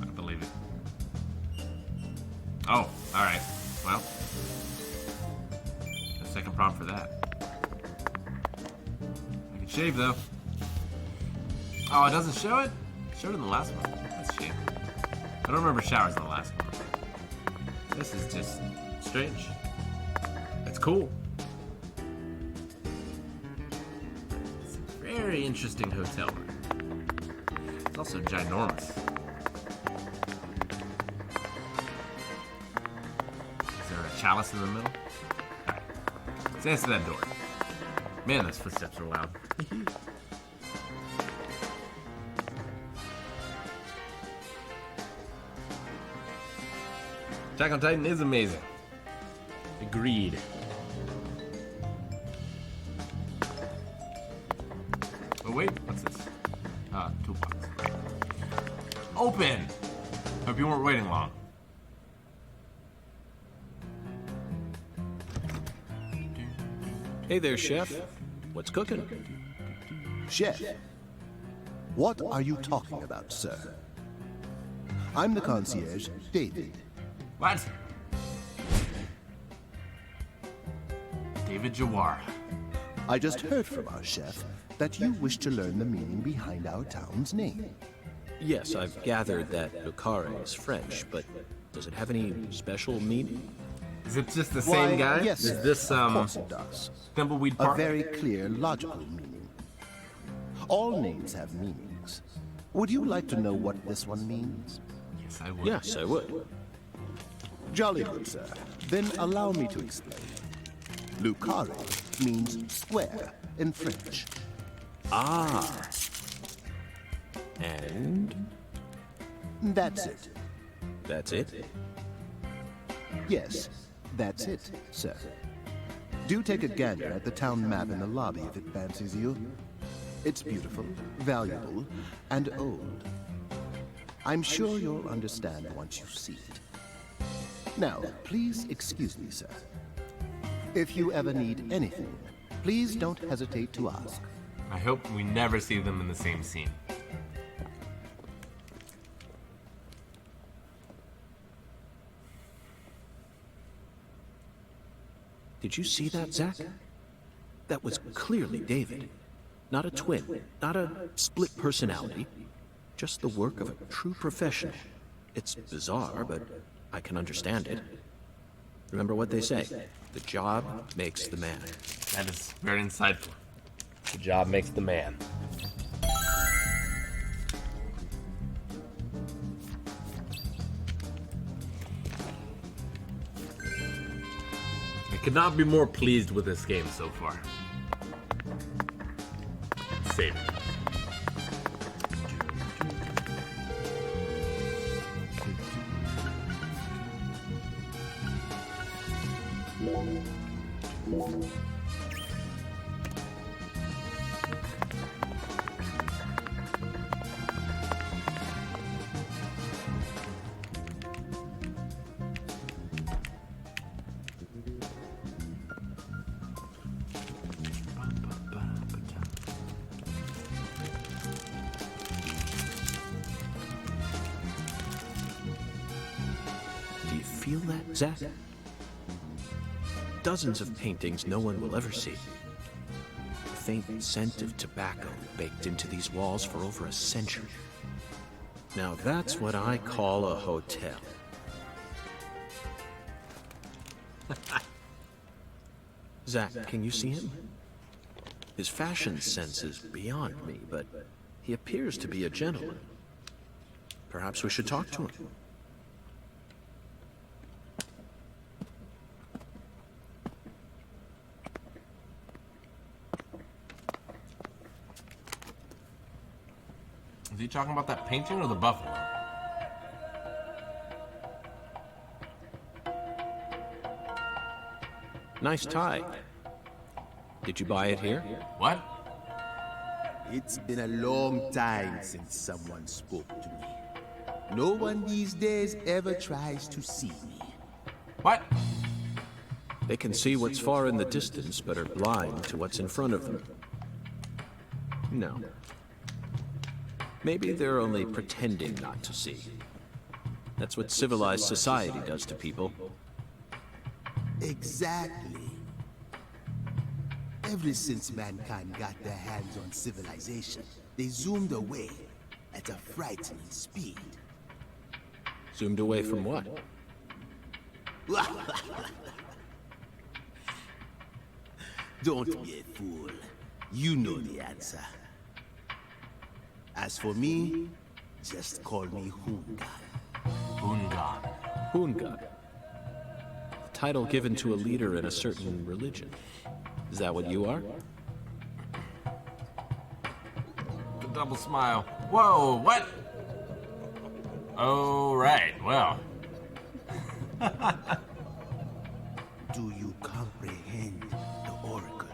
[SPEAKER 1] I believe it. Oh, alright. Well. The second prompt for that. I can shave though. Oh, it doesn't show it? It showed it in the last one. That's a shame. I don't remember showers in the last one. This is just strange. It's cool. It's a very interesting hotel room. It's also ginormous. Is there a chalice in the middle? Alright. Let's answer that door. Man, those footsteps are loud. Attack on Titan is amazing. Agreed. wait, what's this? Toolbox. Open! Hope you weren't waiting long.
[SPEAKER 6] Hey there, Chef. What's cooking?
[SPEAKER 5] Chef, what are you talking about, sir? I'm the concierge, David.
[SPEAKER 1] What? David Jawara.
[SPEAKER 5] I just heard from our chef that you wish to learn the meaning behind our town's name.
[SPEAKER 6] Yes, I've gathered that Lucare is French, but does it have any special meaning?
[SPEAKER 1] Is it just the
[SPEAKER 5] Why,
[SPEAKER 1] same guy?
[SPEAKER 5] yes,
[SPEAKER 1] Is
[SPEAKER 5] sir,
[SPEAKER 1] this,
[SPEAKER 5] of course it does.
[SPEAKER 1] Thimbleweed
[SPEAKER 5] A
[SPEAKER 1] Park?
[SPEAKER 5] very clear, logical meaning. All names have meanings. Would you like to know what this one means?
[SPEAKER 1] Yes, I would.
[SPEAKER 6] Yes, I would.
[SPEAKER 5] Jolly good, sir. Then allow me to explain. Lucare means square in French.
[SPEAKER 6] Ah. And
[SPEAKER 5] That's it.
[SPEAKER 6] that's it?
[SPEAKER 5] Yes, that's it, sir. Do take a gander at the town map in the lobby if it fancies you. It's beautiful, valuable, and old. I'm sure you'll understand once you see it. Now, please excuse me, sir. If you ever need anything, please don't hesitate to ask.
[SPEAKER 1] I hope we never see them in the same scene.
[SPEAKER 6] Did you see that, Zack? That was clearly David. Not a twin, not a split personality. Just the work of a true professional. It's bizarre, but I can understand it. Remember what they say, the job makes the man.
[SPEAKER 1] That is very insightful. The job makes the man. I could not be more pleased with this game so far. Save it.
[SPEAKER 6] Do you feel that, Zack? Dozens of paintings no one will ever see. The faint scent of tobacco baked into these walls for over a century. Now that's what I call a hotel. Zack, can you see him? His fashion sense is beyond me, but he appears to be a gentleman. Perhaps we should talk to him.
[SPEAKER 1] Is he talking about that painting or the buffalo?
[SPEAKER 6] Nice tie. Did you buy it here?
[SPEAKER 1] What?
[SPEAKER 7] It's been a long time since someone spoke to me. No one these days ever tries to see me.
[SPEAKER 1] What?
[SPEAKER 6] They can see what's far in the distance, but are blind to what's in front of them. No. Maybe they're only pretending not to see. That's what civilized society does to people.
[SPEAKER 7] Exactly. Ever since mankind got their hands on civilization, they zoomed away at a frightening speed.
[SPEAKER 6] Zoomed away from what?
[SPEAKER 7] Don't be a fool. You know the answer. As for me, just call me Hungan.
[SPEAKER 1] Bungan.
[SPEAKER 6] Hunga. A title given to a leader in a certain religion. Is that what you are?
[SPEAKER 1] The double smile. Whoa, what? Oh, right, well.
[SPEAKER 7] Do you comprehend the oracle?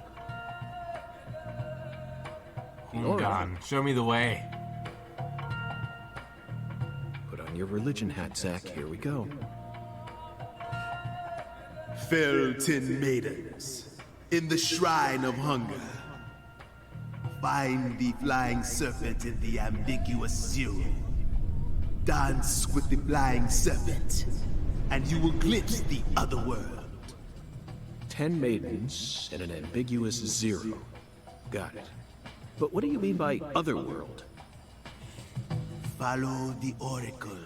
[SPEAKER 1] Ungan, show me the way.
[SPEAKER 6] Put on your religion hat, Zack. Here we go.
[SPEAKER 7] Felton maidens, in the shrine of hunger, find the flying serpent in the ambiguous zero. Dance with the flying serpent, and you will glimpse the other world.
[SPEAKER 6] 10 maidens in an ambiguous zero. Got it. But what do you mean by otherworld?
[SPEAKER 7] Follow the oracle.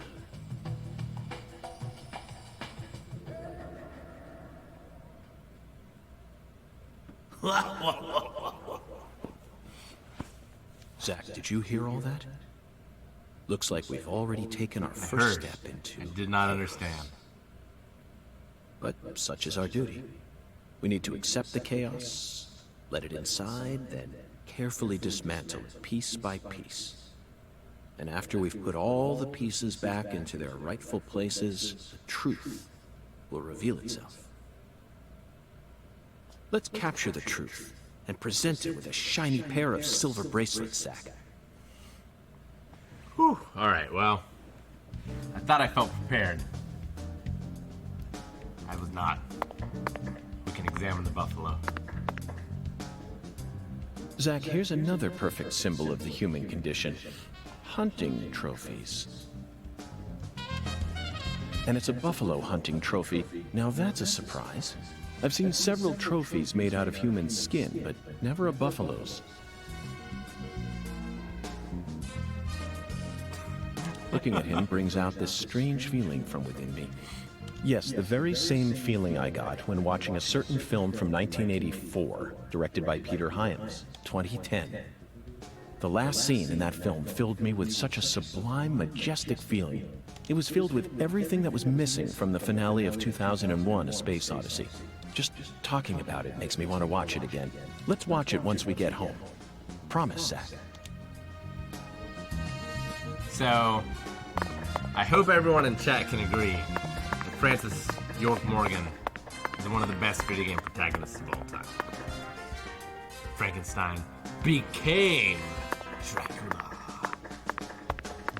[SPEAKER 6] Zack, did you hear all that? Looks like we've already taken our first step into...
[SPEAKER 1] I did not understand.
[SPEAKER 6] But such is our duty. We need to accept the chaos, let it inside, then carefully dismantle it piece by piece. And after we've put all the pieces back into their rightful places, the truth will reveal itself. Let's capture the truth and present it with a shiny pair of silver bracelets, Zack.
[SPEAKER 1] Whew. Alright, well, I thought I felt prepared. I was not. We can examine the buffalo.
[SPEAKER 6] Zack, here's another perfect symbol of the human condition. Hunting trophies. And it's a buffalo hunting trophy. Now that's a surprise. I've seen several trophies made out of human skin, but never a buffalo's. Looking at him brings out this strange feeling from within me. Yes, the very same feeling I got when watching a certain film from 1984, directed by Peter Hyams, 2010. The last scene in that film filled me with such a sublime, majestic feeling. It was filled with everything that was missing from the finale of 2001: A Space Odyssey. Just talking about it makes me want to watch it again. Let's watch it once we get home. Promise, Zack.
[SPEAKER 1] So, I hope everyone in chat can agree that Francis York Morgan is one of the best video game protagonists of all time. Frankenstein became Dracula.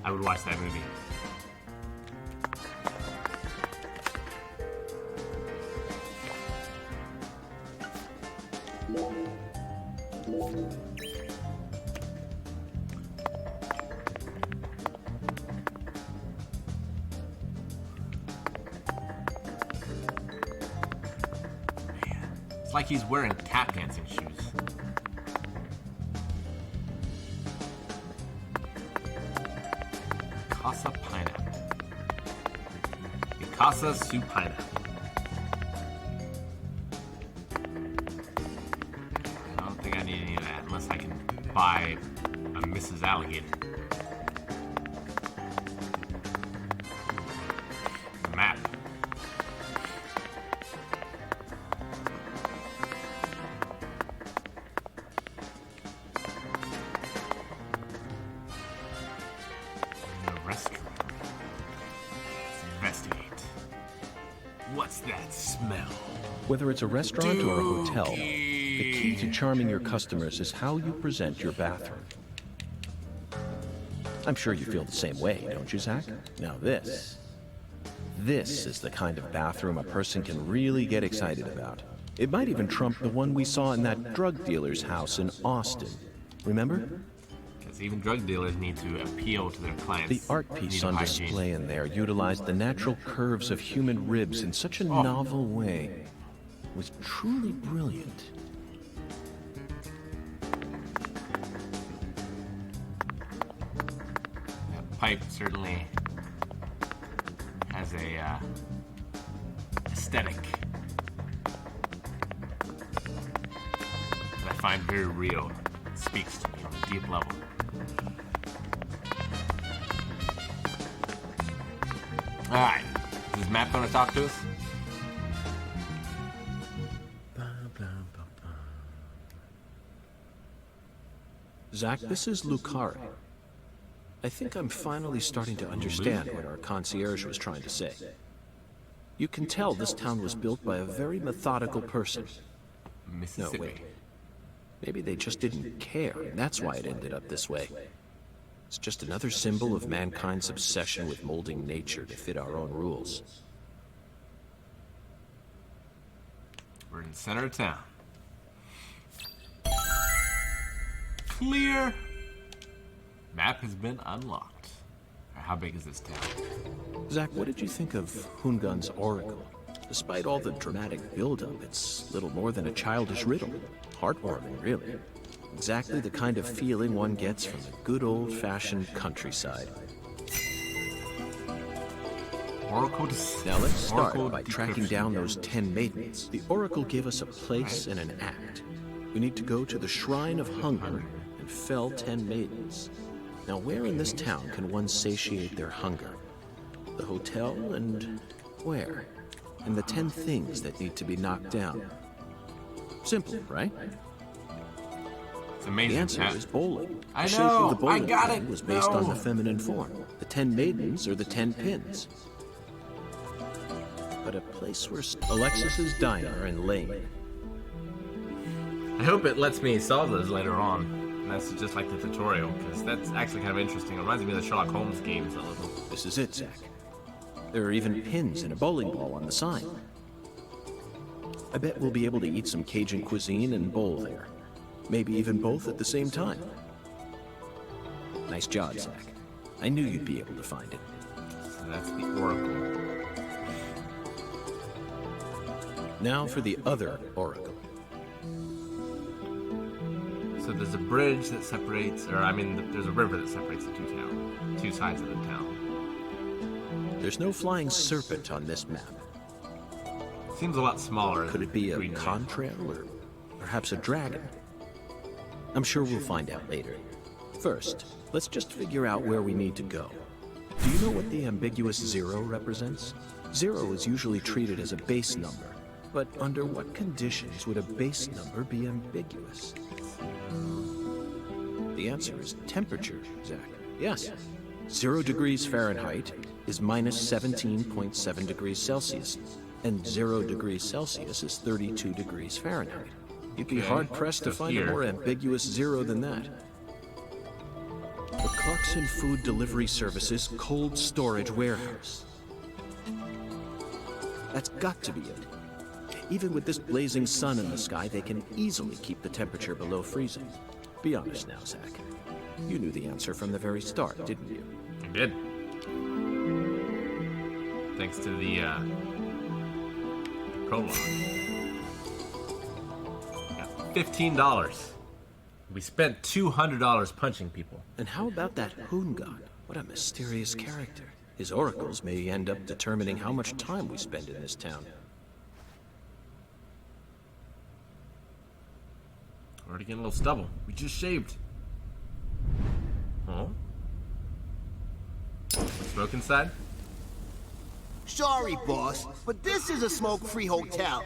[SPEAKER 1] I would watch that movie. It's like he's wearing tap dancing shoes. Casa pineapple. Casa su pineapple. I don't think I need any of that unless I can buy a Mrs. Alligator. The map. What's that smell?
[SPEAKER 6] Whether it's a restaurant or a hotel, the key to charming your customers is how you present your bathroom. I'm sure you feel the same way, don't you, Zack? Now this is the kind of bathroom a person can really get excited about. It might even trump the one we saw in that drug dealer's house in Austin. Remember?
[SPEAKER 1] Because even drug dealers need to appeal to their clients.
[SPEAKER 6] The art piece on display in there utilized the natural curves of human ribs in such a novel way. It was truly brilliant.
[SPEAKER 1] That pipe certainly has a aesthetic that I find very real. It speaks to me on a deep level. Alright, is Matt gonna talk to us?
[SPEAKER 6] Zack, this is Lucare. I think I'm finally starting to understand what our concierge was trying to say. You can tell this town was built by a very methodical person. No,
[SPEAKER 1] Mississippi.
[SPEAKER 6] wait. Maybe they just didn't care, and that's why it ended up this way. It's just another symbol of mankind's obsession with molding nature to fit our own rules.
[SPEAKER 1] We're in the center of town. Clear. Map has been unlocked. How big is this town?
[SPEAKER 6] Zack, what did you think of Hungun's oracle? Despite all the dramatic buildup, it's little more than a childish riddle. Heartwarming, really. Exactly the kind of feeling one gets from the good old-fashioned countryside.
[SPEAKER 1] Oracle.
[SPEAKER 6] Now let's start by tracking down those 10 maidens. The oracle gave us a place and an act. We need to go to the Shrine of Hunger and fell 10 maidens. Now where in this town can one satiate their hunger? The hotel and where? And the 10 things that need to be knocked down. Simple, right?
[SPEAKER 1] It's amazing.
[SPEAKER 6] The answer is bowling.
[SPEAKER 1] I
[SPEAKER 6] The
[SPEAKER 1] know,
[SPEAKER 6] shape of the bowling
[SPEAKER 1] I got
[SPEAKER 6] pin
[SPEAKER 1] it.
[SPEAKER 6] was based on
[SPEAKER 1] No.
[SPEAKER 6] the feminine form. The 10 maidens are the 10 pins. But a place where Alexis's Diner and Lane.
[SPEAKER 1] I hope it lets me solve those later on. And that's just like the tutorial, because that's actually kind of interesting. It reminds me of the Sherlock Holmes games a little.
[SPEAKER 6] This is it, Zack. There are even pins and a bowling ball on the sign. I bet we'll be able to eat some Cajun cuisine and bowl there. Maybe even both at the same time. Nice job, Zack. I knew you'd be able to find it.
[SPEAKER 1] So that's the Oracle.
[SPEAKER 6] Now for the other oracle.
[SPEAKER 1] So there's a bridge that separates, or I mean, there's a river that separates the two sides of the town.
[SPEAKER 6] There's no flying serpent on this map.
[SPEAKER 1] Seems a lot smaller.
[SPEAKER 6] Could it be a
[SPEAKER 1] Green Lake.
[SPEAKER 6] contrail or perhaps a dragon? I'm sure we'll find out later. First, let's just figure out where we need to go. Do you know what the ambiguous 0 represents? 0 is usually treated as a base number. But under what conditions would a base number be ambiguous? The answer is temperature, Zack. Yes. 0 degrees Fahrenheit is minus 17.7 degrees Celsius, and 0 degrees Celsius is 32 degrees Fahrenheit. You'd be hard-pressed to find a more ambiguous 0 than that. The Clarkson Food Delivery Services Cold Storage Warehouse. That's got to be it. Even with this blazing sun in the sky, they can easily keep the temperature below freezing. Be honest now, Zack. You knew the answer from the very start, didn't you?
[SPEAKER 1] I did. Thanks to the prologue. Got $15. We spent $200 punching people.
[SPEAKER 6] And how about that Hungun? What a mysterious character. His oracles may end up determining how much time we spend in this town.
[SPEAKER 1] Already getting a little stubble. We just shaved. Huh? Smoke inside?
[SPEAKER 2] Sorry, boss, but this is a smoke-free hotel.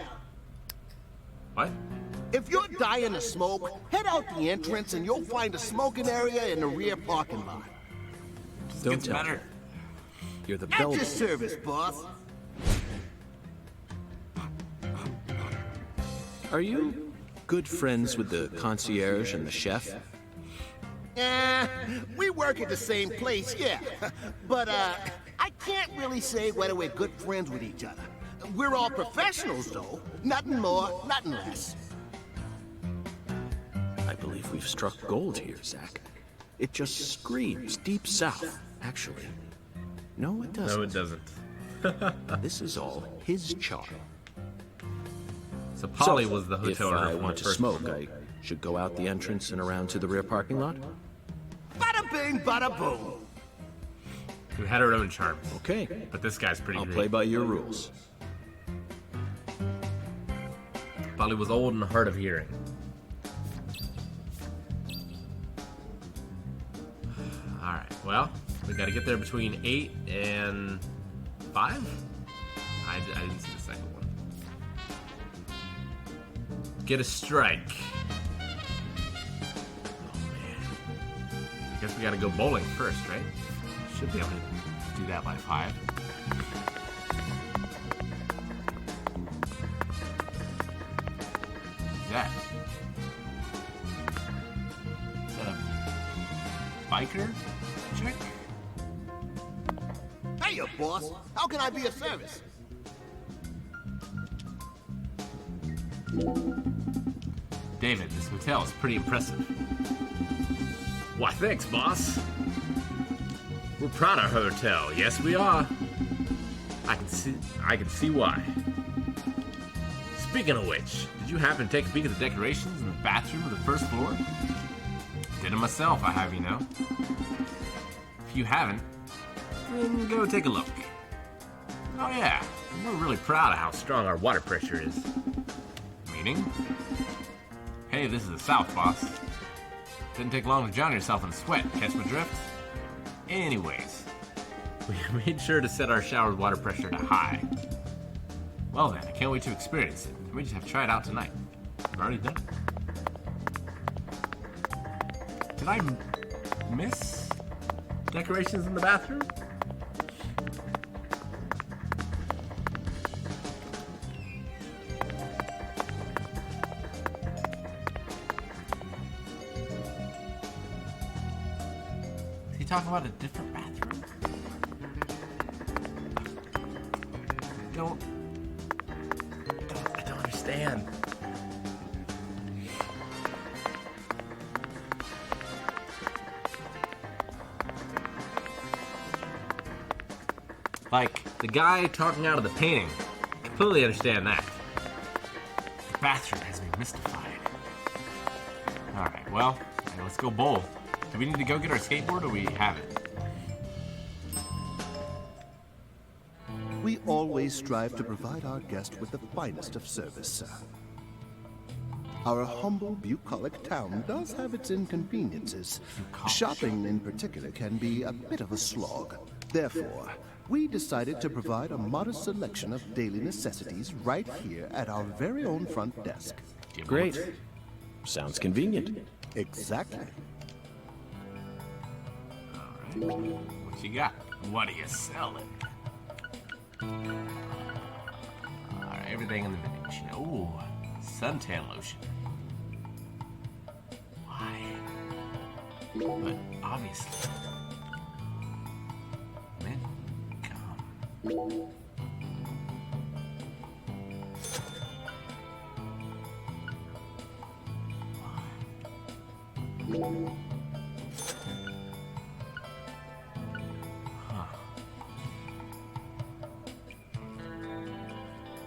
[SPEAKER 1] What?
[SPEAKER 2] If you're dying to smoke, head out the entrance and you'll find a smoking area in the rear parking lot.
[SPEAKER 6] Don't
[SPEAKER 1] Gets
[SPEAKER 6] tell
[SPEAKER 1] better.
[SPEAKER 6] me. You're the
[SPEAKER 2] At
[SPEAKER 6] bell.
[SPEAKER 2] your service, boss.
[SPEAKER 6] Are you good friends with the concierge and the chef?
[SPEAKER 2] We work at the same place, yeah. But, I can't really say whether we're good friends with each other. We're all professionals, though. Nothing more, nothing less.
[SPEAKER 6] I believe we've struck gold here, Zack. It just screams Deep South, actually. No, it doesn't.
[SPEAKER 1] No, it doesn't.
[SPEAKER 6] This is all his charm.
[SPEAKER 1] So Polly was the
[SPEAKER 6] If
[SPEAKER 1] hotel owner
[SPEAKER 6] I
[SPEAKER 1] from
[SPEAKER 6] want
[SPEAKER 1] the
[SPEAKER 6] to
[SPEAKER 1] first
[SPEAKER 6] smoke,
[SPEAKER 1] one.
[SPEAKER 6] I should go out the entrance and around to the rear parking lot?
[SPEAKER 2] Bada bing, bada boom.
[SPEAKER 1] Who had her own charms.
[SPEAKER 6] Okay,
[SPEAKER 1] But this guy's pretty
[SPEAKER 6] I'll
[SPEAKER 1] great.
[SPEAKER 6] play by your rules.
[SPEAKER 1] Polly was old and hard of hearing. Alright, well, we gotta get there between 8 and 5? I didn't see the second one. Get a strike. Oh man. I guess we gotta go bowling first, right? Should be able to do that by 5. That. biker chick?
[SPEAKER 5] Hey, boss. How can I be of service?
[SPEAKER 1] David, this hotel is pretty impressive. Why, thanks, boss. We're proud of our hotel. Yes, we are. I can see why. Speaking of which, did you happen to take a peek at the decorations in the bathroom of the first floor? Did it myself, I have you know. If you haven't, then go take a look. Oh yeah, we're really proud of how strong our water pressure is. Meaning? Hey, this is the South, boss. Didn't take long to drown yourself in a sweat, catch my drift? Anyways, we made sure to set our shower's water pressure to high. Well then, I can't wait to experience it. We just have to try it out tonight. I've already done it. Did I miss decorations in the bathroom? Is he talking about a different bathroom? I don't understand. Like, the guy talking out of the painting. Completely understand that. The bathroom has me mystified. Alright, well, let's go bowl. Do we need to go get our skateboard or we have it?
[SPEAKER 5] We always strive to provide our guest with the finest of service, sir. Our humble, bucolic town does have its inconveniences. Shopping, in particular, can be a bit of a slog. Therefore, we decided to provide a modest selection of daily necessities right here at our very own front desk.
[SPEAKER 6] Great. Sounds convenient.
[SPEAKER 5] Exactly.
[SPEAKER 1] Alright, what you got? What are you selling? Alright, everything in the vending machine. Ooh, suntan lotion. Why? But obviously. Man, come.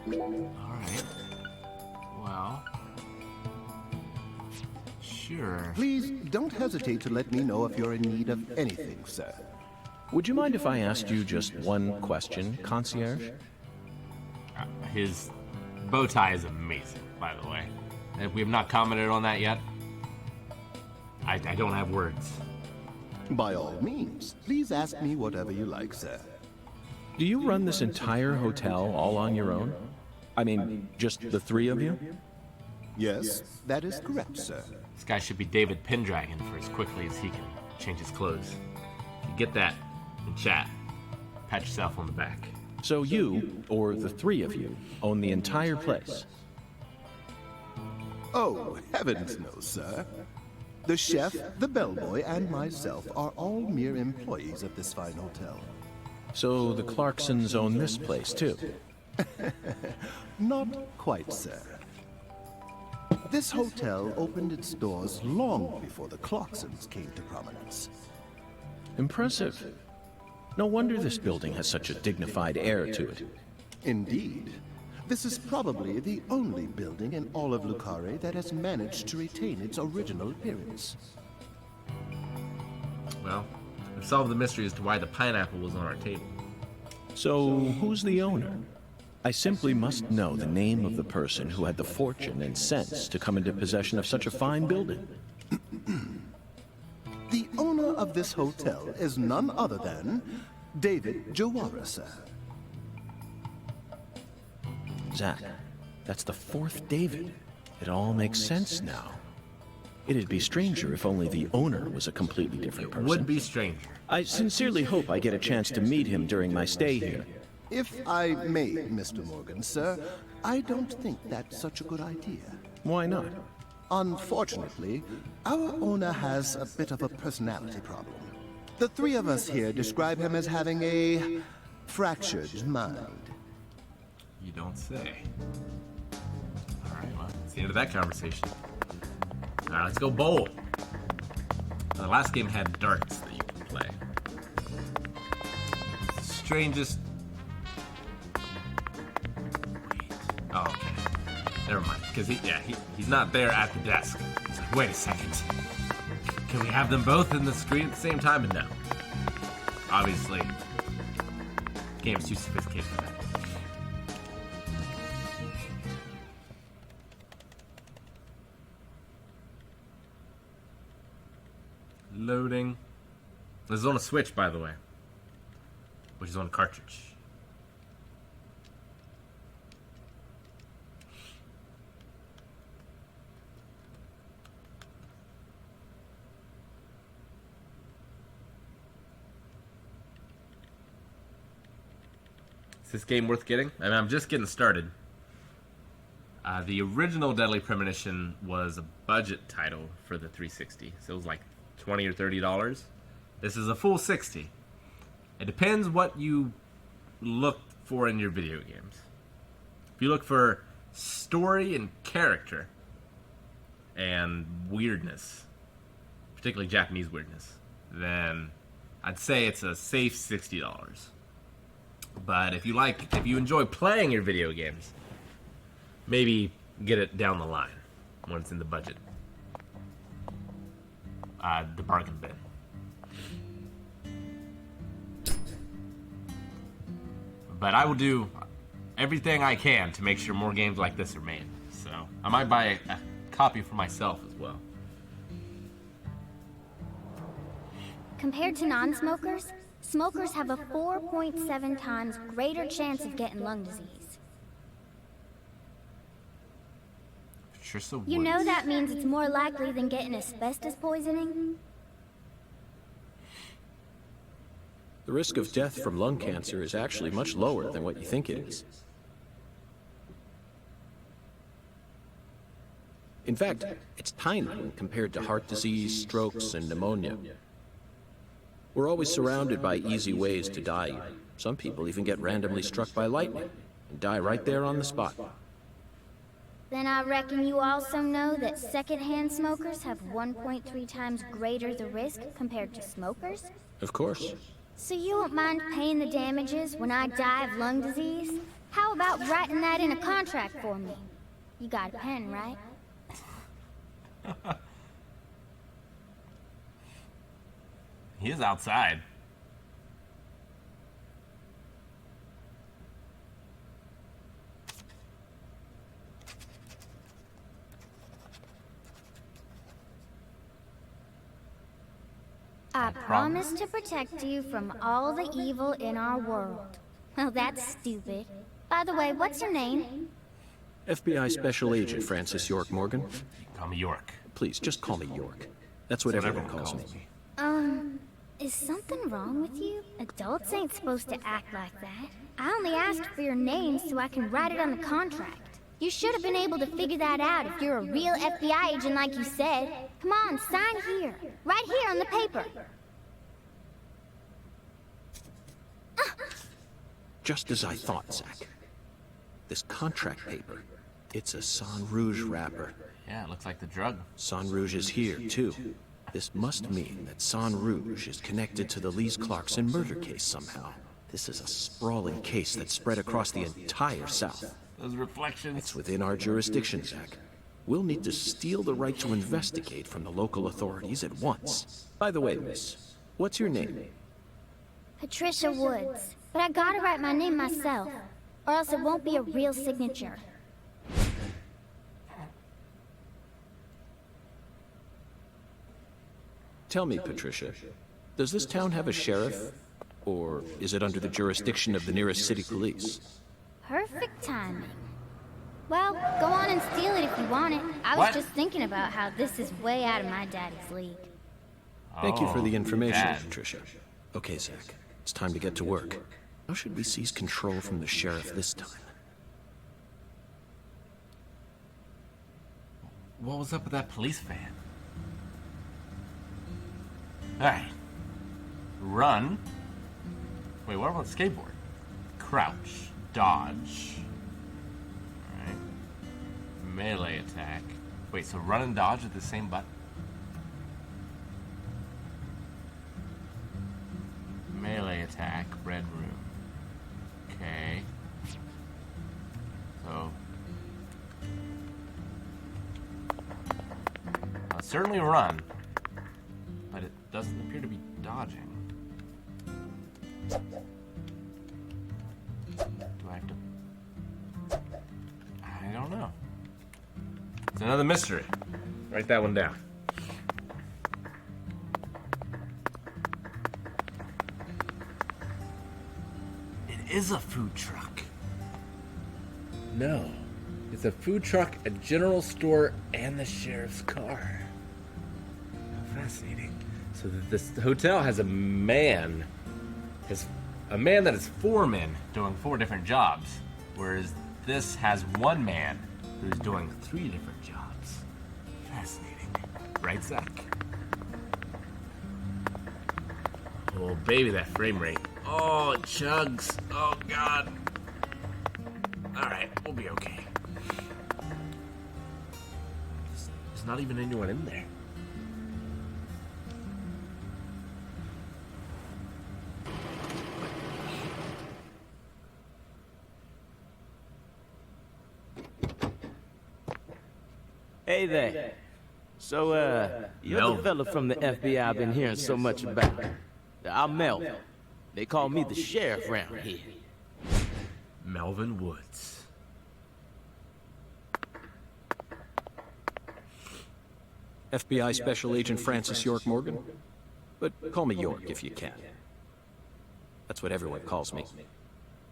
[SPEAKER 1] Alright. Well. Sure.
[SPEAKER 5] Please don't hesitate to let me know if you're in need of anything, sir.
[SPEAKER 4] Would you mind if I asked you just one question, concierge?
[SPEAKER 1] His bow tie is amazing, by the way. If we have not commented on that yet, I don't have words.
[SPEAKER 5] By all means, please ask me whatever you like, sir.
[SPEAKER 4] Do you run this entire hotel all on your own? I mean, just the three of you?
[SPEAKER 5] Yes, that is correct, sir.
[SPEAKER 1] This guy should be David Pendragon for as quickly as he can change his clothes. If you get that in chat, pat yourself on the back.
[SPEAKER 4] So you, or the three of you, own the entire place?
[SPEAKER 5] Oh, heavens no, sir. The chef, the bellboy, and myself are all mere employees of this fine hotel.
[SPEAKER 4] So the Clarksons own this place, too?
[SPEAKER 5] Not quite, sir. This hotel opened its doors long before the Clarksons came to prominence.
[SPEAKER 4] Impressive. No wonder this building has such a dignified air to it.
[SPEAKER 5] Indeed. This is probably the only building in all of Lucare that has managed to retain its original appearance.
[SPEAKER 1] Well, we've solved the mystery as to why the pineapple was on our table.
[SPEAKER 4] So, who's the owner? I simply must know the name of the person who had the fortune and sense to come into possession of such a fine building.
[SPEAKER 5] The owner of this hotel is none other than David Jawara, sir.
[SPEAKER 4] Zack, that's the fourth David. It all makes sense now. It'd be stranger if only the owner was a completely different person.
[SPEAKER 1] Would be stranger.
[SPEAKER 4] I sincerely hope I get a chance to meet him during my stay here.
[SPEAKER 5] If I may, Mr. Morgan, sir, I don't think that's such a good idea.
[SPEAKER 4] Why not?
[SPEAKER 5] Unfortunately, our owner has a bit of a personality problem.
[SPEAKER 2] The three of us here describe him as having a fractured mind.
[SPEAKER 1] You don't say. Alright, well, that's the end of that conversation. Alright, let's go bowl. The last game had darts that you can play. Strangest... Wait. Oh, okay. Never mind. Because he's not there at the desk. He's like, wait a second. Can we have them both in the screen at the same time? And no. Obviously, the game is too sophisticated for that. Loading. This is on a Switch, by the way. Which is on a cartridge. Is this game worth getting? I mean, I'm just getting started. The original Deadly Premonition was a budget title for the 360, so it was like $20 or $30. This is a full 60. It depends what you look for in your video games. If you look for story and character and weirdness, particularly Japanese weirdness, then I'd say it's a safe $60. But if you enjoy playing your video games, maybe get it down the line when it's in the budget. The bargain bin. But I will do everything I can to make sure more games like this are made. So I might buy a copy for myself as well.
[SPEAKER 8] Compared to non-smokers, smokers have a 4.7 times greater chance of getting lung disease.
[SPEAKER 1] Patricia Woods.
[SPEAKER 8] You know that means it's more likely than getting asbestos poisoning?
[SPEAKER 6] The risk of death from lung cancer is actually much lower than what you think it is. In fact, it's tiny compared to heart disease, strokes, and pneumonia. We're always surrounded by easy ways to die. Some people even get randomly struck by lightning and die right there on the spot.
[SPEAKER 8] Then I reckon you also know that secondhand smokers have 1.3 times greater the risk compared to smokers?
[SPEAKER 6] Of course.
[SPEAKER 8] So you won't mind paying the damages when I die of lung disease? How about writing that in a contract for me? You got a pen, right?
[SPEAKER 1] He is outside.
[SPEAKER 8] I promise to protect you from all the evil in our world. Well, that's stupid. By the way, what's your name?
[SPEAKER 6] FBI Special Agent Francis York Morgan.
[SPEAKER 1] Call me York.
[SPEAKER 6] Please, just call me York. That's what everyone calls me.
[SPEAKER 8] Is something wrong with you? Adults ain't supposed to act like that. I only asked for your name so I can write it on the contract. You should have been able to figure that out if you're a real FBI agent like you said. Come on, sign here. Right here on the paper.
[SPEAKER 6] Just as I thought, Zack. This contract paper, it's a Sang Rouge wrapper.
[SPEAKER 1] Yeah, it looks like the drug.
[SPEAKER 6] Sang Rouge is here, too. This must mean that Sang Rouge is connected to the Lise Clarkson murder case somehow. This is a sprawling case that spread across the entire South.
[SPEAKER 1] Those reflections.
[SPEAKER 6] It's within our jurisdiction, Zack. We'll need to steal the right to investigate from the local authorities at once. By the way, miss, what's your name?
[SPEAKER 8] Patricia Woods. But I gotta write my name myself, or else it won't be a real signature.
[SPEAKER 6] Tell me, Patricia, does this town have a sheriff? Or is it under the jurisdiction of the nearest city police?
[SPEAKER 8] Perfect timing. Well, go on and steal it if you want it. I was just thinking about how this is way out of my daddy's league.
[SPEAKER 6] Thank you for the information,
[SPEAKER 1] Dad.
[SPEAKER 6] Patricia. Okay, Zack, it's time to get to work. How should we seize control from the sheriff this time?
[SPEAKER 1] What was up with that police van? Alright. Run. Wait, what about skateboard? Crouch. Dodge. Alright. Melee attack. Wait, so run and dodge with the same button? Melee attack, red room. Okay. So. I'll certainly run. But it doesn't appear to be dodging. Do I have to? I don't know. It's another mystery. Write that one down. It is a food truck. No. It's a food truck, a general store, and the sheriff's car. How fascinating. So this hotel has a man that is 4 men doing 4 different jobs, whereas this has 1 man who's doing 3 different jobs. Fascinating. Right, Zack? Oh, baby, that frame rate. Oh, it chugs. Oh, God. Alright, we'll be okay. There's not even anyone in there.
[SPEAKER 9] Hey there. So, you're
[SPEAKER 1] Melvin.
[SPEAKER 9] the fella from the FBI I've been hearing so much about. I'm Melvin. They call me the sheriff around here.
[SPEAKER 1] Melvin Woods.
[SPEAKER 6] FBI Special Agent Francis York Morgan? But call me York if you can. That's what everyone calls me.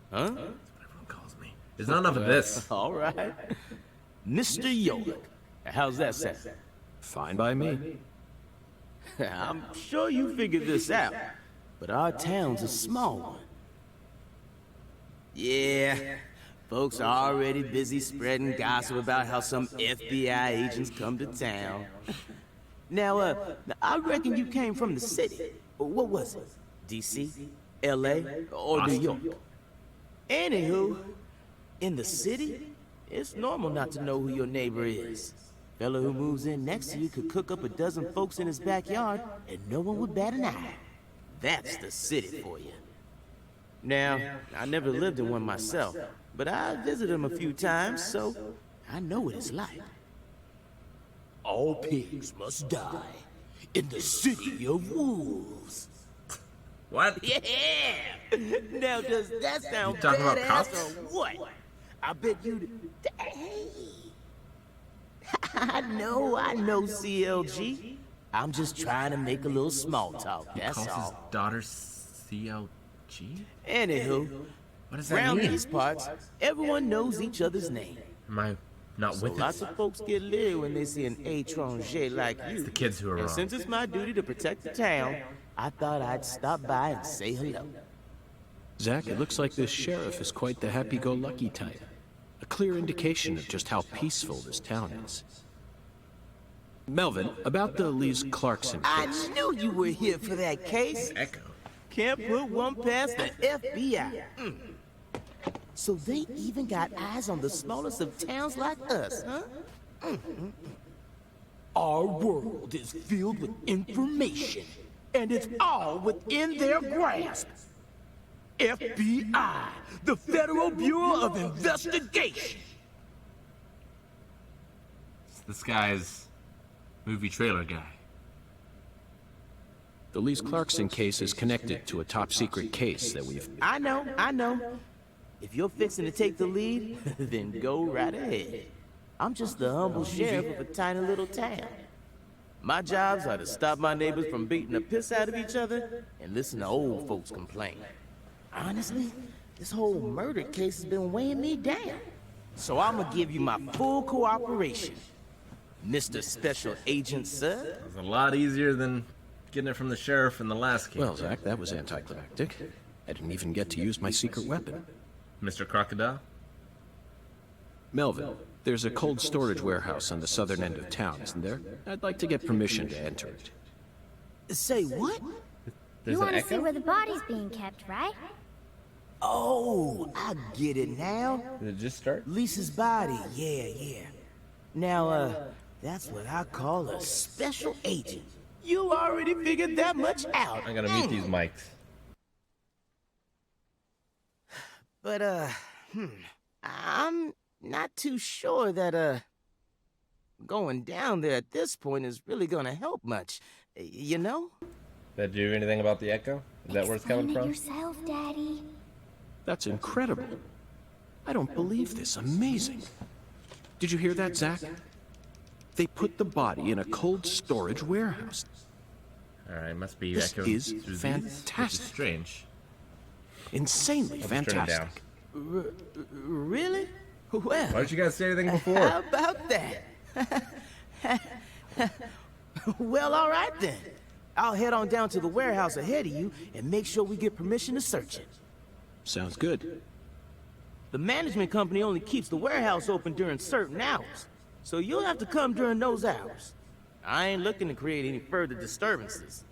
[SPEAKER 9] Huh?
[SPEAKER 1] Everyone calls me. There's not enough of this.
[SPEAKER 9] All right. Mr. York. How's that sound?
[SPEAKER 6] Fine by me.
[SPEAKER 9] I'm sure you figured this out, but our town's a small one. Yeah, folks are already busy spreading gossip about how some FBI agents come to town. Now, I reckon you came from the city. What was it? D.C., L.A., or New York? Anywho, in the city, it's normal not to know who your neighbor is. Fella who moves in next to you could cook up a dozen folks in his backyard and no one would bat an eye. That's the city for you. Now, I never lived in one myself, but I visited them a few times, so I know what it's like. All pigs must die in the city of wolves.
[SPEAKER 1] What?
[SPEAKER 9] Yeah! Now, does that sound
[SPEAKER 1] You talking about
[SPEAKER 9] badass
[SPEAKER 1] cops?
[SPEAKER 9] or what? I bet you'd... Hey! I know, CLG. I'm just trying to make a little small talk, that's
[SPEAKER 1] Calls his
[SPEAKER 9] all.
[SPEAKER 1] daughter CLG?
[SPEAKER 9] Anywho,
[SPEAKER 1] What does that
[SPEAKER 9] around
[SPEAKER 1] mean?
[SPEAKER 9] these parts, everyone knows each other's name.
[SPEAKER 1] Am I not
[SPEAKER 9] So
[SPEAKER 1] with
[SPEAKER 9] lots
[SPEAKER 1] it?
[SPEAKER 9] of folks get leery when they see an étranger like you.
[SPEAKER 1] It's the kids who are
[SPEAKER 9] And
[SPEAKER 1] wrong.
[SPEAKER 9] since it's my duty to protect the town, I thought I'd stop by and say hello.
[SPEAKER 6] Zack, it looks like this sheriff is quite the happy-go-lucky type. A clear indication of just how peaceful this town is. Melvin, about the Elise Clarkson
[SPEAKER 9] I
[SPEAKER 6] case.
[SPEAKER 9] knew you were here for that case.
[SPEAKER 1] Echo.
[SPEAKER 9] Can't put one past the FBI. So they even got eyes on the smallest of towns like us, huh? Our world is filled with information, and it's all within their grasp. FBI, the Federal Bureau of Investigation.
[SPEAKER 1] This guy's movie trailer guy.
[SPEAKER 6] The Elise Clarkson case is connected to a top-secret case that we've...
[SPEAKER 9] I know. If you're fixing to take the lead, then go right ahead. I'm just the humble sheriff of a tiny little town. My jobs are to stop my neighbors from beating the piss out of each other and listen to old folks complain. Honestly, this whole murder case has been weighing me down. So I'm gonna give you my full cooperation, Mr. Special Agent, sir.
[SPEAKER 1] It's a lot easier than getting it from the sheriff in the last case.
[SPEAKER 6] Well, Zack, that was anticlimactic. I didn't even get to use my secret weapon.
[SPEAKER 1] Mr. Crocodile?
[SPEAKER 6] Melvin, there's a cold storage warehouse on the southern end of town, isn't there? I'd like to get permission to enter it.
[SPEAKER 9] Say what?
[SPEAKER 1] There's
[SPEAKER 8] You
[SPEAKER 1] an
[SPEAKER 8] want to see
[SPEAKER 1] echo?
[SPEAKER 8] where the body's being kept, right?
[SPEAKER 9] Oh, I get it now.
[SPEAKER 1] Did it just start?
[SPEAKER 9] Lisa's body, yeah. Now, that's what I call a special agent. You already figured that much out.
[SPEAKER 1] I gotta mute these mics.
[SPEAKER 9] But, I'm not too sure that, going down there at this point is really gonna help much. You know?
[SPEAKER 1] Did you do anything about the echo? Is that where it's coming
[SPEAKER 8] Explain it
[SPEAKER 1] from?
[SPEAKER 8] yourself, Daddy.
[SPEAKER 4] That's incredible. I don't believe this. Amazing. Did you hear that, Zack? They put the body in a cold storage warehouse.
[SPEAKER 1] Alright, must be
[SPEAKER 4] This
[SPEAKER 1] echoes
[SPEAKER 4] is
[SPEAKER 1] through these, which is
[SPEAKER 4] fantastic.
[SPEAKER 1] strange.
[SPEAKER 4] Insanely
[SPEAKER 1] I'll just turn it down.
[SPEAKER 4] fantastic.
[SPEAKER 9] Really? Well,
[SPEAKER 1] Why don't you guys say anything
[SPEAKER 9] how
[SPEAKER 1] before?
[SPEAKER 9] about that? Well, all right then. I'll head on down to the warehouse ahead of you and make sure we get permission to search it.
[SPEAKER 4] Sounds good.
[SPEAKER 9] The management company only keeps the warehouse open during certain hours, so you'll have to come during those hours. I ain't looking to create any further disturbances.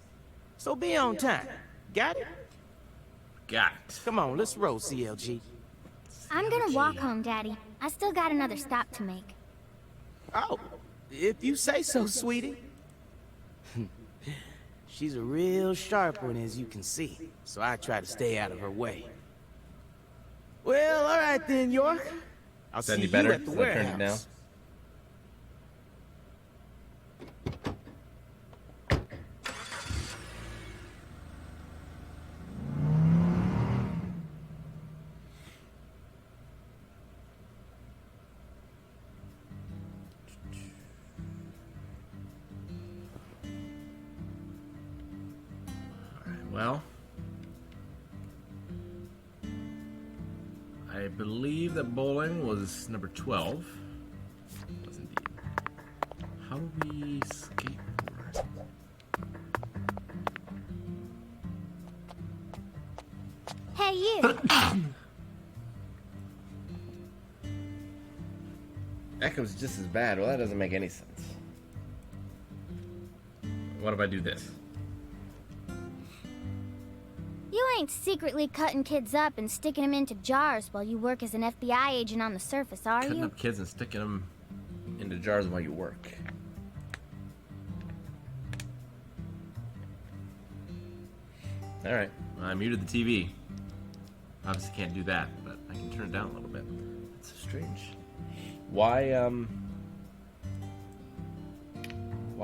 [SPEAKER 9] So be on time. Got it?
[SPEAKER 1] Got it.
[SPEAKER 9] Come on, let's roll, CLG.
[SPEAKER 8] I'm gonna walk home, Daddy. I still got another stop to make.
[SPEAKER 9] Oh, if you say so, sweetie. She's a real sharp one, as you can see, so I try to stay out of her way. Well, all right then, York. I'll
[SPEAKER 1] Is that
[SPEAKER 9] see
[SPEAKER 1] any
[SPEAKER 9] you
[SPEAKER 1] better
[SPEAKER 9] at the
[SPEAKER 1] since I turned it down?
[SPEAKER 9] warehouse.
[SPEAKER 1] Well, I believe that bowling was number 12. It was indeed. How do we skateboard?
[SPEAKER 8] Hey, you!
[SPEAKER 1] Echo's just as bad. Well, that doesn't make any sense. What if I do this?
[SPEAKER 8] You ain't secretly cutting kids up and sticking them into jars while you work as an FBI agent on the surface, are
[SPEAKER 1] Cutting
[SPEAKER 8] you?
[SPEAKER 1] up kids and sticking them into jars while you work. Alright, I muted the TV. Obviously can't do that, but I can turn it down a little bit. That's so strange. Why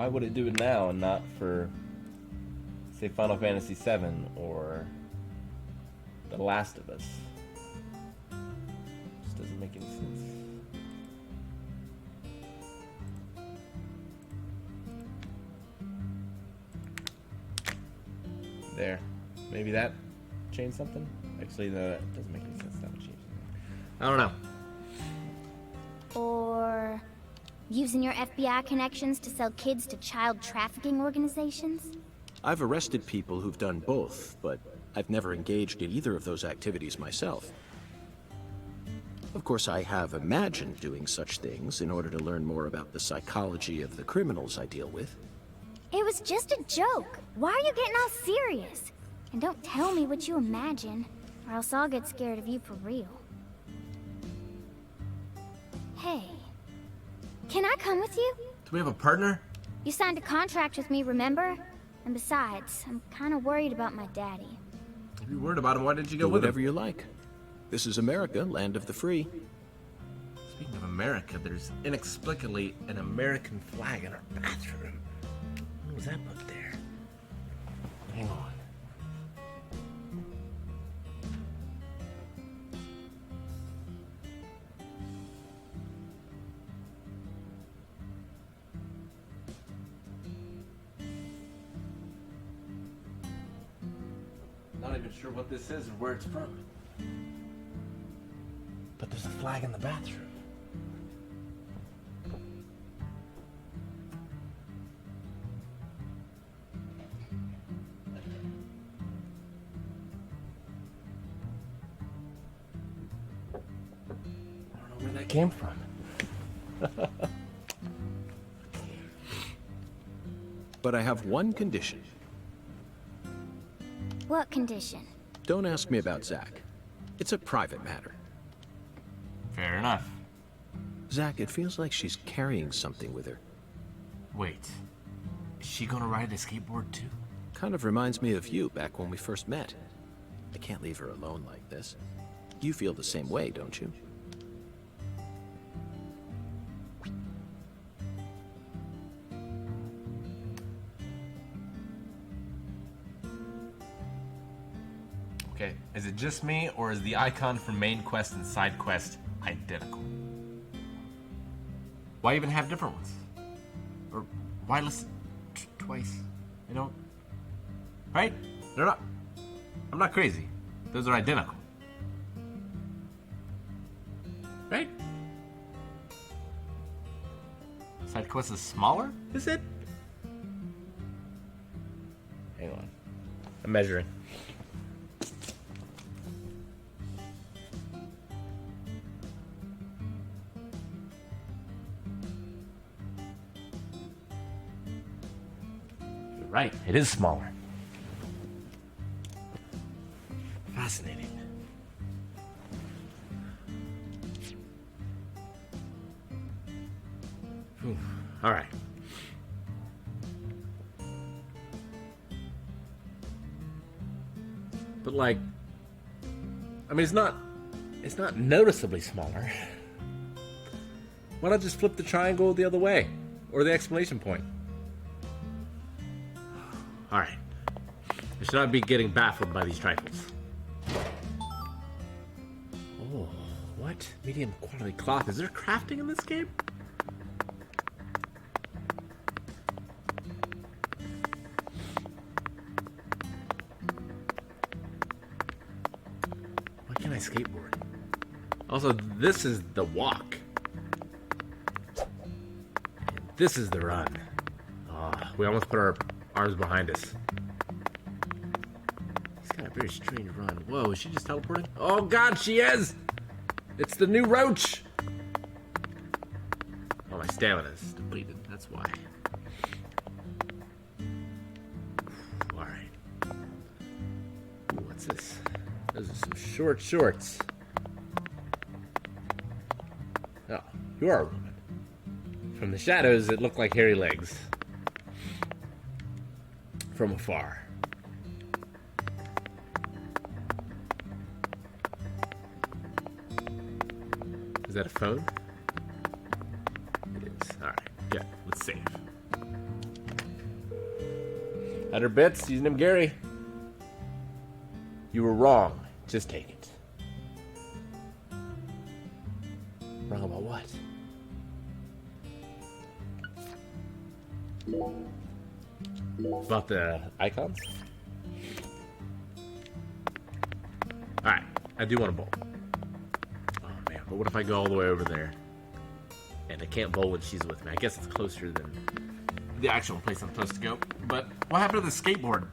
[SPEAKER 1] would it do it now and not for, say, Final Fantasy VII or The Last of Us? Just doesn't make any sense. There. Maybe that changed something? Actually, no, that doesn't make any sense. That would change something. I don't know.
[SPEAKER 8] Or using your FBI connections to sell kids to child trafficking organizations?
[SPEAKER 4] I've arrested people who've done both, but I've never engaged in either of those activities myself. Of course, I have imagined doing such things in order to learn more about the psychology of the criminals I deal with.
[SPEAKER 8] It was just a joke. Why are you getting all serious? And don't tell me what you imagine, or else I'll get scared of you for real. Hey, can I come with you?
[SPEAKER 1] Do we have a partner?
[SPEAKER 8] You signed a contract with me, remember? And besides, I'm kind of worried about my daddy.
[SPEAKER 1] If you're worried about him, why didn't you go
[SPEAKER 4] Do
[SPEAKER 1] with
[SPEAKER 4] whatever
[SPEAKER 1] him?
[SPEAKER 4] you like. This is America, land of the free.
[SPEAKER 1] Speaking of America, there's inexplicably an American flag in our bathroom. When was that put there? Hang on. Not even sure what this is or where it's from. But there's a flag in the bathroom. I don't know where that came from.
[SPEAKER 4] But I have one condition.
[SPEAKER 8] What condition?
[SPEAKER 6] Don't ask me about Zack. It's a private matter.
[SPEAKER 1] Fair enough.
[SPEAKER 6] Zack, it feels like she's carrying something with her.
[SPEAKER 1] Wait, is she gonna ride a skateboard too?
[SPEAKER 6] Kind of reminds me of you back when we first met. I can't leave her alone like this. You feel the same way, don't you?
[SPEAKER 1] Okay, is it just me, or is the icon from main quest and side quest identical? Why even have different ones? Or why list twice? You know? Right? They're not. I'm not crazy. Those are identical. Right? Side quest is smaller? Is it? Hang on. I'm measuring. You're right, it is smaller. Fascinating. Whew. All right. But like, I mean, it's not noticeably smaller. Why not just flip the triangle the other way, or the exclamation point? All right. I should not be getting baffled by these trifles. Oh, what? Medium quality cloth. Is there crafting in this game? Why can't I skateboard? Also, this is the walk. And this is the run. Oh, we almost put our arms behind us. He's got a very strange run. Whoa, is she just teleporting? Oh god, she is! It's the new roach! Oh, my stamina is depleted. That's why. Alright. Ooh, what's this? Those are some short shorts. Oh, you are a woman. From the shadows, it looked like hairy legs. From afar. Is that a phone? It is. Alright, yeah, let's save. At her bits, using him Gary. You were wrong. Just take it. Wrong about what? About the icons? Alright, I do want to bowl. Oh man, but what if I go all the way over there? And I can't bowl when she's with me. I guess it's closer than the actual place I'm supposed to go. But what happened to the skateboard?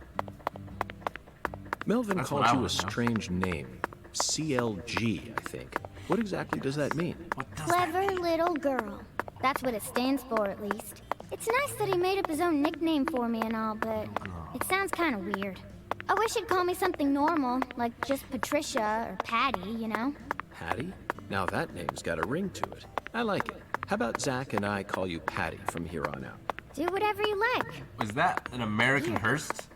[SPEAKER 6] Melvin
[SPEAKER 1] That's
[SPEAKER 6] called
[SPEAKER 1] what I
[SPEAKER 6] you a
[SPEAKER 1] wanna know.
[SPEAKER 6] strange name. CLG, I think. What exactly does that mean?
[SPEAKER 1] What does that
[SPEAKER 8] Clever little girl. That's what it stands for, at least. It's nice that he made up his own nickname for me and all, but it sounds kind of weird. I wish he'd call me something normal, like just Patricia or Patty, you know?
[SPEAKER 6] Patty? Now that name's got a ring to it. I like it. How about Zack and I call you Patty from here on out?
[SPEAKER 8] Do whatever you like.
[SPEAKER 1] Was that an American Hearst?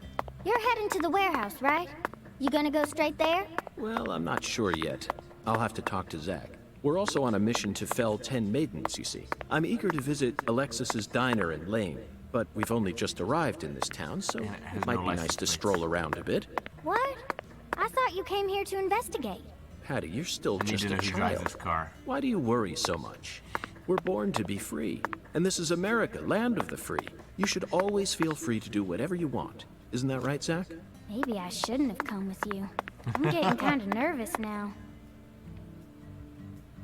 [SPEAKER 8] You're heading to the warehouse, right? You gonna go straight there?
[SPEAKER 6] Well, I'm not sure yet. I'll have to talk to Zack. We're also on a mission to fell 10 maidens, you see. I'm eager to visit Alexis's diner in Lane, but we've only just arrived in this town, so
[SPEAKER 1] And it has
[SPEAKER 6] it might
[SPEAKER 1] no
[SPEAKER 6] be nice
[SPEAKER 1] license
[SPEAKER 6] to
[SPEAKER 1] plates.
[SPEAKER 6] stroll around a bit.
[SPEAKER 8] What? I thought you came here to investigate.
[SPEAKER 6] Patty, you're still
[SPEAKER 1] I need
[SPEAKER 6] just
[SPEAKER 1] to know
[SPEAKER 6] a
[SPEAKER 1] who drives
[SPEAKER 6] child.
[SPEAKER 1] this car.
[SPEAKER 6] Why do you worry so much? We're born to be free, and this is America, land of the free. You should always feel free to do whatever you want. Isn't that right, Zack?
[SPEAKER 8] Maybe I shouldn't have come with you. I'm getting kind of nervous now.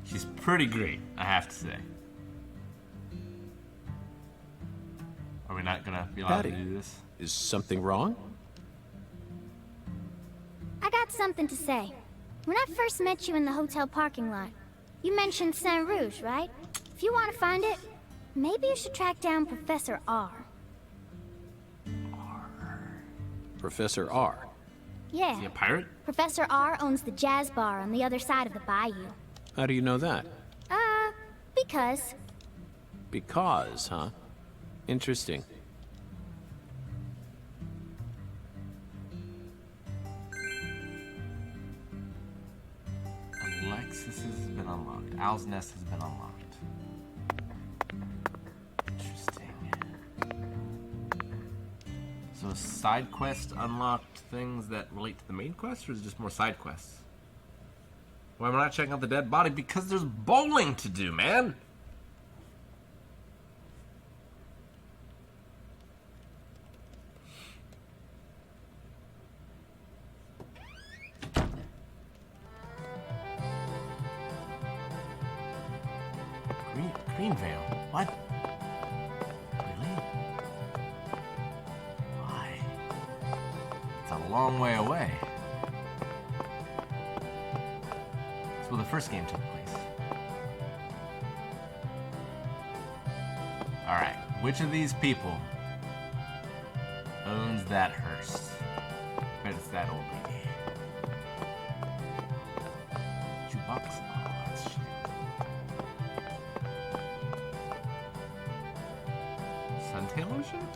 [SPEAKER 1] She's pretty great, I have to say. Are we not gonna be allowed
[SPEAKER 6] Patty.
[SPEAKER 1] to do this?
[SPEAKER 6] Is something wrong?
[SPEAKER 8] I got something to say. When I first met you in the hotel parking lot, you mentioned Saint Rouge, right? If you want to find it, maybe you should track down Professor R.
[SPEAKER 6] Professor R.
[SPEAKER 8] Yeah.
[SPEAKER 1] Is he a pirate?
[SPEAKER 8] Professor R owns the jazz bar on the other side of the bayou.
[SPEAKER 4] How do you know that?
[SPEAKER 8] Because.
[SPEAKER 4] Because, huh? Interesting.
[SPEAKER 1] Alexis has been unlocked. Owl's Nest has been unlocked. Interesting. So side quest unlocked things that relate to the main quest, or is it just more side quests? Why am I not checking out the dead body? Because there's bowling to do, man! Greenvale? What? Really? Why? It's a long way away. That's where the first game took place. Alright, which of these people owns that hearse? I bet it's that old lady. Jukebox? Oh, that's shit. Suntail Ocean?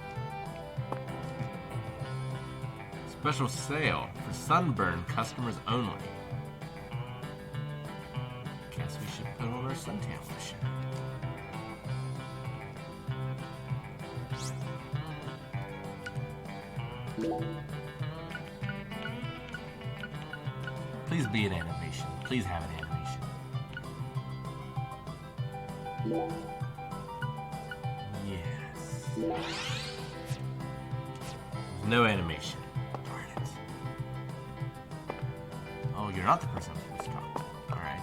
[SPEAKER 1] Special sale for sunburn customers only. Guess we should put on our Suntail Ocean. Please be an animation. Please have an animation. Yes. No animation. Darn it. Oh, you're not the person I'm supposed to talk to. Alright.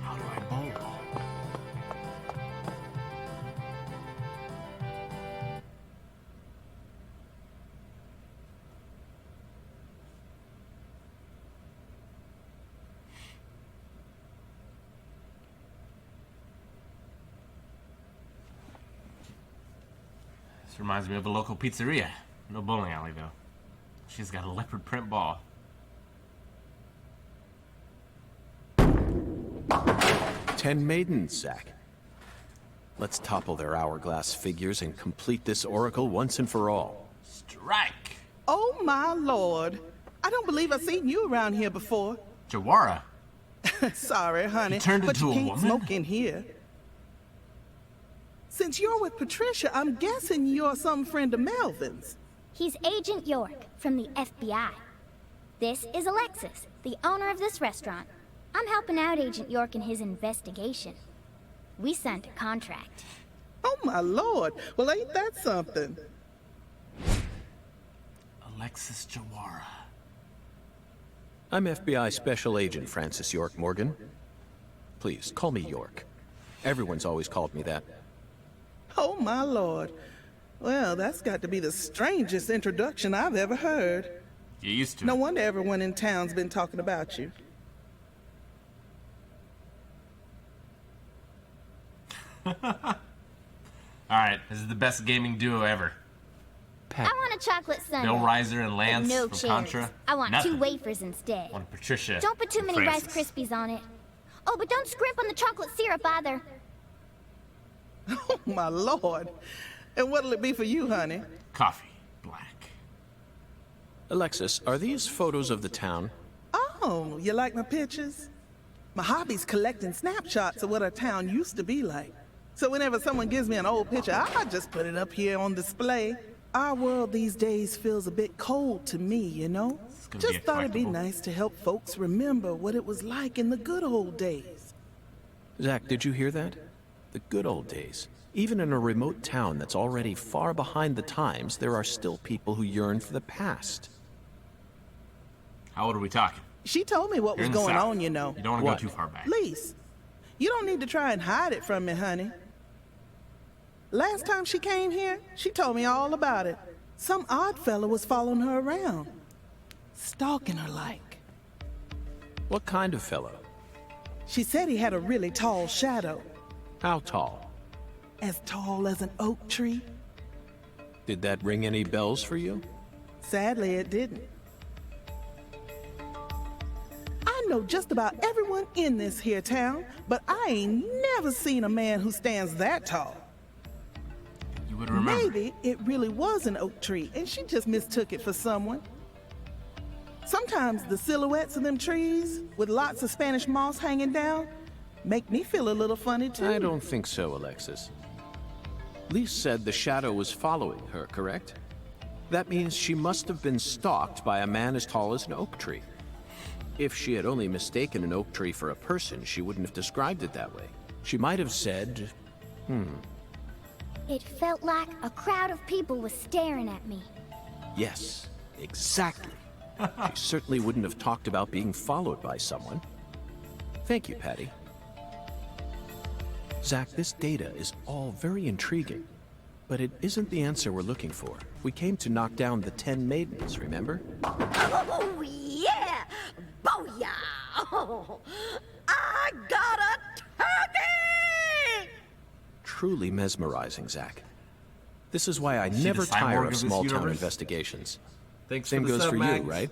[SPEAKER 1] How do I bowl? This reminds me of a local pizzeria. No bowling alley, though. She's got a leopard print ball.
[SPEAKER 4] 10 maidens, Zack. Let's topple their hourglass figures and complete this oracle once and for all.
[SPEAKER 1] Strike!
[SPEAKER 10] Oh, my lord. I don't believe I've seen you around here before.
[SPEAKER 1] Jawara.
[SPEAKER 10] Sorry, honey,
[SPEAKER 1] You turned
[SPEAKER 10] but
[SPEAKER 1] into
[SPEAKER 10] you
[SPEAKER 1] a
[SPEAKER 10] can't
[SPEAKER 1] woman?
[SPEAKER 10] smoke in here. Since you're with Patricia, I'm guessing you're some friend of Melvin's.
[SPEAKER 8] He's Agent York from the FBI. This is Alexis, the owner of this restaurant. I'm helping out Agent York in his investigation. We signed a contract.
[SPEAKER 10] Oh, my lord. Well, ain't that something?
[SPEAKER 1] Alexis Jawara.
[SPEAKER 4] I'm FBI Special Agent Francis York Morgan. Please, call me York. Everyone's always called me that.
[SPEAKER 10] Oh, my lord. Well, that's got to be the strangest introduction I've ever heard.
[SPEAKER 1] You used to.
[SPEAKER 10] No wonder everyone in town's been talking about you.
[SPEAKER 1] Alright, this is the best gaming duo ever.
[SPEAKER 8] I want a chocolate sundae.
[SPEAKER 1] Bill Reiser and
[SPEAKER 8] but
[SPEAKER 1] Lance
[SPEAKER 8] no
[SPEAKER 1] from
[SPEAKER 8] cherries.
[SPEAKER 1] Contra.
[SPEAKER 8] I want
[SPEAKER 1] Nothing.
[SPEAKER 8] 2 wafers instead.
[SPEAKER 1] One Patricia.
[SPEAKER 8] Don't put too
[SPEAKER 1] and
[SPEAKER 8] many Rice
[SPEAKER 1] Francis.
[SPEAKER 8] Krispies on it. Oh, but don't scrimp on the chocolate syrup either.
[SPEAKER 10] Oh, my lord. And what'll it be for you, honey?
[SPEAKER 1] Coffee. Black.
[SPEAKER 4] Alexis, are these photos of the town?
[SPEAKER 10] Oh, you like my pictures? My hobby's collecting snapshots of what our town used to be like. So whenever someone gives me an old picture, I just put it up here on display. Our world these days feels a bit cold to me, you know?
[SPEAKER 1] gonna be
[SPEAKER 10] Just
[SPEAKER 1] a
[SPEAKER 10] thought it'd be
[SPEAKER 1] collectible.
[SPEAKER 10] nice to help folks remember what it was like in the good old days.
[SPEAKER 4] Zack, did you hear that? The good old days. Even in a remote town that's already far behind the times, there are still people who yearn for the past.
[SPEAKER 1] How old are we talking?
[SPEAKER 10] She told me what
[SPEAKER 1] You're
[SPEAKER 10] was
[SPEAKER 1] in the
[SPEAKER 10] going
[SPEAKER 1] South.
[SPEAKER 10] on, you know.
[SPEAKER 1] You don't want to
[SPEAKER 4] What?
[SPEAKER 1] go too far back.
[SPEAKER 10] Lise, you don't need to try and hide it from me, honey. Last time she came here, she told me all about it. Some odd fella was following her around, stalking her like.
[SPEAKER 4] What kind of fellow?
[SPEAKER 10] She said he had a really tall shadow,
[SPEAKER 4] How tall?
[SPEAKER 10] as tall as an oak tree.
[SPEAKER 4] Did that ring any bells for you?
[SPEAKER 10] Sadly, it didn't. I know just about everyone in this here town, but I ain't never seen a man who stands that tall.
[SPEAKER 1] You would remember.
[SPEAKER 10] Maybe it really was an oak tree, and she just mistook it for someone. Sometimes the silhouettes of them trees, with lots of Spanish moss hanging down, make me feel a little funny, too.
[SPEAKER 4] I don't think so, Alexis. Lise said the shadow was following her, correct? That means she must have been stalked by a man as tall as an oak tree. If she had only mistaken an oak tree for a person, she wouldn't have described it that way. She might have said,
[SPEAKER 8] It felt like a crowd of people was staring at me.
[SPEAKER 4] yes, exactly. She certainly wouldn't have talked about being followed by someone. Thank you, Patty. Zack, this data is all very intriguing, but it isn't the answer we're looking for. We came to knock down the 10 maidens, remember?
[SPEAKER 11] Oh, yeah! Booyah! Oh, I got a turkey!
[SPEAKER 4] Truly mesmerizing, Zack. This is why I
[SPEAKER 1] She
[SPEAKER 4] never
[SPEAKER 1] the cyborg
[SPEAKER 4] tire
[SPEAKER 1] of
[SPEAKER 4] of
[SPEAKER 1] this
[SPEAKER 4] small-town
[SPEAKER 1] universe?
[SPEAKER 4] investigations.
[SPEAKER 1] Thanks
[SPEAKER 4] Same
[SPEAKER 1] for the
[SPEAKER 4] goes
[SPEAKER 1] sub,
[SPEAKER 4] for you,
[SPEAKER 1] Max.
[SPEAKER 4] right?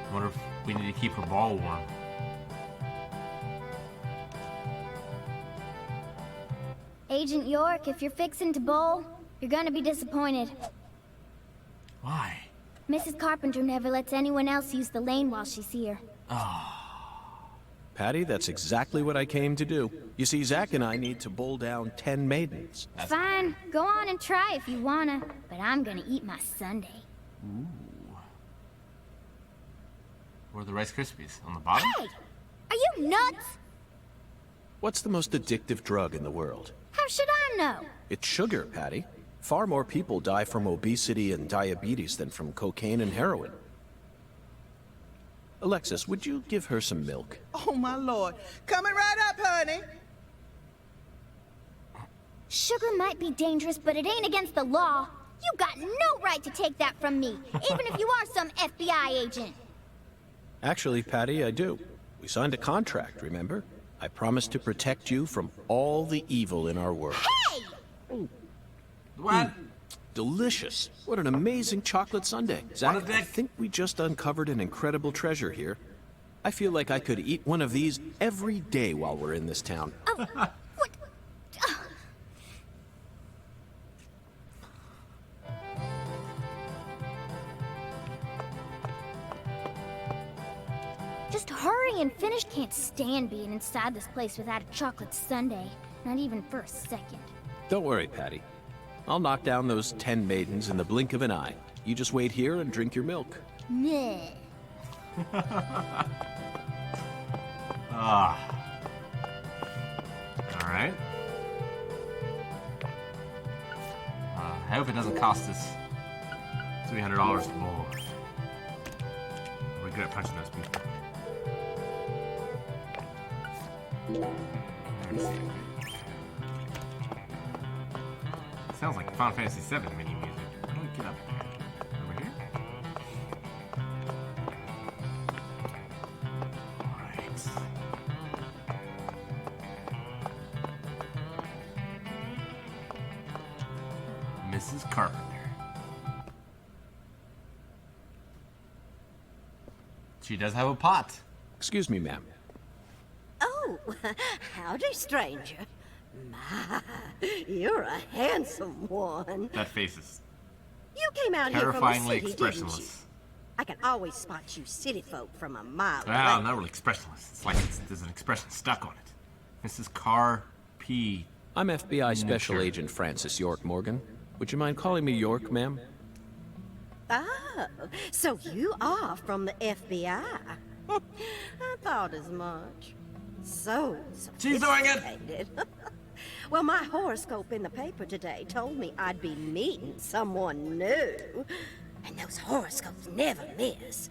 [SPEAKER 1] I wonder if we need to keep her ball warm.
[SPEAKER 8] Agent York, if you're fixing to bowl, you're gonna be disappointed.
[SPEAKER 1] Why?
[SPEAKER 8] Mrs. Carpenter never lets anyone else use the lane while she's here.
[SPEAKER 4] Patty, that's exactly what I came to do. You see, Zack and I need to bowl down 10 maidens.
[SPEAKER 8] Fine, go on and try if you wanna, but I'm gonna eat my sundae.
[SPEAKER 1] Ooh. Where are the Rice Krispies? On the bottom?
[SPEAKER 8] Hey! Are you nuts?
[SPEAKER 4] What's the most addictive drug in the world?
[SPEAKER 8] How should I know?
[SPEAKER 4] It's sugar, Patty. Far more people die from obesity and diabetes than from cocaine and heroin. Alexis, would you give her some milk?
[SPEAKER 10] Oh, my Lord. Coming right up, honey.
[SPEAKER 8] Sugar might be dangerous, but it ain't against the law. You got no right to take that from me, even if you are some FBI agent.
[SPEAKER 4] Actually, Patty, I do. We signed a contract, remember? I promised to protect you from all the evil in our world.
[SPEAKER 8] Hey!
[SPEAKER 1] What?
[SPEAKER 4] Delicious. What an amazing chocolate sundae. Zack,
[SPEAKER 1] What a
[SPEAKER 4] I
[SPEAKER 1] dick.
[SPEAKER 4] think we just uncovered an incredible treasure here. I feel like I could eat one of these every day while we're in this town.
[SPEAKER 8] Oh, what? Just hurry and finish. Can't stand being inside this place without a chocolate sundae. Not even for a second.
[SPEAKER 4] Don't worry, Patty. I'll knock down those 10 maidens in the blink of an eye. You just wait here and drink your milk.
[SPEAKER 8] Nah.
[SPEAKER 1] Alright. I hope it doesn't cost us $300 to bowl. We're good at punching those people. Let me see. Sounds like Final Fantasy VII mini music. How do we get up there? Over here? Alright. Mrs. Carpenter. She does have a pot.
[SPEAKER 4] Excuse me, ma'am.
[SPEAKER 11] Oh, howdy, stranger. My, you're a handsome one.
[SPEAKER 1] That face is
[SPEAKER 11] You came out here from the
[SPEAKER 1] terrifyingly
[SPEAKER 11] city, didn't you?
[SPEAKER 1] expressionless.
[SPEAKER 11] I can always spot you city folk from a mile
[SPEAKER 1] Well,
[SPEAKER 11] away.
[SPEAKER 1] not really expressionless. It's like there's an expression stuck on it. Mrs. Carr P.
[SPEAKER 4] I'm FBI Special
[SPEAKER 1] sure.
[SPEAKER 4] Agent Francis York Morgan. Would you mind calling me York, ma'am?
[SPEAKER 11] Oh, so you are from the FBI. I thought as much. So
[SPEAKER 1] She's doing it!
[SPEAKER 11] sophisticated. Well, my horoscope in the paper today told me I'd be meeting someone new. And those horoscopes never miss.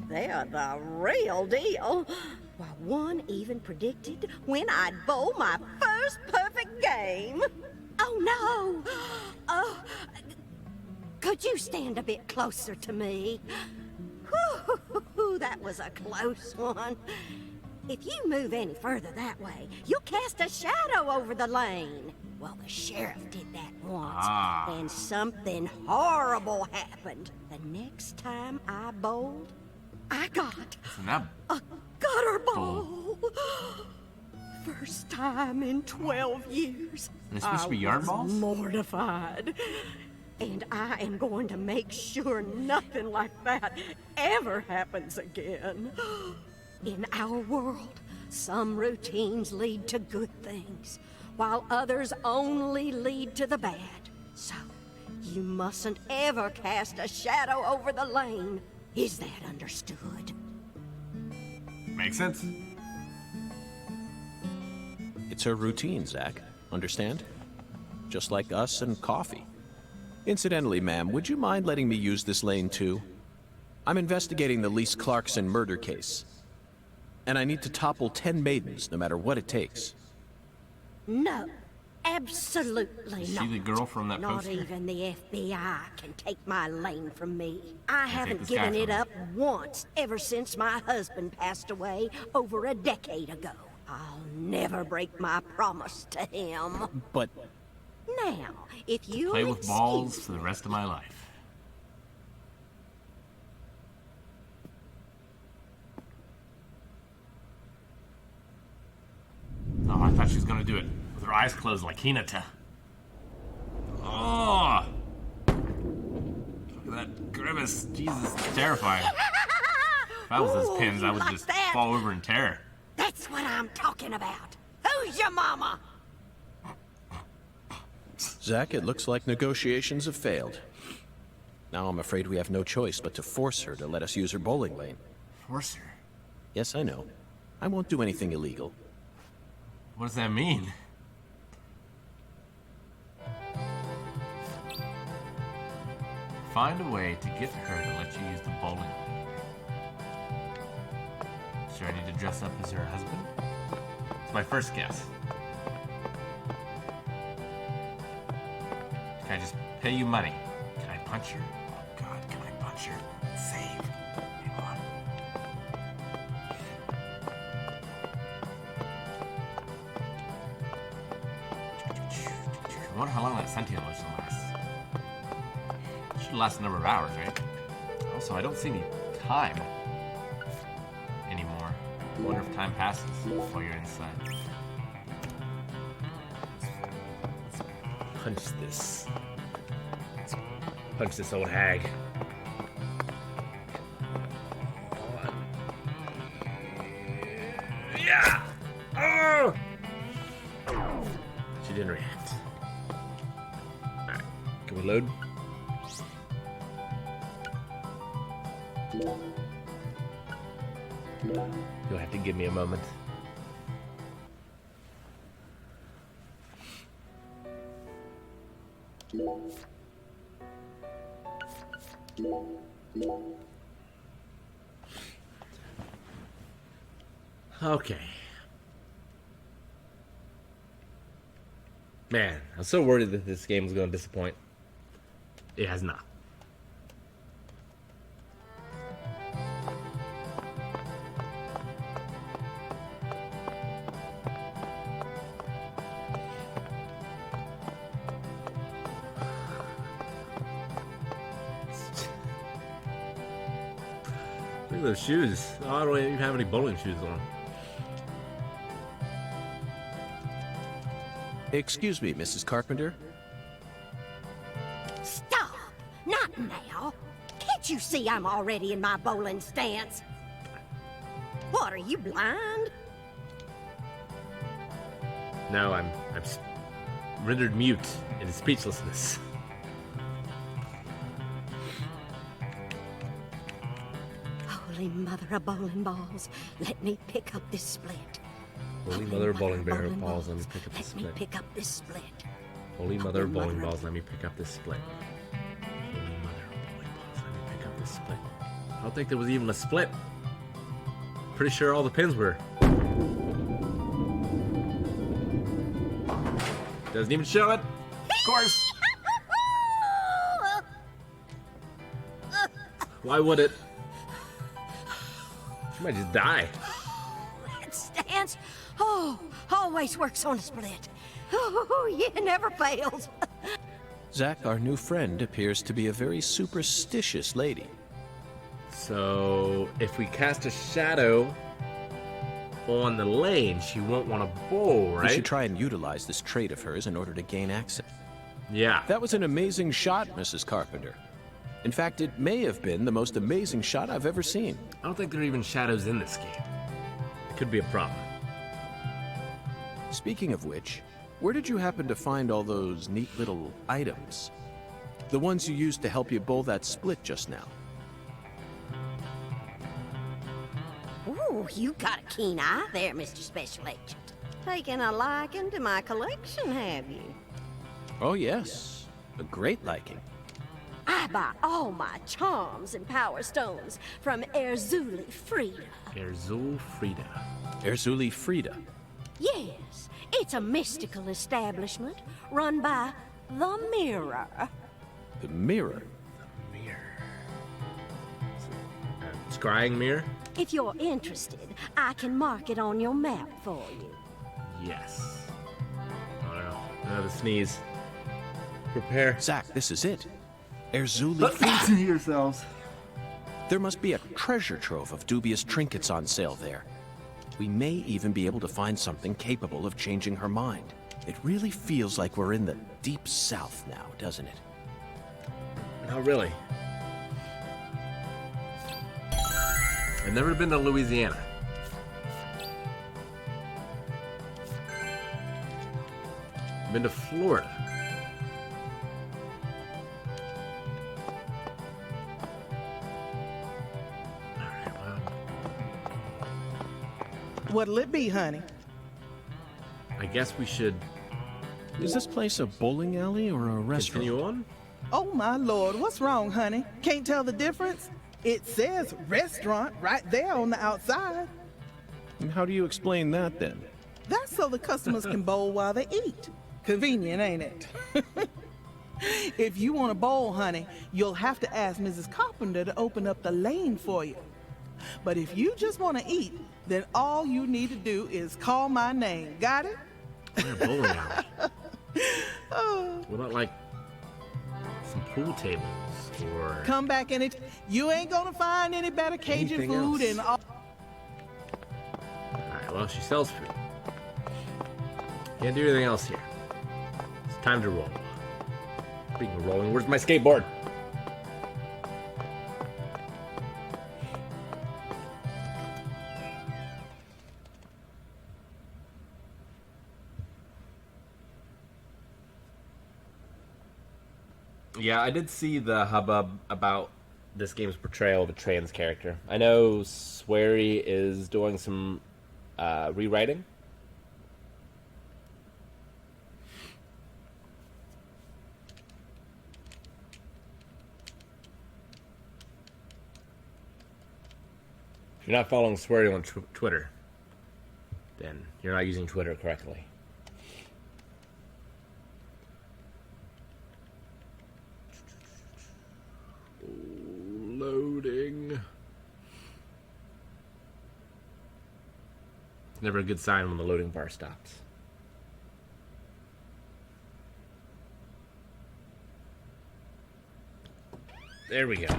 [SPEAKER 11] They're the real deal. Why, one even predicted when I'd bowl my first perfect game. Oh, no! Oh, could you stand a bit closer to me? Whew, that was a close one. if you move any further that way, you'll cast a shadow over the lane. Well, the sheriff did that once, and something horrible happened. The next time I bowled, I got a gutter ball. First time in 12 years.
[SPEAKER 1] They're supposed to be yard balls?
[SPEAKER 11] Mortified. And I am going to make sure nothing like that ever happens again. In our world, some routines lead to good things, while others only lead to the bad. So, you mustn't ever cast a shadow over the lane. Is that understood?
[SPEAKER 1] Makes sense.
[SPEAKER 6] It's her routine, Zack. Understand? Just like us and coffee. Incidentally, ma'am, would you mind letting me use this lane too? I'm investigating the Lise Clarkson murder case. And I need to topple 10 maidens, no matter what it takes.
[SPEAKER 11] No, absolutely
[SPEAKER 1] Is
[SPEAKER 11] not.
[SPEAKER 1] she the girl from that
[SPEAKER 11] Not
[SPEAKER 1] poster?
[SPEAKER 11] even the FBI can take my lane from me. I haven't
[SPEAKER 1] this guy
[SPEAKER 11] given it
[SPEAKER 1] from
[SPEAKER 11] up once ever since my husband passed away over a decade ago. I'll never break my promise to him.
[SPEAKER 6] But
[SPEAKER 11] Now, if you
[SPEAKER 1] Play with balls for the rest of my life. Oh, I thought she was gonna do it with her eyes closed like Hinata. Oh! Look at that grimace. Jesus, it's terrifying. If I was those pins, I would
[SPEAKER 11] like
[SPEAKER 1] just
[SPEAKER 11] that?
[SPEAKER 1] fall over in terror.
[SPEAKER 11] That's what I'm talking about. Who's your mama?
[SPEAKER 6] Zack, it looks like negotiations have failed. Now I'm afraid we have no choice but to force her to let us use her bowling lane.
[SPEAKER 1] Force her?
[SPEAKER 6] Yes, I know. I won't do anything illegal.
[SPEAKER 1] What does that mean? Find a way to get her to let you use the bowling lane. Sure, I need to dress up as her husband? It's my first guess. Can I just pay you money? Can I punch her? Oh God, can I punch her? Save. Hang on. I wonder how long that sentinel is gonna last. It should last a number of hours, right? Also, I don't see any time anymore. I wonder if time passes while you're inside. Punch this. Let's punch this old hag. Yeah! Oh! She didn't react. Alright, can we load? You'll have to give me a moment. Okay. Man, I'm so worried that this game is going to disappoint. It has not. Look at those shoes. Oh, I don't even have any bowling shoes on.
[SPEAKER 6] Excuse me, Mrs. Carpenter?
[SPEAKER 11] Stop! Not now. Can't you see I'm already in my bowling stance? What, are you blind?
[SPEAKER 1] No, I'm rendered mute in speechlessness.
[SPEAKER 11] Holy Mother of bowling balls, let me pick up this split.
[SPEAKER 1] Holy Mother of bowling balls, let me pick up this
[SPEAKER 11] Let me
[SPEAKER 1] split.
[SPEAKER 11] pick up this split.
[SPEAKER 1] Holy Mother of bowling balls, let me pick up this split. Holy Mother of bowling balls, let me pick up this split. I don't think there was even a split. Pretty sure all the pins were. Doesn't even show it. Of course. Why would it? She might just die.
[SPEAKER 11] It's Oh, always works on a split. Oh, yeah, never fails.
[SPEAKER 4] Zack, our new friend, appears to be a very superstitious lady.
[SPEAKER 1] So, if we cast a shadow on the lane, she won't want to bowl, right?
[SPEAKER 4] We should try and utilize this trait of hers in order to gain access.
[SPEAKER 1] Yeah.
[SPEAKER 4] That was an amazing shot, Mrs. Carpenter. In fact, it may have been the most amazing shot I've ever seen.
[SPEAKER 1] I don't think there are even shadows in this game. It could be a problem.
[SPEAKER 4] Speaking of which, where did you happen to find all those neat little items? The ones you used to help you bowl that split just now.
[SPEAKER 11] Ooh, you got a keen eye there, Mr. Special Agent. Taking a liking to my collection, have you?
[SPEAKER 4] Oh yes, a great liking.
[SPEAKER 11] I buy all my charms and power stones from Erzuli Frida.
[SPEAKER 1] Erzul Frida.
[SPEAKER 4] Erzuli Frida.
[SPEAKER 11] Yes, it's a mystical establishment run by the Mirror.
[SPEAKER 4] The Mirror?
[SPEAKER 1] Scrying mirror?
[SPEAKER 11] If you're interested, I can mark it on your map for you.
[SPEAKER 1] Yes. Oh no. Another sneeze. Prepare.
[SPEAKER 4] Zack, this is it. Erzuli Frida.
[SPEAKER 1] yourselves.
[SPEAKER 4] There must be a treasure trove of dubious trinkets on sale there. We may even be able to find something capable of changing her mind. It really feels like we're in the deep south now, doesn't it?
[SPEAKER 1] Not really. I've never been to Louisiana. I've been to Florida. Alright, well,
[SPEAKER 10] What'll it be, honey?
[SPEAKER 1] I guess we should
[SPEAKER 4] Is this place a bowling alley or a restaurant?
[SPEAKER 1] continue on.
[SPEAKER 10] Oh, my Lord, what's wrong, honey? Can't tell the difference? It says restaurant right there on the outside.
[SPEAKER 4] And how do you explain that then?
[SPEAKER 10] That's so the customers can bowl while they eat. Convenient, ain't it? If you want to bowl, honey, you'll have to ask Mrs. Carpenter to open up the lane for you. But if you just want to eat, then all you need to do is call my name. Got it?
[SPEAKER 1] We're a bowling alley. What about like some pool tables or
[SPEAKER 10] Come back in it. You ain't gonna find any better Cajun
[SPEAKER 1] Anything
[SPEAKER 10] food
[SPEAKER 1] else?
[SPEAKER 10] in all.
[SPEAKER 1] Alright, well she sells food. Can't do anything else here. It's time to roll. Speaking of rolling, where's my skateboard? Yeah, I did see the hubbub about this game's portrayal of a trans character. I know Swery is doing some rewriting. If you're not following Swery on Twitter, then you're not using Twitter correctly. Loading. It's never a good sign when the loading bar stops. There we go.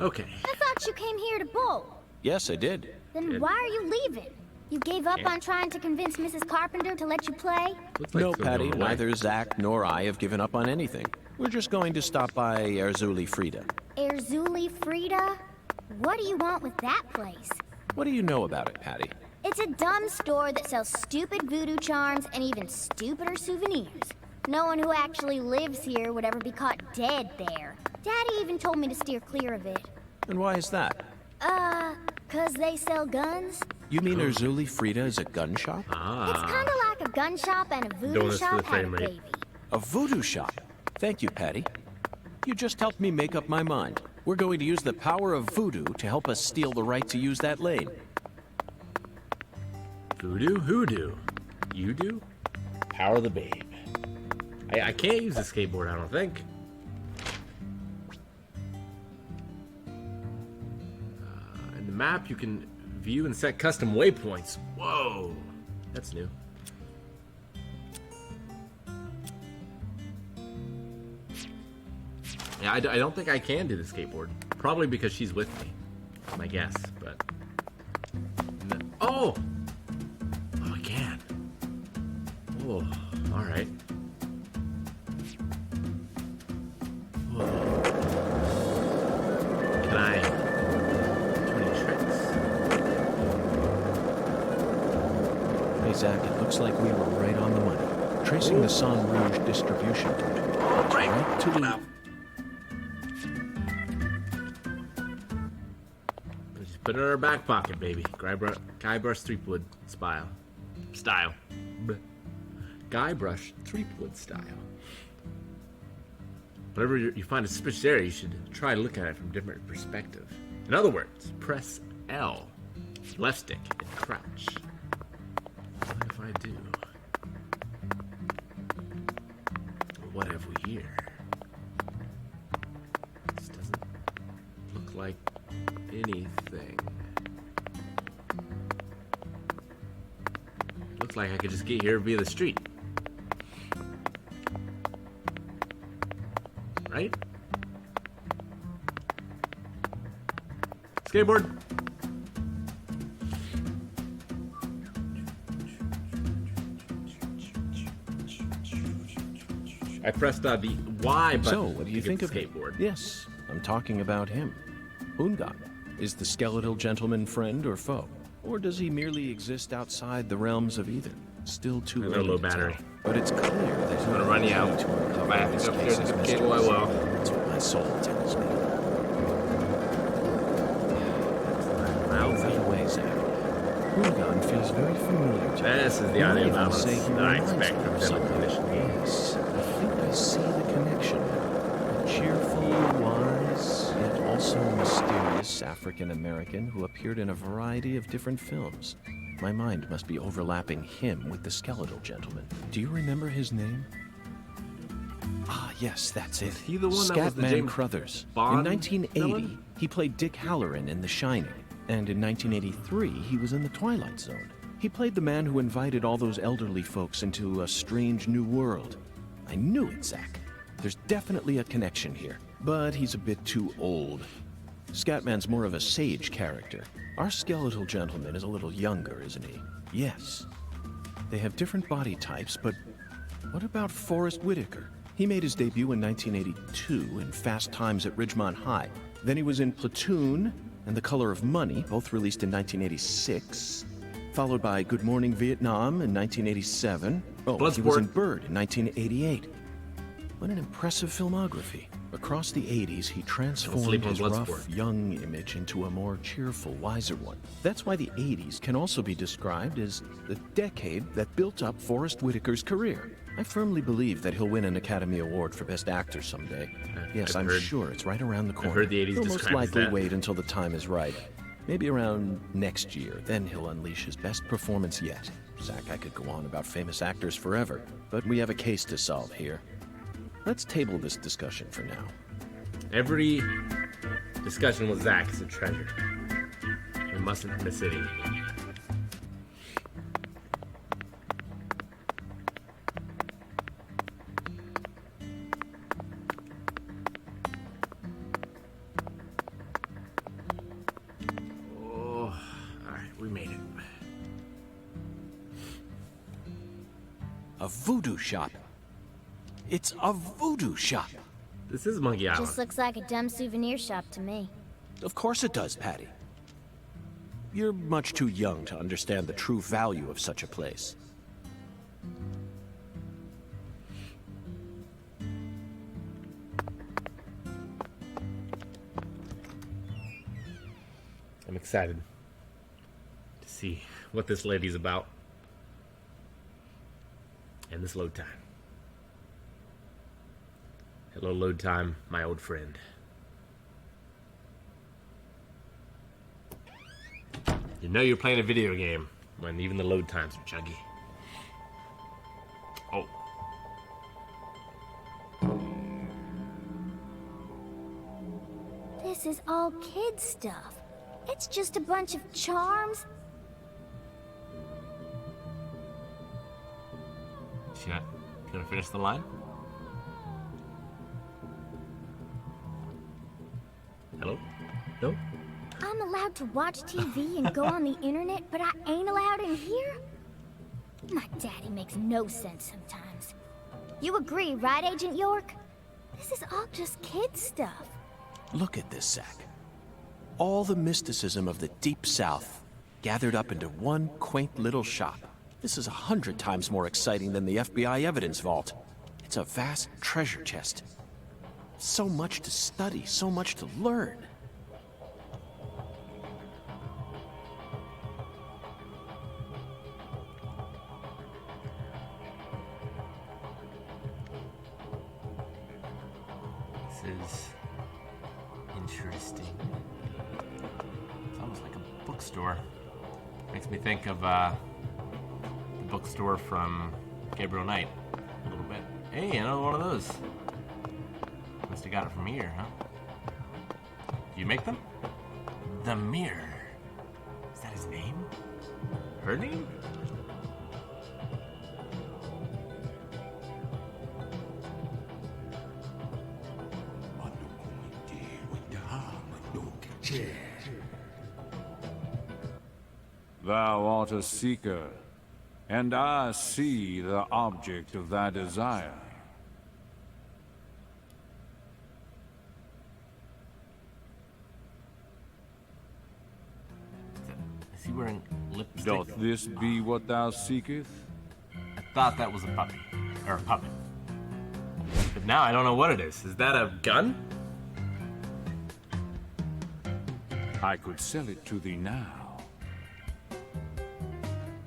[SPEAKER 1] Okay.
[SPEAKER 8] I thought you came here to bowl.
[SPEAKER 4] Yes, I did.
[SPEAKER 8] Then why are you leaving? You gave up on trying to convince Mrs. Carpenter to let you play?
[SPEAKER 1] Looks like
[SPEAKER 4] No,
[SPEAKER 1] they're
[SPEAKER 4] Patty,
[SPEAKER 1] going away.
[SPEAKER 4] neither Zack nor I have given up on anything. We're just going to stop by Erzuli Frida.
[SPEAKER 8] Erzuli Frida? What do you want with that place?
[SPEAKER 4] What do you know about it, Patty?
[SPEAKER 8] It's a dumb store that sells stupid voodoo charms and even stupider souvenirs. No one who actually lives here would ever be caught dead there. Daddy even told me to steer clear of it.
[SPEAKER 4] And why is that?
[SPEAKER 8] 'Cause they sell guns?
[SPEAKER 4] You mean Erzuli Frida is a gun shop?
[SPEAKER 8] It's kind of like a gun shop and a voodoo
[SPEAKER 1] Doing this for
[SPEAKER 8] shop
[SPEAKER 1] the
[SPEAKER 8] had a
[SPEAKER 1] frame rate.
[SPEAKER 8] baby.
[SPEAKER 4] A voodoo shop. Thank you, Patty. You just helped me make up my mind. We're going to use the power of voodoo to help us steal the right to use that lane.
[SPEAKER 1] Voodoo? Hoodoo? You do? Power of the babe. I can't use the skateboard, I don't think. map, you can view and set custom waypoints. Whoa, that's new. Yeah, I don't think I can do the skateboard. Probably because she's with me, my guess, but... Oh! Oh, I can. Oh, alright. Whoa. Can I do any tricks?
[SPEAKER 4] Hey, Zack, it looks like we were right on the money. Tracing the Sang Rouge distribution route. Right to the...
[SPEAKER 1] Just put it in our back pocket, baby. Guybrush Threepwood style. Bleh. Guybrush Threepwood style. Whenever you find a suspicious area, you should try to look at it from a different perspective. In other words, press L, left stick, and crouch. What if I do? What have we here? This doesn't look like anything. Looks like I could just get here via the street. Right? Skateboard. I pressed the Y button.
[SPEAKER 4] So, what do you
[SPEAKER 1] to
[SPEAKER 4] think
[SPEAKER 1] get
[SPEAKER 4] of
[SPEAKER 1] the
[SPEAKER 4] it?
[SPEAKER 1] skateboard?
[SPEAKER 4] Yes, I'm talking about him. Ungan. Is the skeletal gentleman friend or foe? Or does he merely exist outside the realms of either? Still too early
[SPEAKER 1] low
[SPEAKER 4] to
[SPEAKER 1] battery.
[SPEAKER 4] tell. But it's clear that
[SPEAKER 1] I'm gonna run you out. If I have to go upstairs to the cable, I will.
[SPEAKER 4] That's what my soul tells me.
[SPEAKER 1] Well,
[SPEAKER 4] By the way, Zack, Ungan feels very familiar to me.
[SPEAKER 1] this is the
[SPEAKER 4] You
[SPEAKER 1] audio
[SPEAKER 4] might even
[SPEAKER 1] balance
[SPEAKER 4] say he
[SPEAKER 1] that I
[SPEAKER 4] reminds
[SPEAKER 1] expect
[SPEAKER 4] me
[SPEAKER 1] from
[SPEAKER 4] of
[SPEAKER 1] Premonition.
[SPEAKER 4] something. Yes, I think I see the connection. A cheerful, wise, yet also mysterious African-American who appeared in a variety of different films. My mind must be overlapping him with the skeletal gentleman. Do you remember his name? Ah, yes, that's it.
[SPEAKER 1] Was he the one that was the
[SPEAKER 4] Scatman
[SPEAKER 1] James
[SPEAKER 4] Crothers.
[SPEAKER 1] Bond
[SPEAKER 4] In 1980,
[SPEAKER 1] villain?
[SPEAKER 4] he played Dick Halloran in The Shining. And in 1983, he was in The Twilight Zone. He played the man who invited all those elderly folks into a strange new world. I knew it, Zack. There's definitely a connection here. But he's a bit too old. Scatman's more of a sage character. Our skeletal gentleman is a little younger, isn't he? Yes. They have different body types, but what about Forrest Whitaker? He made his debut in 1982 in Fast Times at Ridgemont High. Then he was in Platoon and The Color of Money, both released in 1986. Followed by Good Morning Vietnam in 1987. Oh, he was in Bird in 1988. What an impressive filmography. Across the 80s, he transformed his rough, young image into a more cheerful, wiser one. That's why the 80s can also be described as the decade that built up Forrest Whitaker's career. I firmly believe that he'll win an Academy Award for Best Actor someday. Yes, I'm sure it's right around the corner.
[SPEAKER 1] I've heard the 80s
[SPEAKER 4] He'll most
[SPEAKER 1] described as
[SPEAKER 4] likely
[SPEAKER 1] that.
[SPEAKER 4] wait until the time is right. Maybe around next year, then he'll unleash his best performance yet. Zack, I could go on about famous actors forever, but we have a case to solve here. Let's table this discussion for now.
[SPEAKER 1] Every discussion with Zack is a treasure. We mustn't miss it. Oh, all right, we made it.
[SPEAKER 4] A voodoo shop. It's a voodoo shop.
[SPEAKER 1] This is Monkey Island.
[SPEAKER 8] Just looks like a dumb souvenir shop to me.
[SPEAKER 4] Of course it does, Patty. You're much too young to understand the true value of such a place.
[SPEAKER 1] I'm excited to see what this lady's about. And this load time. Hello, load time, my old friend. You know you're playing a video game when even the load times are chuggy. Oh.
[SPEAKER 8] This is all kid stuff. It's just a bunch of charms.
[SPEAKER 1] Should I finish the line? Hello? No?
[SPEAKER 8] I'm allowed to watch TV and go on the internet, but I ain't allowed in here? My daddy makes no sense sometimes. You agree, right, Agent York? This is all just kid stuff.
[SPEAKER 4] Look at this, Zack. All the mysticism of the Deep South gathered up into one quaint little shop. This is 100 times more exciting than the FBI evidence vault. It's a vast treasure chest. So much to study, so much to learn.
[SPEAKER 1] This is interesting. It's almost like a bookstore. Makes me think of the bookstore from Gabriel Knight a little bit. Hey, another one of those. Must have got it from here, huh? Do you make them? The Mirror. Is that his name? Her name?
[SPEAKER 12] Thou art a seeker, and I see the object of thy desire.
[SPEAKER 1] Is he wearing lipstick?
[SPEAKER 12] Doth this be what thou seekest?
[SPEAKER 1] I thought that was a puppy. Or a puppet. But now I don't know what it is. Is that a gun?
[SPEAKER 12] I could sell it to thee now.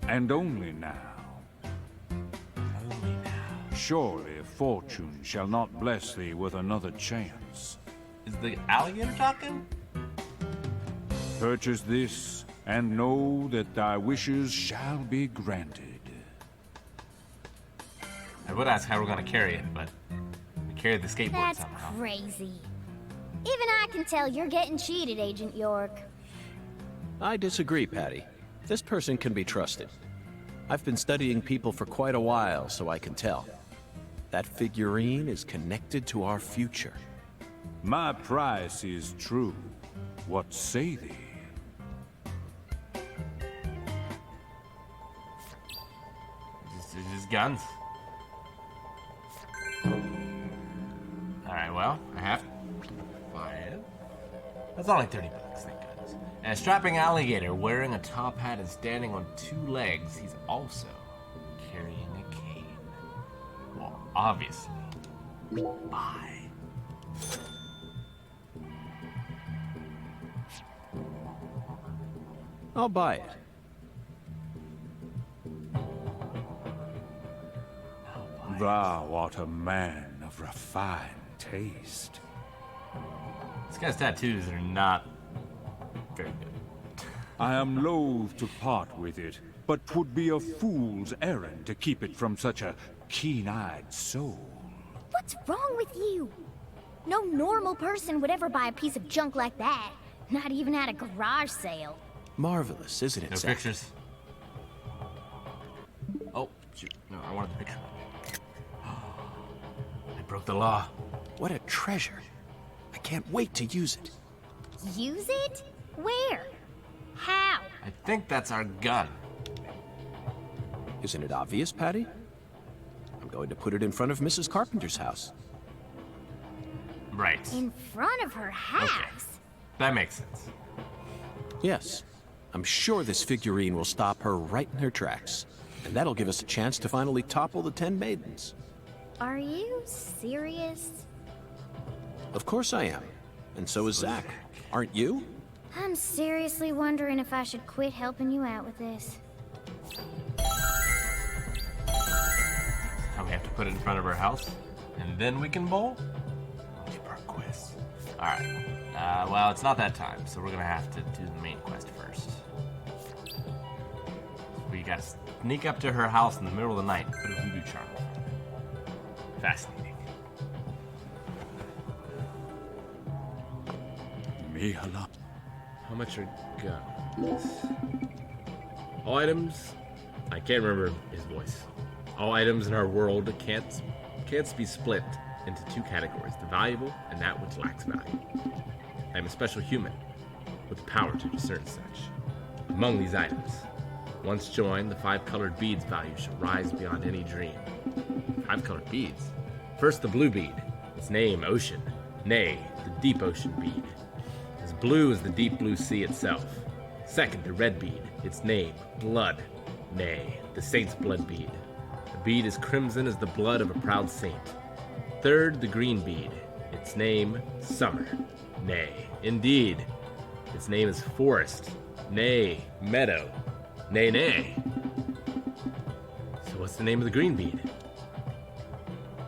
[SPEAKER 12] And only now.
[SPEAKER 1] Only now.
[SPEAKER 12] Surely fortune shall not bless thee with another chance.
[SPEAKER 1] Is the alligator talking?
[SPEAKER 12] Purchase this, and know that thy wishes shall be granted.
[SPEAKER 1] I would ask how we're gonna carry it, but we carried the skateboard
[SPEAKER 8] That's
[SPEAKER 1] somehow.
[SPEAKER 8] crazy. Even I can tell you're getting cheated, Agent York.
[SPEAKER 4] I disagree, Patty. This person can be trusted. I've been studying people for quite a while, so I can tell. That figurine is connected to our future.
[SPEAKER 12] My price is true. What say thee?
[SPEAKER 1] Just guns. Alright, well, I have to buy it. That's only 30 bucks, thank goodness. And a strapping alligator wearing a top hat and standing on 2 legs. He's also carrying a cane. Well, obviously. Buy.
[SPEAKER 4] I'll buy it.
[SPEAKER 12] Thou art a man of refined taste.
[SPEAKER 1] This guy's tattoos are not very good.
[SPEAKER 12] I am loath to part with it, but 'twould be a fool's errand to keep it from such a keen-eyed soul.
[SPEAKER 8] What's wrong with you? No normal person would ever buy a piece of junk like that. Not even at a garage sale.
[SPEAKER 4] Marvelous, isn't it,
[SPEAKER 1] No
[SPEAKER 4] Zack?
[SPEAKER 1] pictures. Oh, shoot. No, I wanted the picture. I broke the law.
[SPEAKER 4] What a treasure. I can't wait to use it.
[SPEAKER 8] Use it? Where? How?
[SPEAKER 1] I think that's our gun.
[SPEAKER 4] Isn't it obvious, Patty? I'm going to put it in front of Mrs. Carpenter's house.
[SPEAKER 1] Right.
[SPEAKER 8] In front of her house?
[SPEAKER 1] That makes sense.
[SPEAKER 4] Yes. I'm sure this figurine will stop her right in her tracks. And that'll give us a chance to finally topple the 10 maidens.
[SPEAKER 8] Are you serious?
[SPEAKER 4] Of course I am. And so is Zack. Aren't you?
[SPEAKER 8] I'm seriously wondering if I should quit helping you out with this.
[SPEAKER 1] Now we have to put it in front of our house, and then we can bowl? Multi-part quest. Alright. Well, it's not that time, so we're gonna have to do the main quest first. We gotta sneak up to her house in the middle of the night, put a voodoo charm on her. Fascinating.
[SPEAKER 12] Me alone.
[SPEAKER 1] How much are guns? All items... I can't remember his voice. All items in our world can't be split into two categories, the valuable and that which lacks value. I am a special human with the power to discern such. Among these items, once joined, the 5 colored beads value shall rise beyond any dream. 5 colored beads? First, the blue bead, its name, ocean, nay, the deep ocean bead, as blue as the deep blue sea itself. Second, the red bead, its name, blood, nay, the saint's blood bead. The bead is crimson as the blood of a proud saint. Third, the green bead, its name, summer, nay, indeed, its name is forest, nay, meadow, nay, nay. So what's the name of the green bead?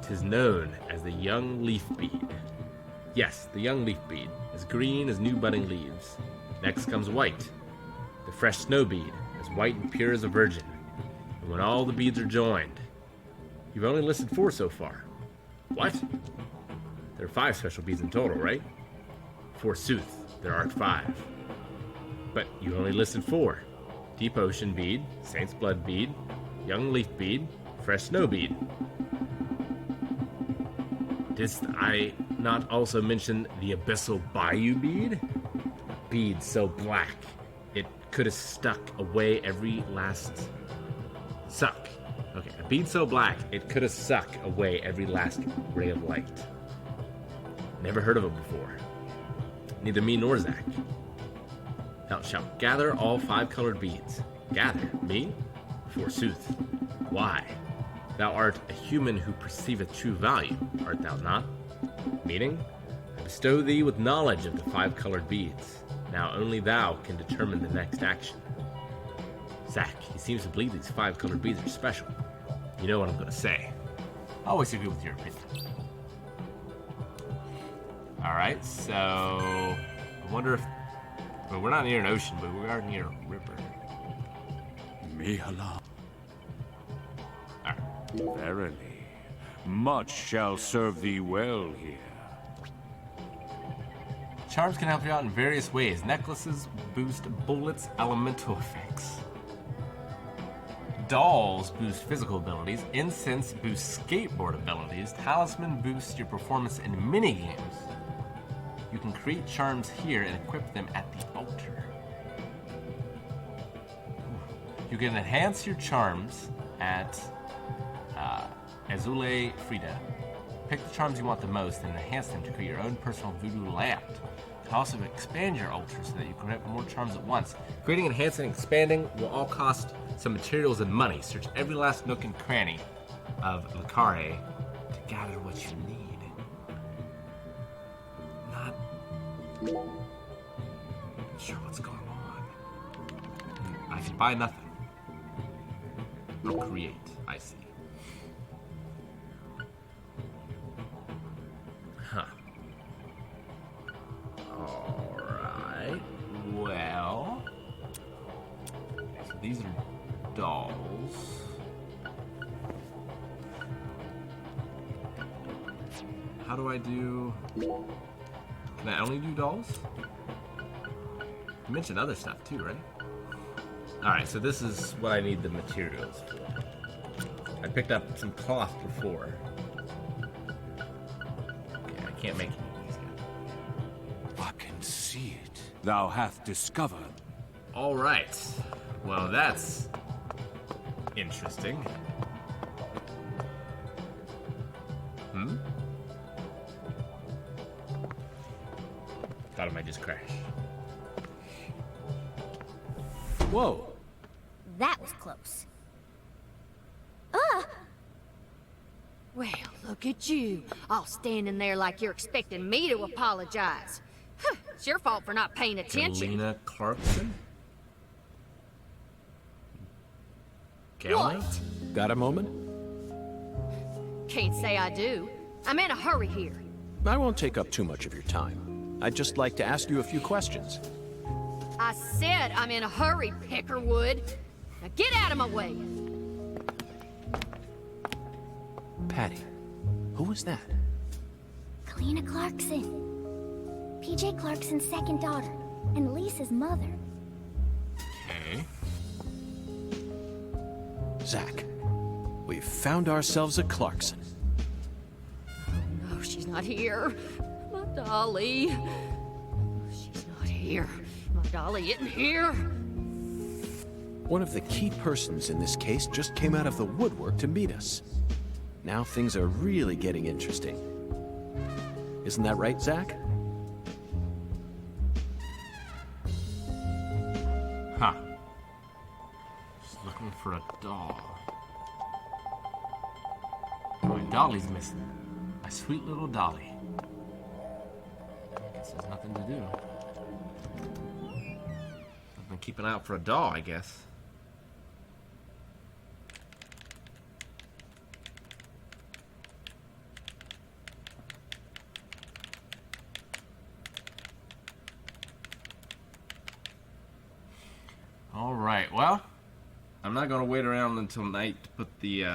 [SPEAKER 1] 'Tis known as the young leaf bead. Yes, the young leaf bead, as green as new budding leaves. Next comes white, the fresh snow bead, as white and pure as a virgin. And when all the beads are joined, you've only listed 4 so far. What? There are 5 special beads in total, right? Forsooth, there are 5. But you only listed 4. Deep ocean bead, saint's blood bead, young leaf bead, fresh snow bead. Didst I not also mention the abyssal bayou bead? Bead so black, it could have stuck away every last... Suck. Okay, a bead so black, it could have sucked away every last ray of light. Never heard of it before. Neither me nor Zack. Thou shalt gather all 5 colored beads. Gather? Me? Forsooth. Why? Thou art a human who perceiveth true value, art thou not? Meaning, I bestow thee with knowledge of the 5 colored beads. Now only thou can determine the next action. Zack, he seems to believe these 5 colored beads are special. You know what I'm gonna say. I always agree with your opinion. Alright, so... I wonder if... Well, we're not near an ocean, but we are near a river.
[SPEAKER 12] Mihala. Verily, much shall serve thee well here.
[SPEAKER 1] Charms can help you out in various ways. Necklaces boost bullets' elemental effects. Dolls boost physical abilities. Incense boosts skateboard abilities. Talisman boosts your performance in minigames. You can create charms here and equip them at the altar. You can enhance your charms at Azule Frida. Pick the charms you want the most and enhance them to create your own personal voodoo lamp. You can also expand your altar so that you can have more charms at once. Creating, enhancing, and expanding will all cost some materials and money. Search every last nook and cranny of Lucare to gather what you need. Not sure what's going on. I can buy nothing. I'll create, I see. Huh. Alright. Well. So these are dolls. How do I do... Can I only do dolls? You mentioned other stuff too, right? Alright, so this is what I need the materials for. I picked up some cloth before. Okay, I can't make any of these yet.
[SPEAKER 12] I can see it. Thou hath discovered.
[SPEAKER 1] Alright. Well, that's interesting. Thought it might just crash. Whoa.
[SPEAKER 8] That was close.
[SPEAKER 13] Well, look at you, all standing there like you're expecting me to apologize. It's your fault for not paying attention.
[SPEAKER 1] Galena Clarkson?
[SPEAKER 13] What?
[SPEAKER 6] Got a moment?
[SPEAKER 13] Can't say I do. I'm in a hurry here.
[SPEAKER 6] I won't take up too much of your time. I'd just like to ask you a few questions.
[SPEAKER 13] I said I'm in a hurry, Peckerwood. Now get out of my way.
[SPEAKER 6] Patty, who was that?
[SPEAKER 8] Galena Clarkson. PJ Clarkson's second daughter. and Lisa's mother.
[SPEAKER 1] Okay.
[SPEAKER 4] Zack, we've found ourselves a Clarkson.
[SPEAKER 13] No, she's not here. My dolly. She's not here. My dolly isn't here.
[SPEAKER 4] One of the key persons in this case just came out of the woodwork to meet us. Now things are really getting interesting. Isn't that right, Zack?
[SPEAKER 1] Huh. Just looking for a doll. My dolly's missing. My sweet little dolly. Guess there's nothing to do. I've been keeping an eye out for a doll, I guess. Alright, well, I'm not going to wait around until night to put the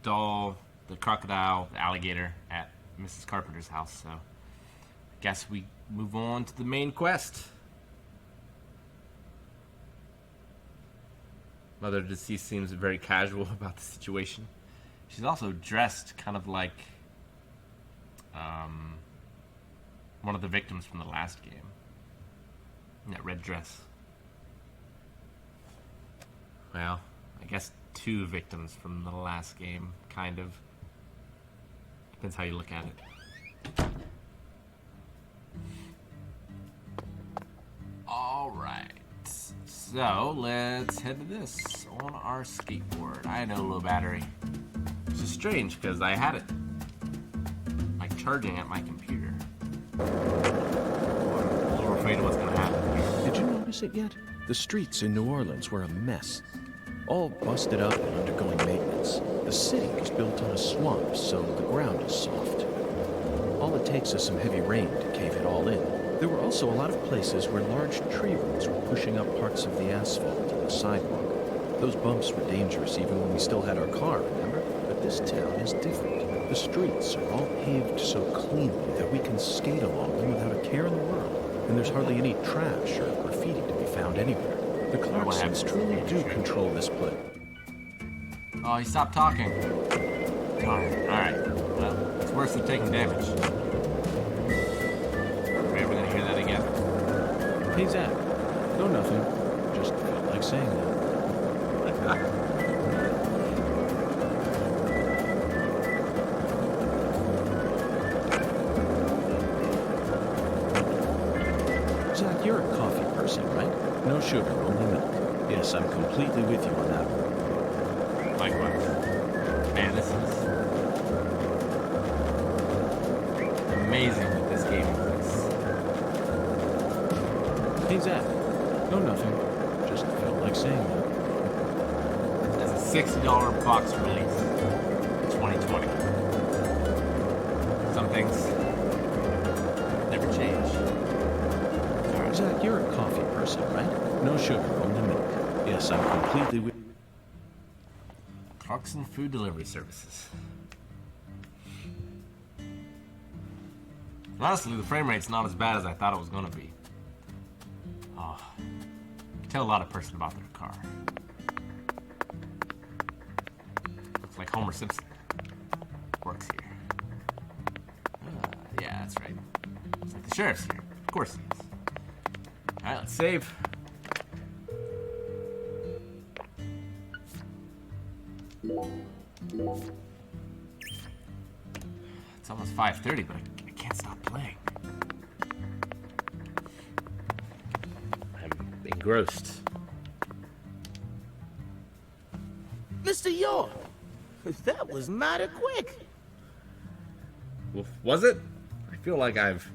[SPEAKER 1] doll, the crocodile, the alligator at Mrs. Carpenter's house, so I guess we move on to the main quest. Mother deceased seems very casual about the situation. She's also dressed kind of like one of the victims from the last game. In that red dress. Well, I guess 2 victims from the last game, kind of. Depends how you look at it. Alright. So, let's head to this on our skateboard. I know, low battery. Which is strange, because I had it like charging at my computer. I'm a little afraid of what's going to happen here.
[SPEAKER 4] Did you notice it yet? The streets in New Orleans were a mess. All busted up and undergoing maintenance. The city was built on a swamp, so the ground is soft. All it takes is some heavy rain to cave it all in. There were also a lot of places where large tree roots were pushing up parts of the asphalt and the sidewalk. Those bumps were dangerous even when we still had our car, remember? But this town is different. The streets are all paved so cleanly that we can skate along them without a care in the world. And there's hardly any trash or graffiti to be found anywhere. The Clarksons truly do control this place.
[SPEAKER 1] Oh, he stopped talking. Darn. Alright. Well, it's worse than taking damage. Are we ever gonna hear that again?
[SPEAKER 4] Hey, Zack. No, nothing. Just felt like saying that. Zack, you're a coffee person, right? No sugar, only milk. Yes, I'm completely with you on that one.
[SPEAKER 1] Likewise. Man, this is amazing that this game exists.
[SPEAKER 4] Hey, Zack. No, nothing. Just felt like saying that.
[SPEAKER 1] That's a $60 box release in 2020. Some things never change.
[SPEAKER 4] Zack, you're a coffee person, right? No sugar, only milk. Yes, I'm completely with...
[SPEAKER 1] Clarkson Food Delivery Services. Honestly, the frame rate's not as bad as I thought it was going to be. Oh, you can tell a lot of person about their car. Looks like Homer Simpson works here. Yeah, that's right. Looks like the sheriff's here. Of course he is. Alright, let's save. It's almost 5:30, but I can't stop playing. I'm engrossed.
[SPEAKER 9] Mr. York, that was mighty quick.
[SPEAKER 1] Well, was it? I feel like I've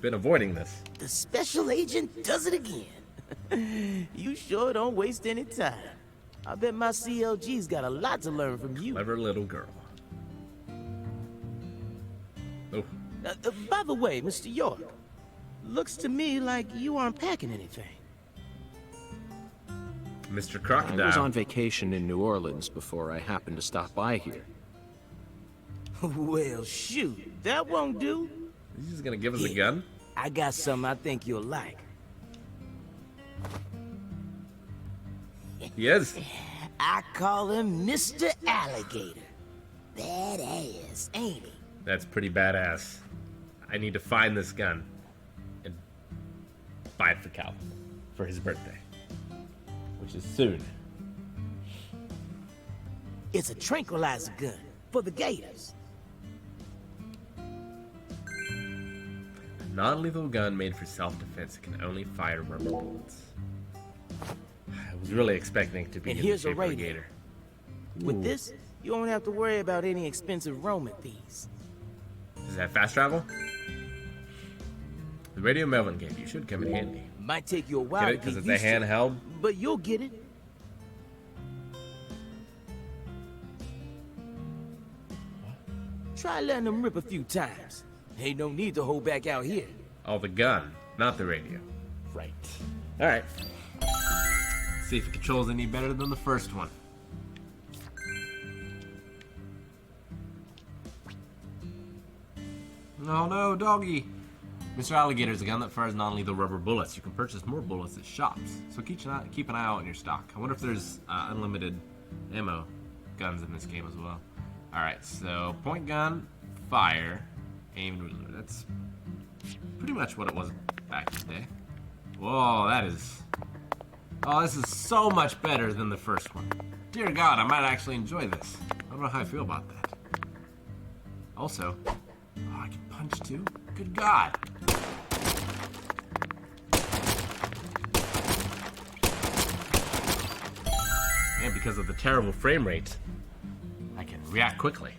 [SPEAKER 1] been avoiding this.
[SPEAKER 9] The special agent does it again. You sure don't waste any time. I bet my CLG's got a lot to learn from you.
[SPEAKER 1] Clever little girl. Oh.
[SPEAKER 9] By the way, Mr. York, looks to me like you aren't packing anything.
[SPEAKER 1] Mr. Crocodile.
[SPEAKER 4] I was on vacation in New Orleans before I happened to stop by here.
[SPEAKER 9] Well, shoot, that won't do.
[SPEAKER 1] He's just gonna give us a gun?
[SPEAKER 9] I got something I think you'll like.
[SPEAKER 1] He is.
[SPEAKER 9] I call him Mr. Alligator. Badass, ain't he?
[SPEAKER 1] That's pretty badass. I need to find this gun and buy it for Cal for his birthday, which is soon.
[SPEAKER 9] It's a tranquilizer gun for the gators.
[SPEAKER 1] A non-lethal gun made for self-defense. It can only fire rubber bullets. I was really expecting it to be
[SPEAKER 9] And
[SPEAKER 1] in the
[SPEAKER 9] here's a
[SPEAKER 1] shape of a
[SPEAKER 9] radio.
[SPEAKER 1] gator.
[SPEAKER 9] With
[SPEAKER 1] Ooh.
[SPEAKER 9] this, you won't have to worry about any expensive roaming fees.
[SPEAKER 1] Does it have fast travel? The radio Melvin gave you should come in handy.
[SPEAKER 9] Might take you a while
[SPEAKER 1] Get it?
[SPEAKER 9] to
[SPEAKER 1] Because
[SPEAKER 9] get
[SPEAKER 1] it's a
[SPEAKER 9] used to it,
[SPEAKER 1] handheld?
[SPEAKER 9] but you'll get it. Try letting them rip a few times. Ain't no need to hold back out here.
[SPEAKER 1] Oh, the gun, not the radio. Right. Alright. See if it controls any better than the first one. Oh no, doggy! Mr. Alligator is a gun that fires non-lethal rubber bullets. You can purchase more bullets at shops, so keep an eye out on your stock. I wonder if there's unlimited ammo guns in this game as well. Alright, so point gun, fire, aim, and reload. That's pretty much what it was back in the day. Whoa, that is... Oh, this is so much better than the first one. Dear God, I might actually enjoy this. I don't know how I feel about that. Also, oh, I can punch too? Good God. And because of the terrible frame rate, I can react quickly.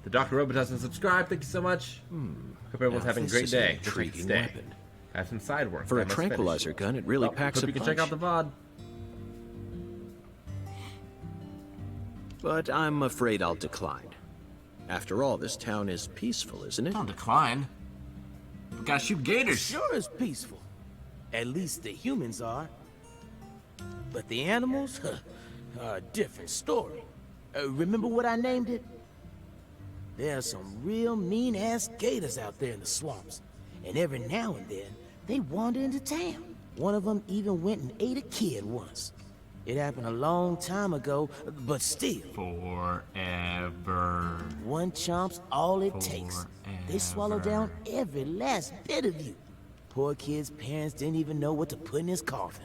[SPEAKER 1] The Dr. Robitussin and subscribe. Thank you so much. Hope everyone's
[SPEAKER 4] Now
[SPEAKER 1] having a
[SPEAKER 4] this
[SPEAKER 1] great
[SPEAKER 4] is an
[SPEAKER 1] day. Just like
[SPEAKER 4] intriguing
[SPEAKER 1] stay.
[SPEAKER 4] weapon.
[SPEAKER 1] I have some side work.
[SPEAKER 4] For
[SPEAKER 1] I
[SPEAKER 4] a
[SPEAKER 1] must
[SPEAKER 4] tranquilizer
[SPEAKER 1] finish.
[SPEAKER 4] gun, it really
[SPEAKER 1] Well,
[SPEAKER 4] packs
[SPEAKER 1] hope
[SPEAKER 4] a
[SPEAKER 1] you can
[SPEAKER 4] punch.
[SPEAKER 1] check out the VOD.
[SPEAKER 4] But I'm afraid I'll decline. After all, this town is peaceful, isn't it?
[SPEAKER 1] Don't decline. We gotta shoot gators.
[SPEAKER 9] Sure is peaceful. At least the humans are. But the animals, are a different story. Remember what I named it? There are some real mean-ass gators out there in the swamps. And every now and then, they wander into town. One of them even went and ate a kid once. It happened a long time ago, but still.
[SPEAKER 1] Forever.
[SPEAKER 9] One chomp's all it takes. They swallow down every last bit of you. Poor kid's parents didn't even know what to put in his coffin.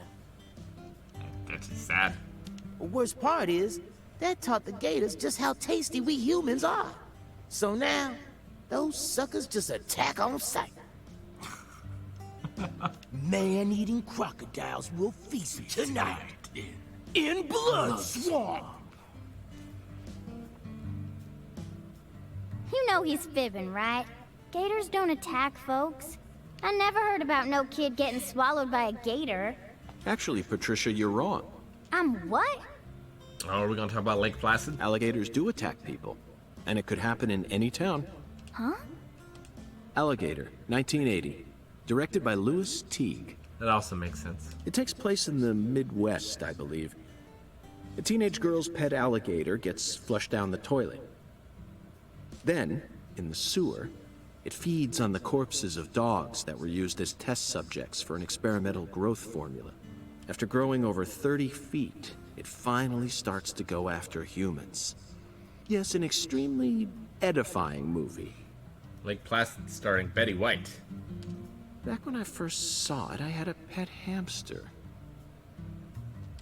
[SPEAKER 1] That's just sad.
[SPEAKER 9] The worst part is, that taught the gators just how tasty we humans are. So now, those suckers just attack on sight. Man-eating crocodiles will feast tonight in Blood Swamp.
[SPEAKER 8] You know he's fibbing, right? Gators don't attack folks. I never heard about no kid getting swallowed by a gator.
[SPEAKER 4] Actually, Patricia, you're wrong.
[SPEAKER 8] I'm what?
[SPEAKER 1] Oh, are we gonna talk about Lake Placid?
[SPEAKER 4] Alligators do attack people, and it could happen in any town.
[SPEAKER 8] Huh?
[SPEAKER 4] Alligator, 1980. Directed by Louis Teague.
[SPEAKER 1] That also makes sense.
[SPEAKER 4] It takes place in the Midwest, I believe. A teenage girl's pet alligator gets flushed down the toilet. Then, in the sewer, it feeds on the corpses of dogs that were used as test subjects for an experimental growth formula. After growing over 30 feet, it finally starts to go after humans. Yes, an extremely edifying movie.
[SPEAKER 1] Lake Placid starring Betty White.
[SPEAKER 4] Back when I first saw it, I had a pet hamster.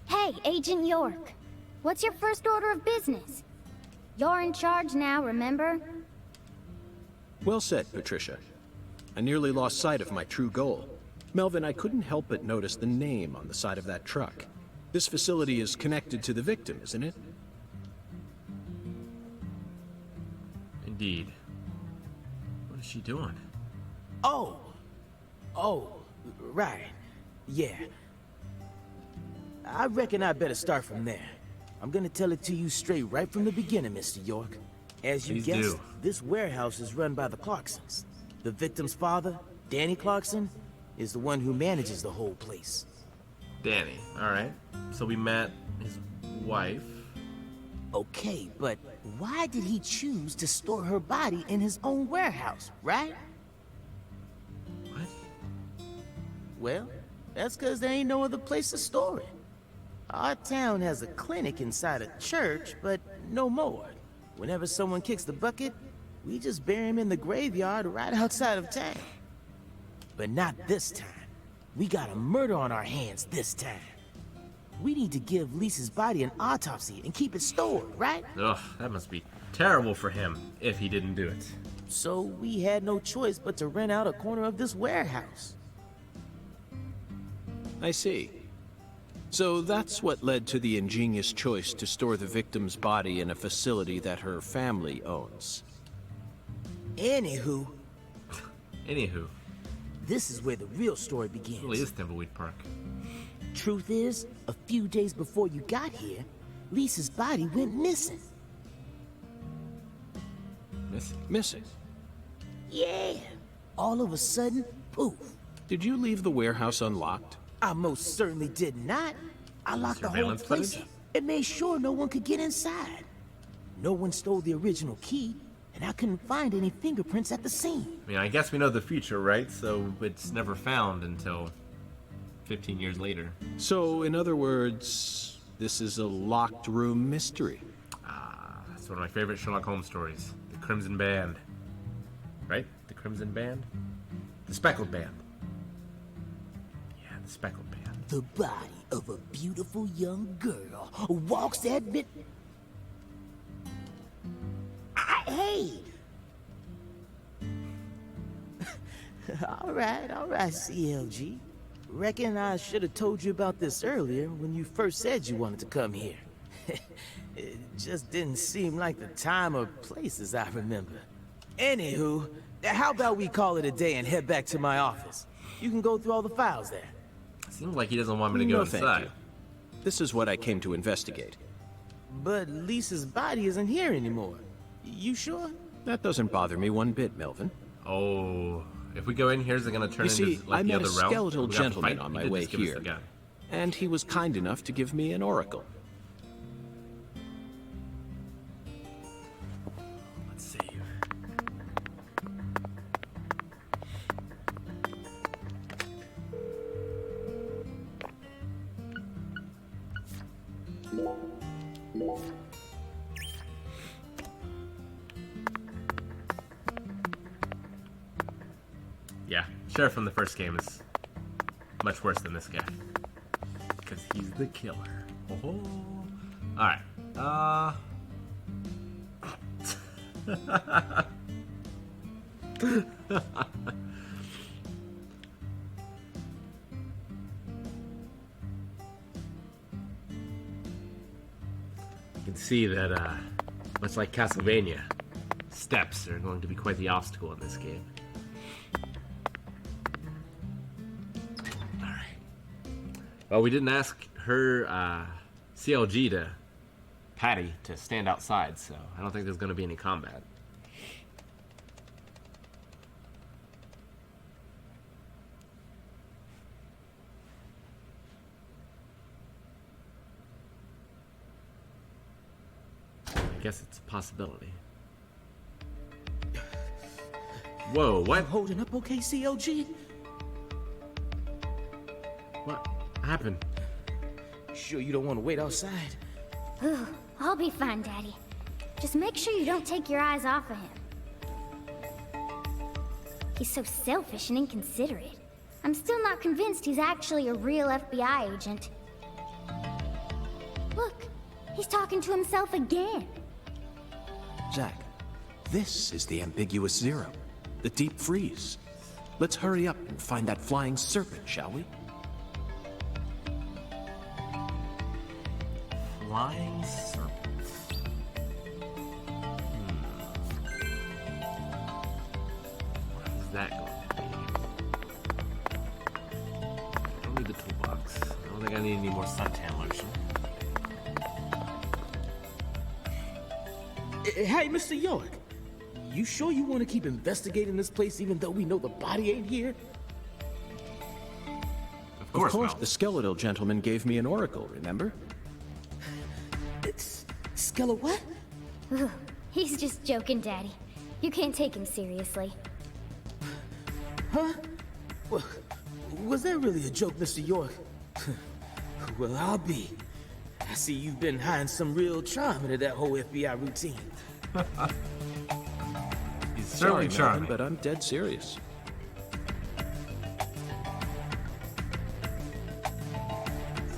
[SPEAKER 8] Hey, Agent York. What's your first order of business? You're in charge now, remember?
[SPEAKER 4] Well said, Patricia. I nearly lost sight of my true goal. Melvin, I couldn't help but notice the name on the side of that truck. This facility is connected to the victim, isn't it?
[SPEAKER 1] Indeed. What is she doing?
[SPEAKER 9] Oh, right. Yeah. I reckon I better start from there. I'm gonna tell it to you straight right from the beginning, Mr. York. As you
[SPEAKER 1] Please
[SPEAKER 9] guessed,
[SPEAKER 1] do.
[SPEAKER 9] this warehouse is run by the Clarksons. The victim's father, Danny Clarkson, is the one who manages the whole place.
[SPEAKER 1] Danny. Alright. So we met his wife.
[SPEAKER 9] Okay, but why did he choose to store her body in his own warehouse, right?
[SPEAKER 1] What?
[SPEAKER 9] Well, that's because there ain't no other place to store it. Our town has a clinic inside a church, but no more. Whenever someone kicks the bucket, we just bury him in the graveyard right outside of town. But not this time. We got a murder on our hands this time. We need to give Lisa's body an autopsy and keep it stored, right?
[SPEAKER 1] Ugh, that must be terrible for him if he didn't do it.
[SPEAKER 9] So we had no choice but to rent out a corner of this warehouse.
[SPEAKER 4] I see. So that's what led to the ingenious choice to store the victim's body in a facility that her family owns.
[SPEAKER 9] Anywho, this is where the real story begins.
[SPEAKER 1] It really is Thimbleweed Park.
[SPEAKER 9] Truth is, a few days before you got here, Lisa's body went missing.
[SPEAKER 4] Missing?
[SPEAKER 9] Yeah. All of a sudden, poof.
[SPEAKER 4] Did you leave the warehouse unlocked?
[SPEAKER 9] I most certainly did not. I locked the whole
[SPEAKER 1] Surveillance
[SPEAKER 9] place
[SPEAKER 1] footage?
[SPEAKER 9] up and made sure no one could get inside. No one stole the original key, and I couldn't find any fingerprints at the scene.
[SPEAKER 1] I mean, I guess we know the future, right? So it's never found until 15 years later.
[SPEAKER 4] So, in other words, this is a locked room mystery.
[SPEAKER 1] That's one of my favorite Sherlock Holmes stories. The Crimson Band. Right? The Crimson Band? The Speckled Band. Yeah, the Speckled Band.
[SPEAKER 9] The body of a beautiful young girl walks that bit. Hey! all right, CLG. Reckon I should have told you about this earlier when you first said you wanted to come here. It just didn't seem like the time or place as I remember. Anywho, how about we call it a day and head back to my office? You can go through all the files there.
[SPEAKER 1] Seems like he doesn't want me to go
[SPEAKER 4] No,
[SPEAKER 1] inside.
[SPEAKER 4] thank you. This is what I came to investigate.
[SPEAKER 9] But Lisa's body isn't here anymore. You sure?
[SPEAKER 4] That doesn't bother me one bit, Melvin.
[SPEAKER 1] Oh, if we go in here, is it going to turn
[SPEAKER 4] You see,
[SPEAKER 1] into like
[SPEAKER 4] I
[SPEAKER 1] the
[SPEAKER 4] met
[SPEAKER 1] other
[SPEAKER 4] a
[SPEAKER 1] realm?
[SPEAKER 4] skeletal
[SPEAKER 1] We have to
[SPEAKER 4] gentleman
[SPEAKER 1] fight?
[SPEAKER 4] on
[SPEAKER 1] He
[SPEAKER 4] my
[SPEAKER 1] did
[SPEAKER 4] way
[SPEAKER 1] just give us
[SPEAKER 4] here,
[SPEAKER 1] the gun.
[SPEAKER 4] and he was kind enough to give me an oracle.
[SPEAKER 1] Let's see. Yeah, Sheriff from the first game is much worse than this guy. Because he's the killer. Oh, alright. You can see that, much like Castlevania, steps are going to be quite the obstacle in this game. Alright. Well, we didn't ask her, CLG Patty to stand outside, so I don't think there's going to be any combat. I guess it's a possibility. Whoa, what?
[SPEAKER 9] You holding up okay, CLG?
[SPEAKER 1] What happened?
[SPEAKER 9] Sure you don't want to wait outside?
[SPEAKER 8] Ooh, I'll be fine, Daddy. Just make sure you don't take your eyes off of him. He's so selfish and inconsiderate. I'm still not convinced he's actually a real FBI agent. Look, he's talking to himself again.
[SPEAKER 4] Zack, this is the ambiguous zero, the deep freeze. Let's hurry up and find that flying serpent, shall we?
[SPEAKER 1] Flying serpent. What is that going to be? I don't need the toolbox. I don't think I need any more suntan lotion.
[SPEAKER 9] Hey, Mr. York. You sure you want to keep investigating this place even though we know the body ain't here?
[SPEAKER 1] Of course,
[SPEAKER 4] Of course,
[SPEAKER 1] Mel.
[SPEAKER 4] the skeletal gentleman gave me an oracle, remember?
[SPEAKER 9] It's Skella what?
[SPEAKER 8] Ooh, he's just joking, Daddy. You can't take him seriously.
[SPEAKER 9] Huh? Was that really a joke, Mr. York? Well, I'll be. I see you've been hiding some real charm into that whole FBI routine.
[SPEAKER 1] He's
[SPEAKER 6] Sorry,
[SPEAKER 1] certainly
[SPEAKER 6] Melvin,
[SPEAKER 1] charming.
[SPEAKER 6] but I'm dead serious.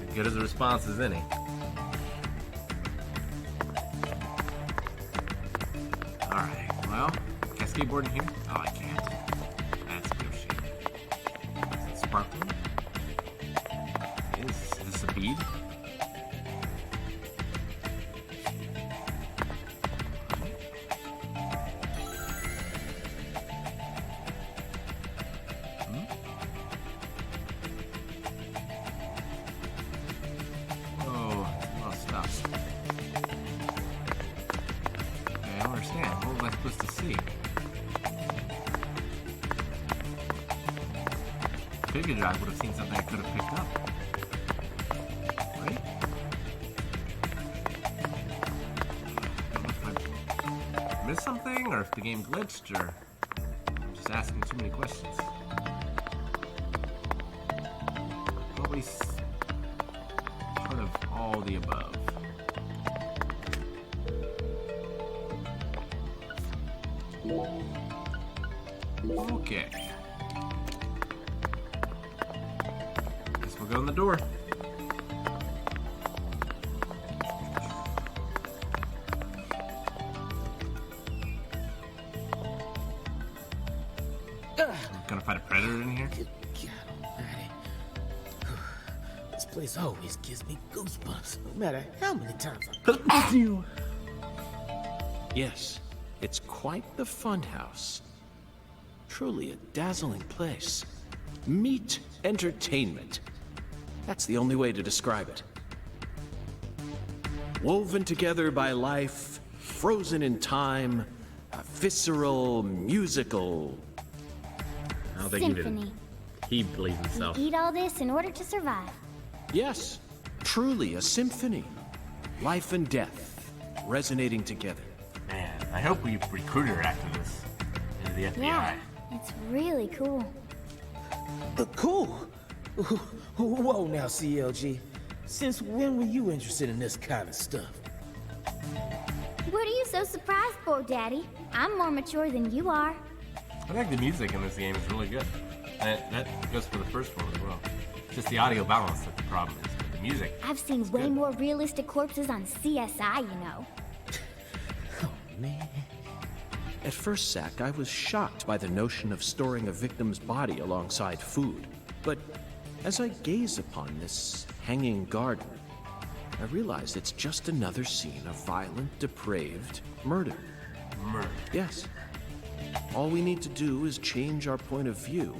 [SPEAKER 1] As good as a response as any. Alright, well, can I skateboard in here? Oh, I can't. That's a good shit. Is it sparkling? Is this a bead? Oh, a lot of stuff. Okay, I don't understand. What was I supposed to see? Figured I would have seen something I could have picked up. Right? I don't know if I missed something or if the game glitched or I'm just asking too many questions. Probably part of all the above. Okay. Guess we'll go in the door. Gonna find a predator in here?
[SPEAKER 9] Good God almighty. This place always gives me goosebumps, no matter how many times I...
[SPEAKER 6] Yes, it's quite the funhouse. Truly a dazzling place. Meet entertainment. That's the only way to describe it. Woven together by life, frozen in time, a visceral, musical...
[SPEAKER 1] I don't think
[SPEAKER 8] Symphony.
[SPEAKER 1] he believes himself.
[SPEAKER 8] Eat all this in order to survive.
[SPEAKER 6] Yes, truly a symphony. Life and death, resonating together.
[SPEAKER 1] Man, I hope we recruit her after this into the FBI.
[SPEAKER 8] Yeah, it's really cool.
[SPEAKER 9] Cool. Whoa now, CLG. Since when were you interested in this kind of stuff?
[SPEAKER 8] What are you so surprised for, Daddy? I'm more mature than you are.
[SPEAKER 1] I think the music in this game is really good. That goes for the first one as well. Just the audio balance that the problem is, but the music.
[SPEAKER 8] I've seen way more realistic corpses on CSI, you know.
[SPEAKER 9] Oh, man.
[SPEAKER 6] At first, Zack, I was shocked by the notion of storing a victim's body alongside food. But as I gaze upon this hanging garden, I realize it's just another scene of violent, depraved murder.
[SPEAKER 1] Murder.
[SPEAKER 6] Yes. All we need to do is change our point of view,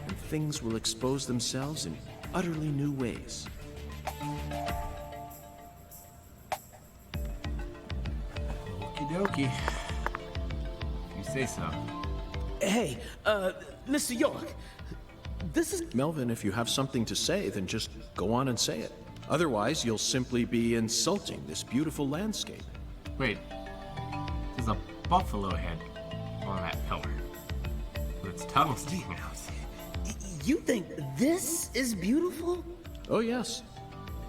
[SPEAKER 6] and things will expose themselves in utterly new ways.
[SPEAKER 1] Okie dokie. If you say so.
[SPEAKER 9] Hey, Mr. York, this is...
[SPEAKER 6] Melvin, if you have something to say, then just go on and say it. Otherwise, you'll simply be insulting this beautiful landscape.
[SPEAKER 1] Wait. There's a buffalo head on that pillar. With its tongue sticking out.
[SPEAKER 9] You think this is beautiful?
[SPEAKER 6] Oh, yes.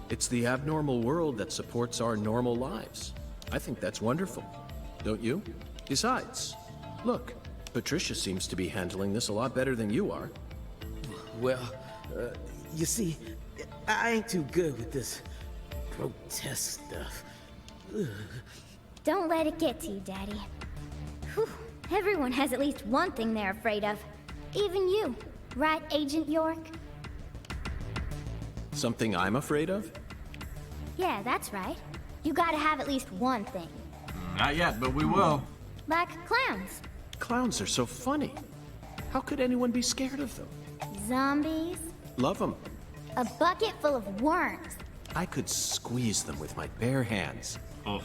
[SPEAKER 6] It's the abnormal world that supports our normal lives. I think that's wonderful. Don't you? Besides, look, Patricia seems to be handling this a lot better than you are.
[SPEAKER 9] Well, you see, I ain't too good with this grotesque stuff. Ugh.
[SPEAKER 8] Don't let it get to you, Daddy. Whew. Everyone has at least one thing they're afraid of. Even you. Right, Agent York?
[SPEAKER 6] Something I'm afraid of?
[SPEAKER 8] Yeah, that's right. You gotta have at least one thing.
[SPEAKER 1] Not yet, but we will.
[SPEAKER 8] Like clowns.
[SPEAKER 6] Clowns are so funny. How could anyone be scared of them?
[SPEAKER 8] Zombies.
[SPEAKER 6] Love them.
[SPEAKER 8] A bucket full of worms.
[SPEAKER 6] I could squeeze them with my bare hands.
[SPEAKER 1] Oh.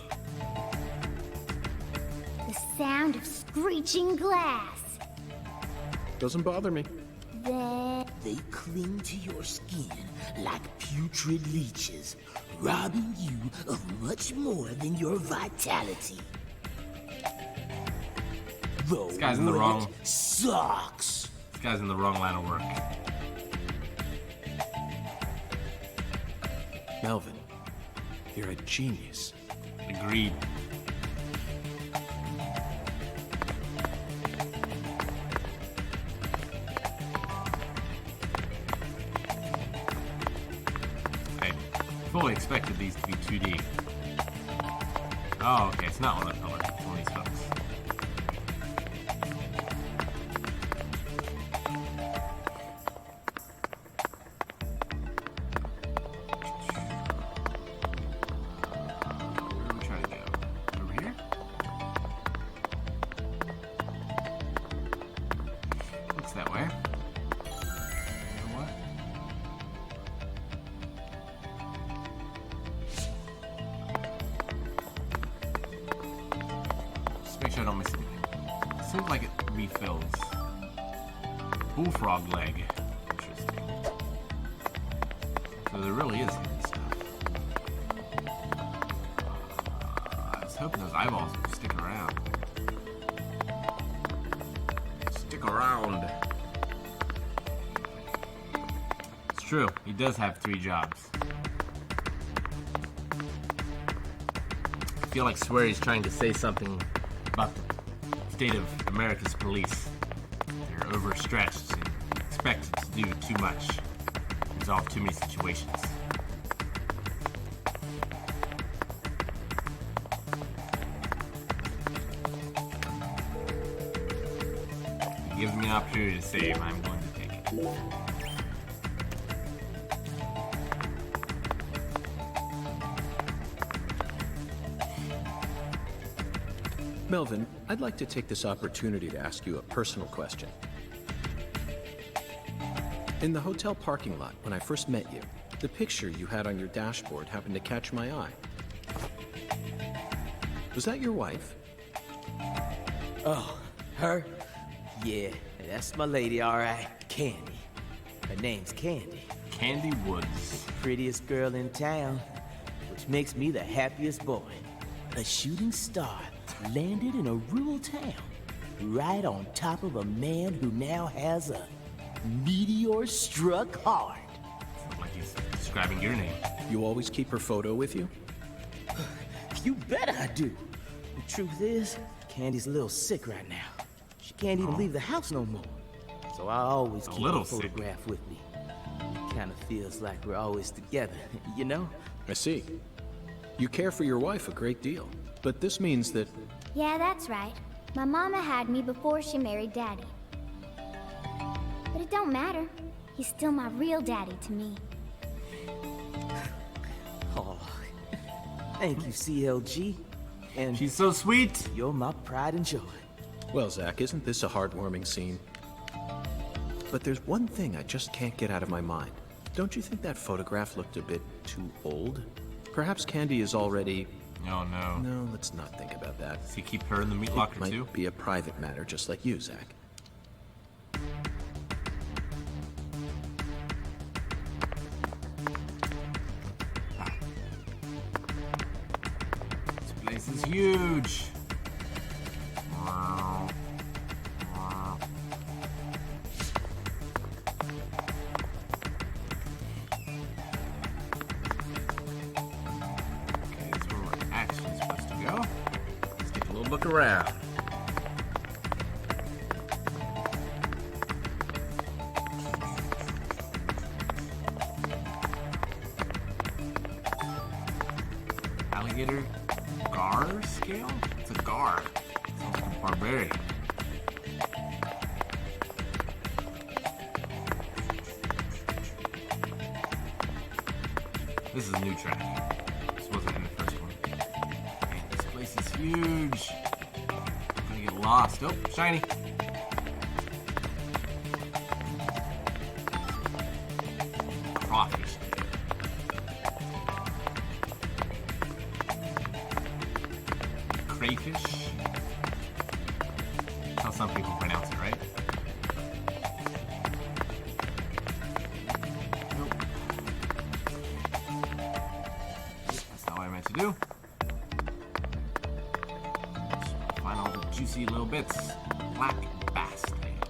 [SPEAKER 8] The sound of screeching glass.
[SPEAKER 6] Doesn't bother me.
[SPEAKER 8] Then...
[SPEAKER 9] They cling to your skin like putrid leeches, robbing you of much more than your vitality.
[SPEAKER 1] This guy's in the wrong...
[SPEAKER 9] Sucks.
[SPEAKER 1] This guy's in the wrong line of work.
[SPEAKER 6] Melvin,
[SPEAKER 4] You're a genius.
[SPEAKER 1] Agreed. I fully expected these to be 2D. Oh, okay, it's not one of the pillars. It's one of these hooks. Where are we trying to go? Over here? Looks that way. You know what? Just make sure I don't miss anything. It seems like it refills. Bullfrog leg. Interesting. So there really is hidden stuff. I was hoping those eyeballs would stick around. Stick around. It's true. He does have 3 jobs. I feel like Sweary's trying to say something about the state of America's police. They're overstretched and expected to do too much, resolve too many situations. If it gives me an opportunity to save, I'm going to take it.
[SPEAKER 4] Melvin, I'd like to take this opportunity to ask you a personal question. In the hotel parking lot, when I first met you, the picture you had on your dashboard happened to catch my eye. Was that your wife?
[SPEAKER 9] Oh, her? Yeah, that's my lady, all right. Candy. Her name's Candy.
[SPEAKER 1] Candy Woods.
[SPEAKER 9] Prettiest girl in town, which makes me the happiest boy. A shooting star landed in a rural town, right on top of a man who now has a meteor-struck heart.
[SPEAKER 1] It's not like he's describing your name.
[SPEAKER 4] You always keep her photo with you?
[SPEAKER 9] You bet I do. The truth is, Candy's a little sick right now. She can't even leave the house no more. So I always keep a photograph with me. Kind of feels like we're always together, you know?
[SPEAKER 4] I see. You care for your wife a great deal, but this means that...
[SPEAKER 8] Yeah, that's right. My mama had me before she married Daddy. But it don't matter. He's still my real daddy to me.
[SPEAKER 9] Oh, thank you, CLG. And
[SPEAKER 1] she's so sweet.
[SPEAKER 9] You're my pride and joy.
[SPEAKER 4] Well, Zack, isn't this a heartwarming scene? But there's one thing I just can't get out of my mind. Don't you think that photograph looked a bit too old? Perhaps Candy is already...
[SPEAKER 1] Oh, no.
[SPEAKER 4] No, let's not think about that.
[SPEAKER 1] Does he keep her in the meat locker,
[SPEAKER 4] might
[SPEAKER 1] too?
[SPEAKER 4] Be a private matter, just like you, Zack.
[SPEAKER 1] This place is huge. Look around. Alligator gar scale? It's a gar. Sounds like a barbarian. This is a new track. This wasn't in the first one. Man, this place is huge. I'm gonna get lost. Oh, shiny. Crawfish. Crayfish. That's how some people pronounce it, right? Nope. That's not what I meant to do. Just find all the juicy little bits. Black bass tail.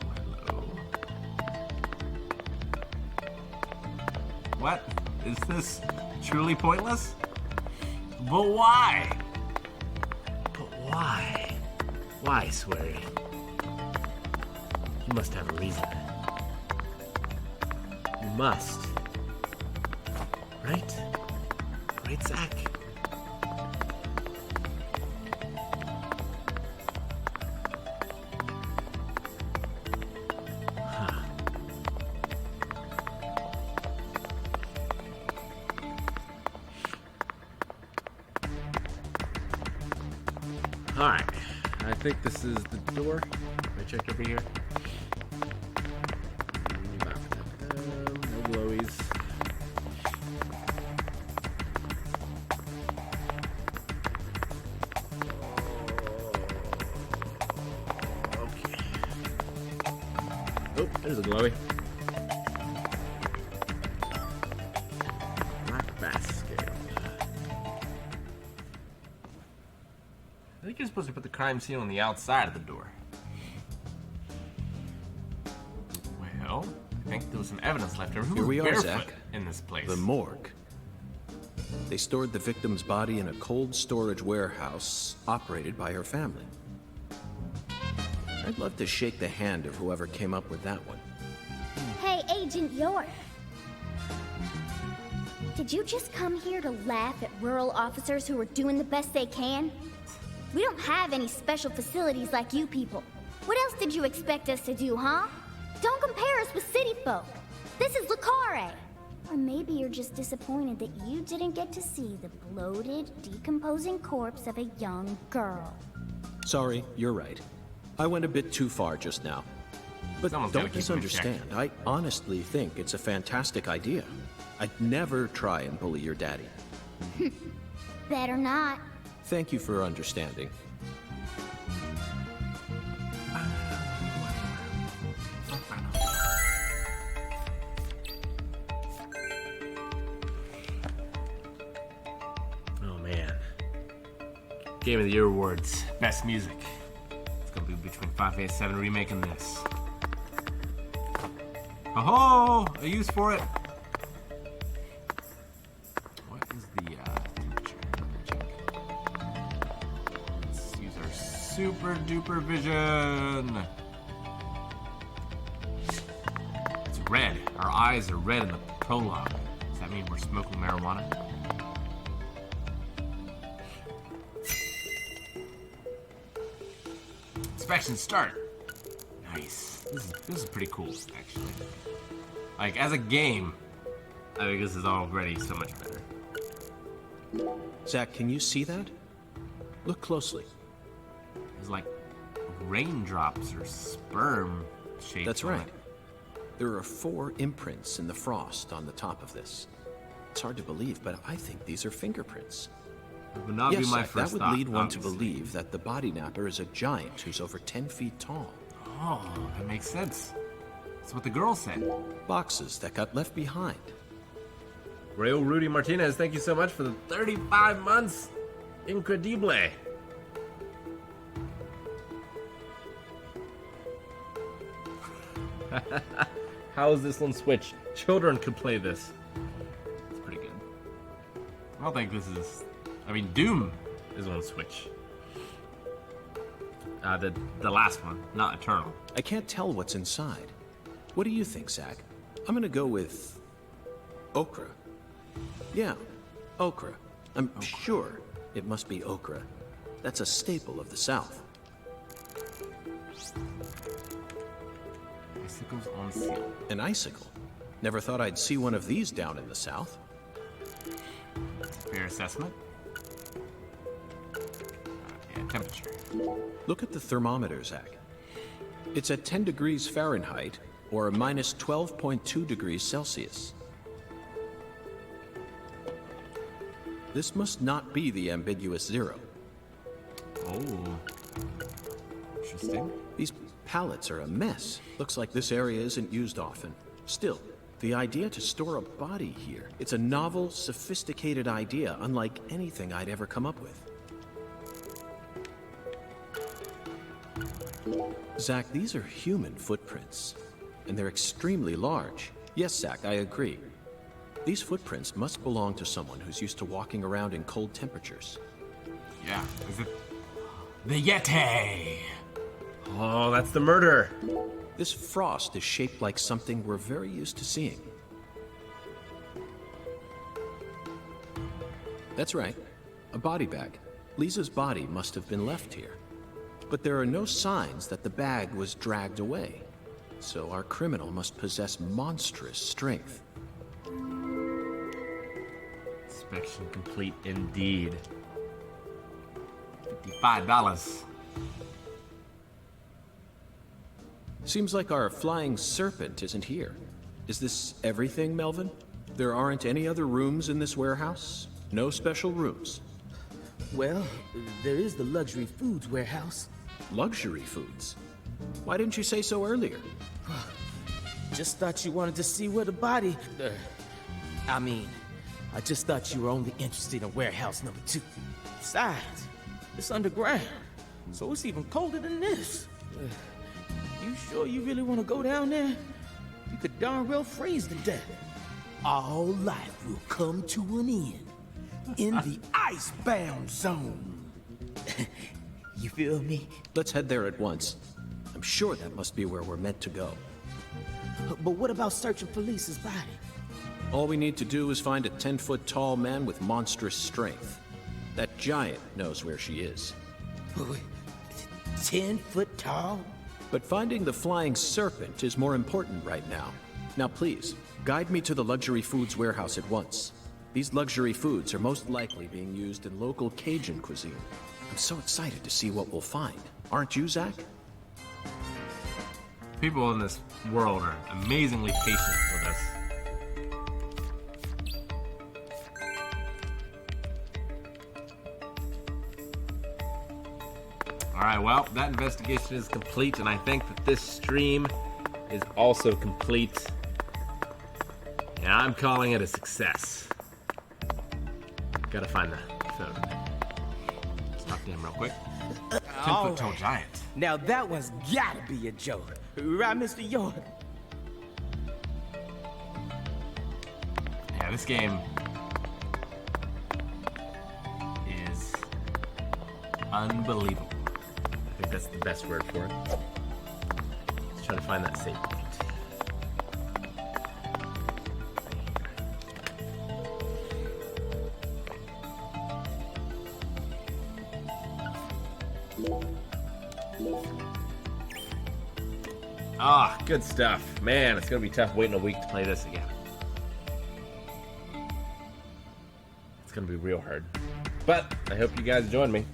[SPEAKER 1] Ooh, hello. What? Is this truly pointless? But why? But why? Why, Swery? You must have a reason. You must. Right? Right, Zack? Huh. Alright. I think this is the door. Let me check over here. No glowies. Okay. Oh, there's a glowy. Black basket. I think you're supposed to put the crime scene on the outside of the door. Well, I think there was some evidence left over.
[SPEAKER 6] Here we are,
[SPEAKER 1] barefoot
[SPEAKER 6] Zack.
[SPEAKER 1] in this place?
[SPEAKER 6] The morgue. They stored the victim's body in a cold storage warehouse operated by her family. I'd love to shake the hand of whoever came up with that one.
[SPEAKER 8] Hey, Agent York. Did you just come here to laugh at rural officers who are doing the best they can? We don't have any special facilities like you people. What else did you expect us to do, huh? Don't compare us with city folk. This is Lucare. Or maybe you're just disappointed that you didn't get to see the bloated, decomposing corpse of a young girl.
[SPEAKER 6] Sorry, you're right. I went a bit too far just now. But
[SPEAKER 1] Someone's gotta
[SPEAKER 6] don't
[SPEAKER 1] keep them in
[SPEAKER 6] misunderstand. I honestly think it's a fantastic idea. I'd never try and bully your daddy.
[SPEAKER 8] Better not.
[SPEAKER 6] Thank you for understanding.
[SPEAKER 1] Oh man. Game of the Year awards. Best music. It's gonna be between 587 remake and this. Oh, a use for it. What is the temperature? Let's use our super duper vision. It's red. Our eyes are red in the prologue. Does that mean we're smoking marijuana? Inspection start. Nice. This is pretty cool, actually. Like, as a game, I think this is already so much better.
[SPEAKER 6] Zack, can you see that? Look closely.
[SPEAKER 1] There's like raindrops or sperm shapes.
[SPEAKER 6] That's
[SPEAKER 1] on
[SPEAKER 6] right.
[SPEAKER 1] it.
[SPEAKER 6] There are 4 imprints in the frost on the top of this. It's hard to believe, but I think these are fingerprints.
[SPEAKER 1] It would not
[SPEAKER 6] Yes,
[SPEAKER 1] be my
[SPEAKER 6] Zack,
[SPEAKER 1] first
[SPEAKER 6] that would
[SPEAKER 1] thought,
[SPEAKER 6] lead one to
[SPEAKER 1] obviously.
[SPEAKER 6] believe that the body napper is a giant who's over 10 feet tall.
[SPEAKER 1] Oh, that makes sense. That's what the girl said.
[SPEAKER 6] Boxes that got left behind.
[SPEAKER 1] Rayo Rudy Martinez, thank you so much for the 35 months. Incredible. How is this on Switch? Children could play this. It's pretty good. I don't think this is... I mean, Doom is on Switch. The last one, not Eternal.
[SPEAKER 6] I can't tell what's inside. What do you think, Zack? I'm gonna go with... okra. Yeah, okra. I'm sure it must be okra. That's a staple of the South.
[SPEAKER 1] Icicles on seal.
[SPEAKER 6] An icicle? Never thought I'd see one of these down in the South.
[SPEAKER 1] Fair assessment. Yeah, temperature.
[SPEAKER 6] Look at the thermometer, Zack. It's at 10 degrees Fahrenheit, or minus 12.2 degrees Celsius. This must not be the ambiguous 0.
[SPEAKER 1] Oh. Interesting.
[SPEAKER 6] These pallets are a mess. Looks like this area isn't used often. Still, the idea to store a body here, it's a novel, sophisticated idea, unlike anything I'd ever come up with. Zack, these are human footprints, and they're extremely large. Yes, Zack, I agree.
[SPEAKER 4] These footprints must belong to someone who's used to walking around in cold temperatures.
[SPEAKER 1] Yeah, is it the Yeti? Oh, that's the murder.
[SPEAKER 4] This frost is shaped like something we're very used to seeing. That's right, a body bag. Lisa's body must have been left here. But there are no signs that the bag was dragged away. So our criminal must possess monstrous strength.
[SPEAKER 1] Inspection complete indeed. $55.
[SPEAKER 4] Seems like our flying serpent isn't here. Is this everything, Melvin? There aren't any other rooms in this warehouse? No special rooms?
[SPEAKER 9] Well, there is the luxury foods warehouse.
[SPEAKER 4] Luxury foods? Why didn't you say so earlier?
[SPEAKER 9] Just thought you wanted to see where the body... I just thought you were only interested in warehouse number 2. Besides, it's underground, so it's even colder than this. You sure you really want to go down there? You could darn well freeze to death. All life will come to an end in the icebound zone. You feel me?
[SPEAKER 4] Let's head there at once. I'm sure that must be where we're meant to go.
[SPEAKER 9] But what about searching for Lisa's body?
[SPEAKER 4] All we need to do is find a 10-foot tall man with monstrous strength. That giant knows where she is.
[SPEAKER 9] 10 foot tall?
[SPEAKER 4] But finding the flying serpent is more important right now. Now please, guide me to the luxury foods warehouse at once. These luxury foods are most likely being used in local Cajun cuisine. I'm so excited to see what we'll find. Aren't you, Zack?
[SPEAKER 1] People in this world are amazingly patient with us. Alright, well, that investigation is complete, and I think that this stream is also complete. And I'm calling it a success. Gotta find the photo. Let's talk to him real quick. 10-foot tall giant.
[SPEAKER 9] Now that one's gotta be a joke. Right, Mr. York?
[SPEAKER 1] Yeah, this game is unbelievable. I think that's the best word for it. Let's try to find that save point. Ah, good stuff. Man, it's gonna be tough waiting a week to play this again. It's gonna be real hard. But I hope you guys join me.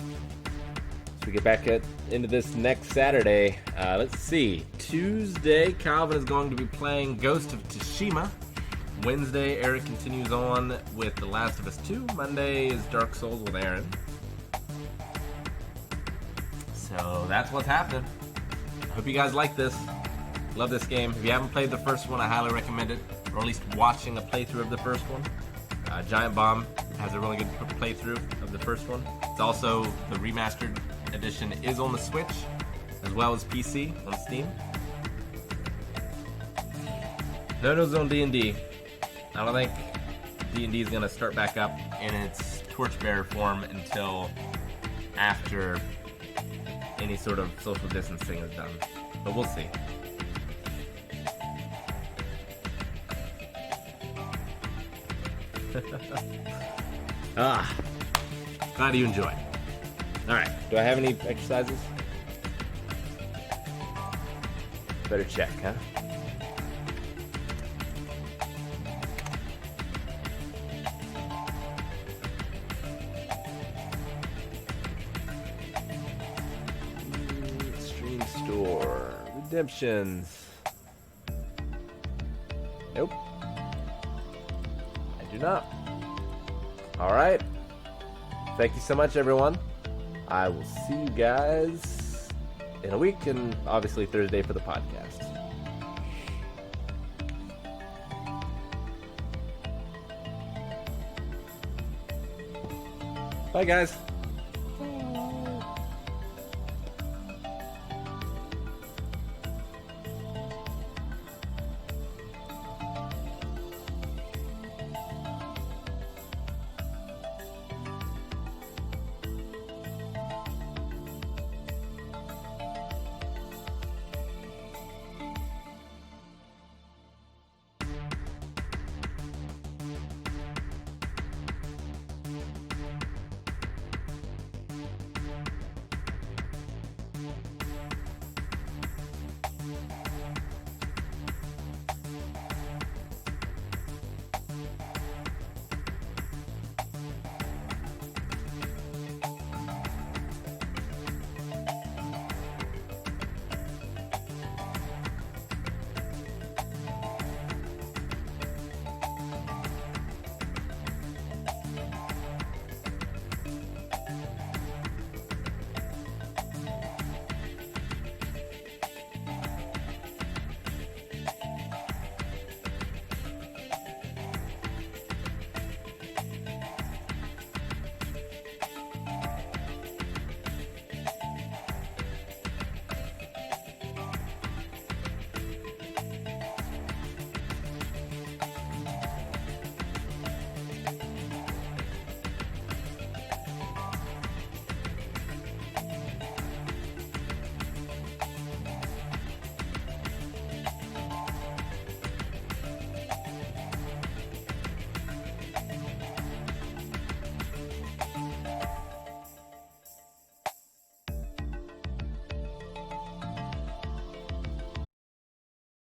[SPEAKER 1] So we get back into this next Saturday. Let's see. Tuesday, Calvin is going to be playing Ghost of Tsushima. Wednesday, Eric continues on with The Last of Us 2. Monday is Dark Souls with Aaron. So that's what's happening. I hope you guys like this. Love this game. If you haven't played the first one, I highly recommend it, or at least watching a playthrough of the first one. Giant Bomb has a really good playthrough of the first one. It's also, the remastered edition is on the Switch, as well as PC on Steam. No news on D&D. I don't think D&D is going to start back up in its torchbearer form until after any sort of social distancing is done. But we'll see. Glad you enjoyed. Alright, do I have any exercises? Better check, huh? Stream store. Redemptions. Nope. I do not. Alright. Thank you so much, everyone. I will see you guys in a week, and obviously Thursday for the podcast. Bye, guys.